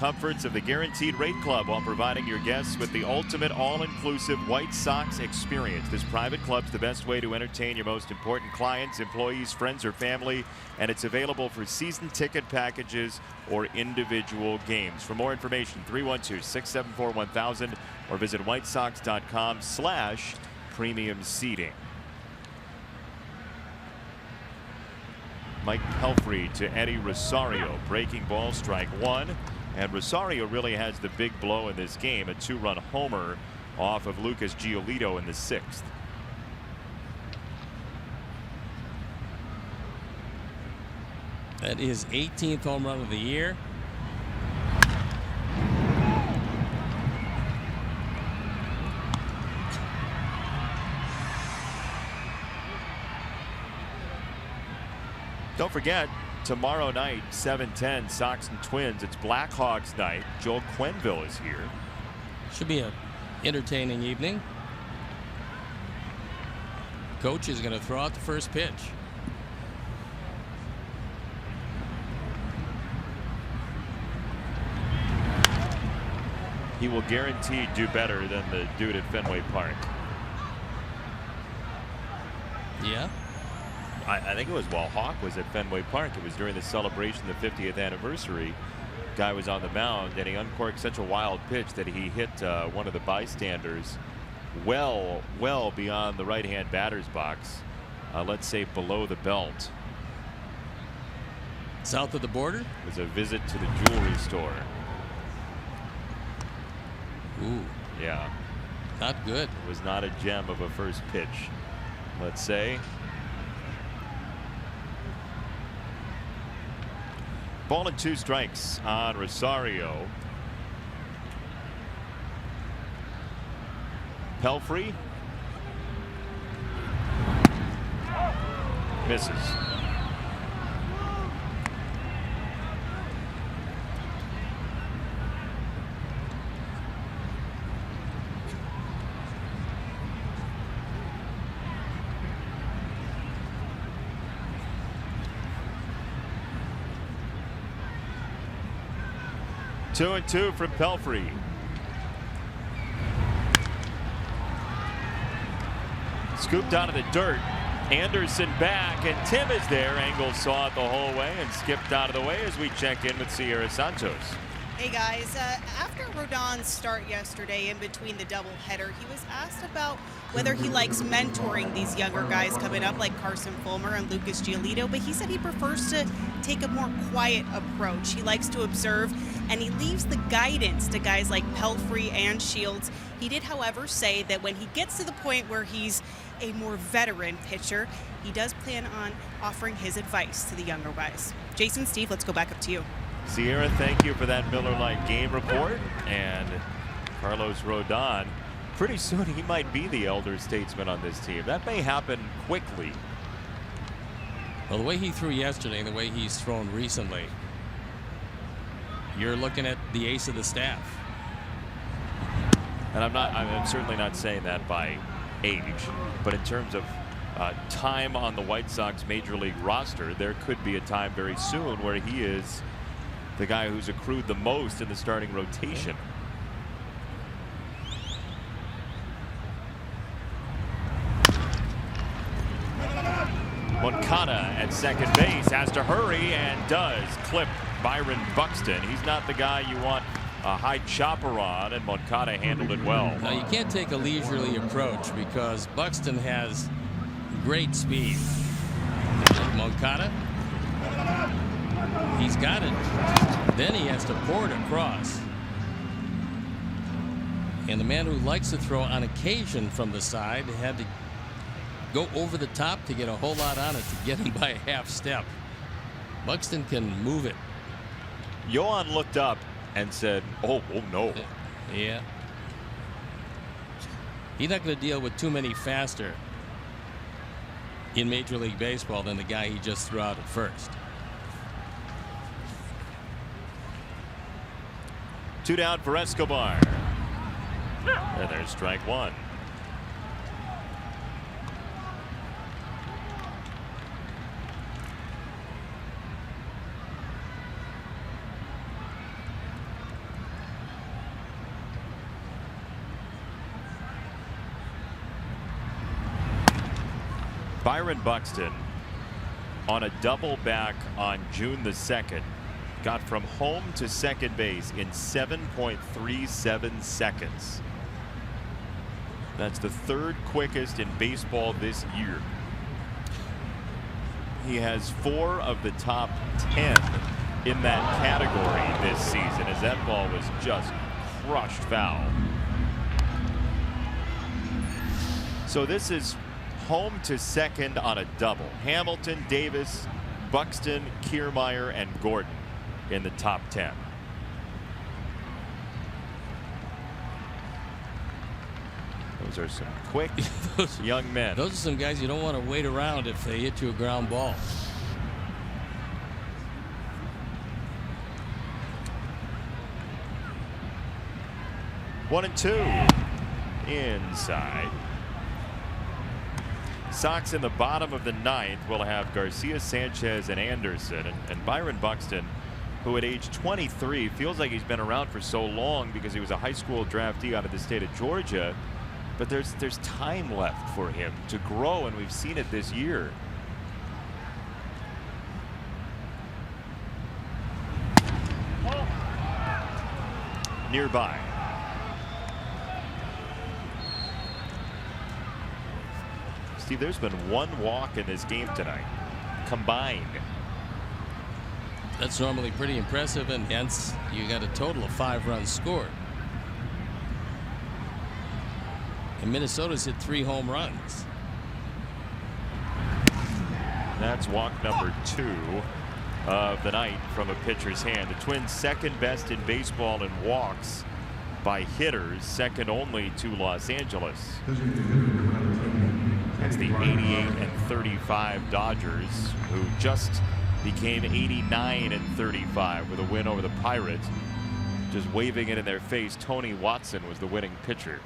comforts of the Guaranteed Rate Club while providing your guests with the ultimate all-inclusive White Sox experience. This private club's the best way to entertain your most important clients, employees, friends, or family, and it's available for season ticket packages or individual games. For more information, 312-674-1000 or visit whitesox.com/premium seating. Mike Pelfrey to Eddie Rosario, breaking ball, strike one. And Rosario really has the big blow in this game, a two-run homer off of Lucas Giolito in the 6th. That is 18th home run of the year. Don't forget, tomorrow night, 7:10, Sox and Twins. It's Blackhawks night. Joel Quenneville is here. Should be an entertaining evening. Coach is going to throw out the first pitch. He will guaranteed do better than the dude at Fenway Park. Yeah. I think it was while Hawk was at Fenway Park. It was during the celebration, the 50th anniversary. Guy was on the mound and he uncorked such a wild pitch that he hit one of the bystanders well beyond the right-hand batter's box. Let's say below the belt. South of the border? It was a visit to the jewelry store. Ooh. Yeah. Not good. It was not a gem of a first pitch, let's say. Ball and 2 strikes on Rosario. Pelfrey misses. Two and 2 from Pelfrey. Scooped out of the dirt. Anderson back, and Tim is there. Engel saw it the whole way and skipped out of the way as we check in with Sierra Santos. Hey guys, after Rodon's start yesterday in between the doubleheader, he was asked about whether he likes mentoring these younger guys coming up like Carson Fulmer and Lucas Giolito, but he said he prefers to take a more quiet approach. He likes to observe, and he leaves the guidance to guys like Pelfrey and Shields. He did, however, say that when he gets to the point where he's a more veteran pitcher, he does plan on offering his advice to the younger guys. Jason, Steve, let's go back up to you. Sierra, thank you for that Miller Lite game report. And Carlos Rodon, pretty soon he might be the elder statesman on this team. That may happen quickly. Well, the way he threw yesterday and the way he's thrown recently, you're looking at the ace of the staff. And I'm certainly not saying that by age, but in terms of time on the White Sox major league roster, there could be a time very soon where he is the guy who's accrued the most in the starting rotation. Moncada at second base has to hurry and does clip Byron Buxton. He's not the guy you want a high chopper on, and Moncada handled it well. Now, you can't take a leisurely approach because Buxton has great speed. Moncada, he's got it. Then he has to pour it across. And the man who likes to throw on occasion from the side had to go over the top to get a whole lot on it to get him by a half step. Buxton can move it. Yohan looked up and said, oh no. Yeah. He's not going to deal with too many faster in Major League Baseball than the guy he just threw out at first. 2 down for Escobar. And there's strike one. Byron Buxton, on a double back on June the 2nd, got from home to second base in 7.37 seconds. That's the third quickest in baseball this year. He has 4 of the top 10 in that category this season, as that ball was just crushed foul. So this is home to second on a double. Hamilton, Davis, Buxton, Kiermaier, and Gordon in the top 10. Those are some quick young men. Those are some guys you don't want to wait around if they hit you a ground ball. One and two. Inside. Sox in the bottom of the 9th will have Garcia, Sanchez, and Anderson. And Byron Buxton, who at age 23 feels like he's been around for so long because he was a high school draftee out of the state of Georgia. But there's time left for him to grow, and we've seen it this year. Nearby. Steve, there's been 1 walk in this game tonight, combined. That's normally pretty impressive, and hence you got a total of 5 runs scored. And Minnesota's hit 3 home runs. That's walk number 2 of the night from a pitcher's hand. The Twins second best in baseball in walks by hitters, second only to Los Angeles. That's the 88-35 Dodgers, who just became 89-35 with a win over the Pirates. Just waving it in their face, Tony Watson was the winning pitcher.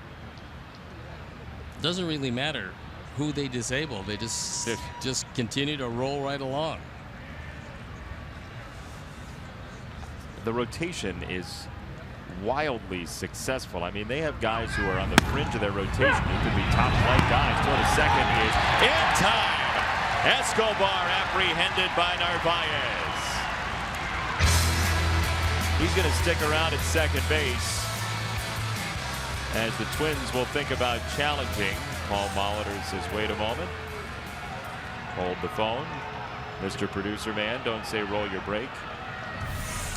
Doesn't really matter who they disable. They just continue to roll right along. The rotation is wildly successful. I mean, they have guys who are on the fringe of their rotation who could be top flight guys. Toward the second is in time. Escobar apprehended by Narvaez. He's going to stick around at second base as the Twins will think about challenging. Paul Molitor says, wait a moment. Hold the phone. Mr. Producer Man, don't say roll your brake.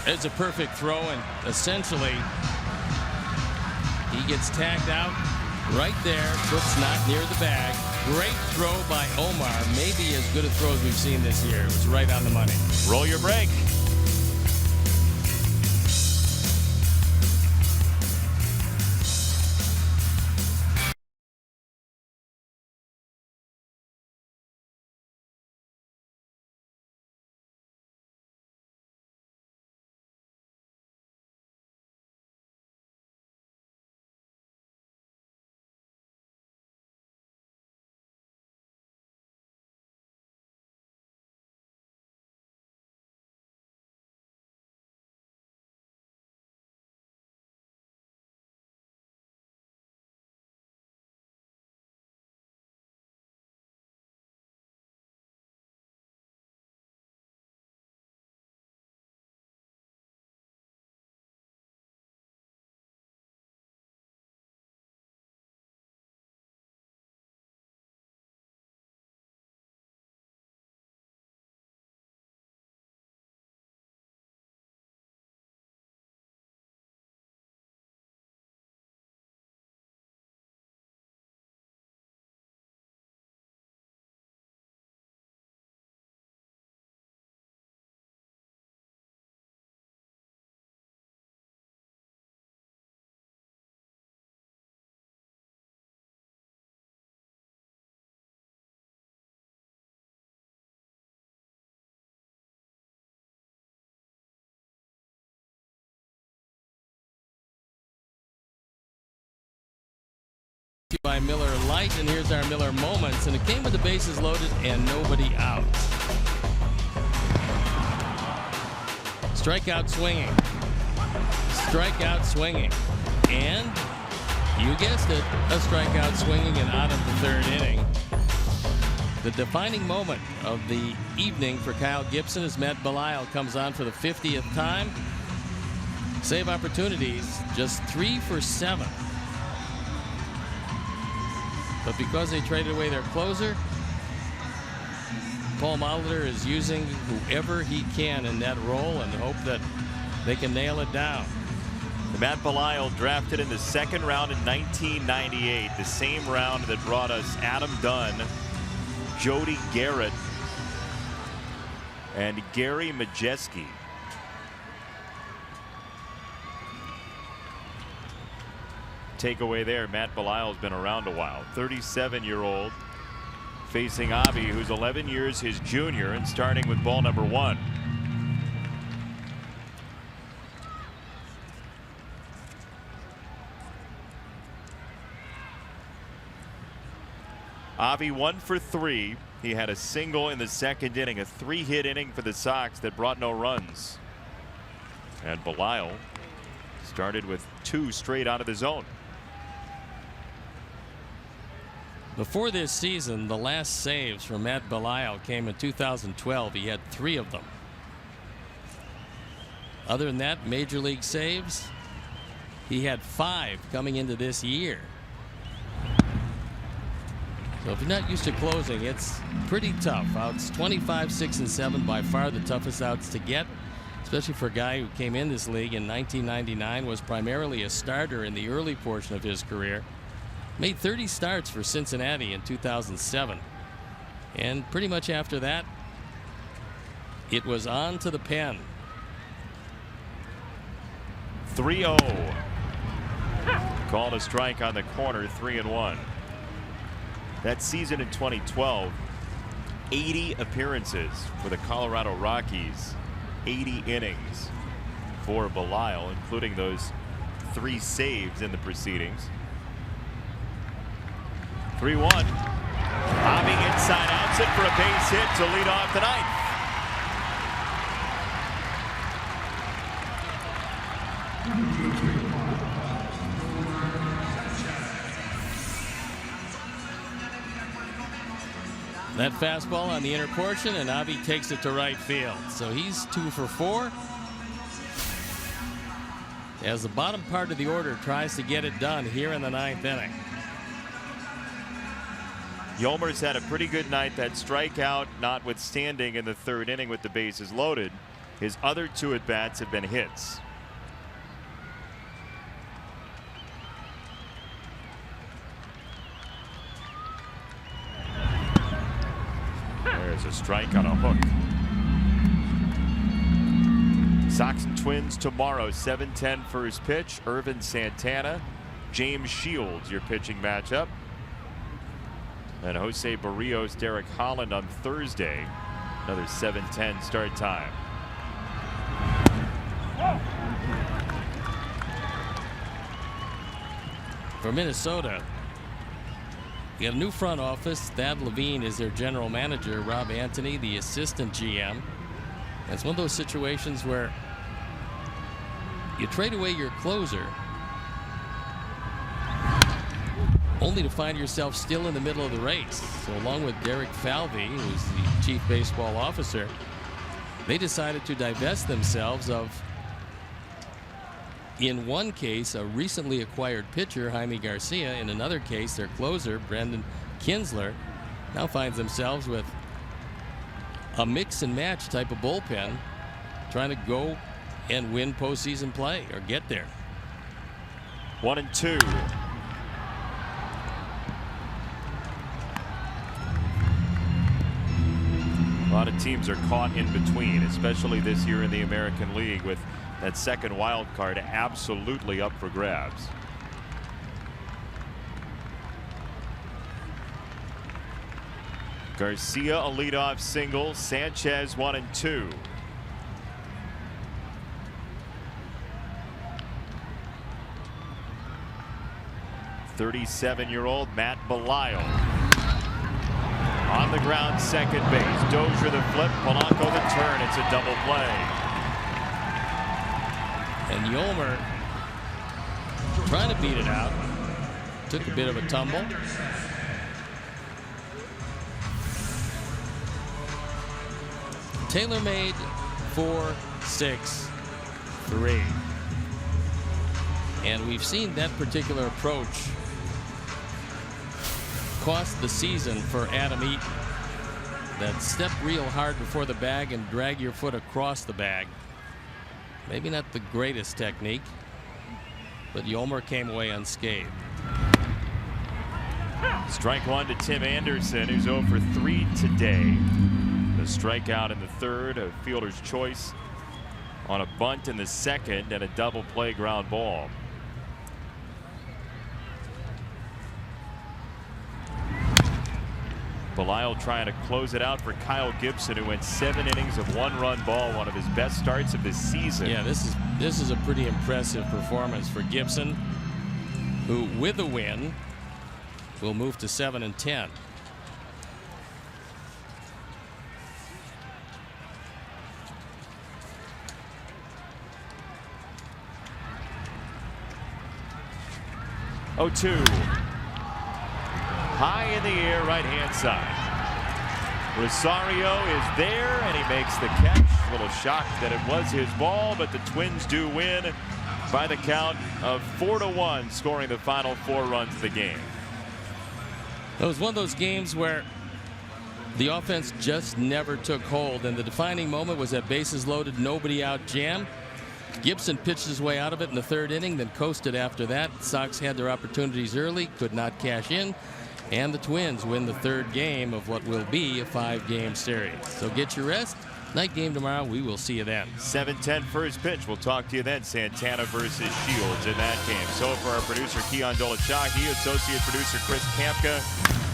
It's a perfect throw, and essentially he gets tagged out right there. Foot's not near the bag. Great throw by Omar. Maybe as good a throw as we've seen this year. It was right on the money. Roll your brake. By Miller Lite, and here's our Miller Moments, and it came with the bases loaded and nobody out. Strikeout swinging. Strikeout swinging. And you guessed it, a strikeout swinging and out of the 3rd inning. The defining moment of the evening for Kyle Gibson as Matt Belisle comes on for the 50th time. Save opportunities, just 3 for 7. But because they traded away their closer, Paul Molitor is using whoever he can in that role and hope that they can nail it down. Matt Belisle drafted in the second round in 1998, the same round that brought us Adam Dunn, Jody Garrett, and Gary Majeski. Takeaway there, Matt Belisle's been around a while. 37-year-old facing Avi, who's 11 years his junior, and starting with ball number 1. Avi 1 for 3. He had a single in the second inning, a 3-hit inning for the Sox that brought no runs. And Belisle started with 2 straight out of the zone. Before this season, the last saves from Matt Belisle came in 2012. He had 3 of them. Other than that, major league saves, he had 5 coming into this year. So if you're not used to closing, it's pretty tough. Outs 25, 6, and 7, by far the toughest outs to get, especially for a guy who came in this league in 1999, was primarily a starter in the early portion of his career. Made 30 starts for Cincinnati in 2007. And pretty much after that, it was on to the pen. 3-0. Called a strike on the corner, 3-1. That season in 2012, 80 appearances for the Colorado Rockies, 80 innings for Belisle, including those 3 saves in the proceedings. 3-1. Avi inside outs it for a base hit to lead off the ninth. That fastball on the inner portion, and Avi takes it to right field. So he's 2 for 4. As the bottom part of the order tries to get it done here in the 9th inning. Yolmer's had a pretty good night. That strikeout notwithstanding in the 3rd inning with the bases loaded. His other 2 at-bats have been hits. There's a strike on a hook. Sox and Twins tomorrow, 7:10 first pitch. Irvin Santana, James Shields, your pitching matchup. And Jose Barrios, Derek Holland on Thursday. Another 7:10 start time. For Minnesota, you got a new front office. Thad Levine is their general manager. Rob Antony, the assistant GM. And it's one of those situations where you trade away your closer only to find yourself still in the middle of the race. So along with Derek Falvey, who's the chief baseball officer, they decided to divest themselves of, in one case, a recently acquired pitcher, Jaime Garcia. In another case, their closer, Brendan Kinsler, now finds themselves with a mix and match type of bullpen, trying to go and win postseason play or get there. 1-2. A lot of teams are caught in between, especially this year in the American League, with that second wild card absolutely up for grabs. Garcia a leadoff single. Sanchez 1-2. .37-year-old Matt Belisle on the ground, second base. Dozier the flip, Polanco the turn. It's a double play. And Yolmer trying to beat it out. Took a bit of a tumble. Tailor-made 4-6-3. And we've seen that particular approach cost the season for Adam Eaton. That step real hard before the bag and drag your foot across the bag. Maybe not the greatest technique, but Yolmer came away unscathed. Strike one to Tim Anderson, who's 0 for 3 today. The strikeout in the third, a fielder's choice on a bunt in the second, and a double play ground ball. Belisle trying to close it out for Kyle Gibson, who went 7 innings of 1-run ball, one of his best starts of this season. Yeah, this is a pretty impressive performance for Gibson, who with a win will move to 7-10. Oh, 2. High in the air, right-hand side. Rosario is there, and he makes the catch. A little shocked that it was his ball, but the Twins do win by the count of 4-1, scoring the final 4 runs of the game. It was one of those games where the offense just never took hold, and the defining moment was that bases loaded, nobody out jam. Gibson pitched his way out of it in the third inning, then coasted after that. Sox had their opportunities early, could not cash in, and the Twins win the third game of what will be a 5-game series. So get your rest. Night game tomorrow. We will see you then. 7:10 first pitch. We'll talk to you then. Santana versus Shields in that game. So for our producer Keon Dolachahi, associate producer Chris Kampka,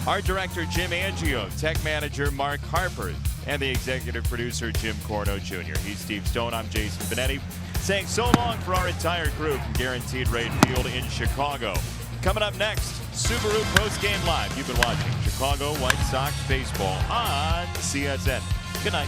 our director Jim Angio, tech manager Mark Harper, and the executive producer Jim Corno Jr. He's Steve Stone. I'm Jason Benetti, saying so long for our entire crew from Guaranteed Rate Field in Chicago. Coming up next, Subaru Post Game Live. You've been watching Chicago White Sox baseball on CSN. Good night.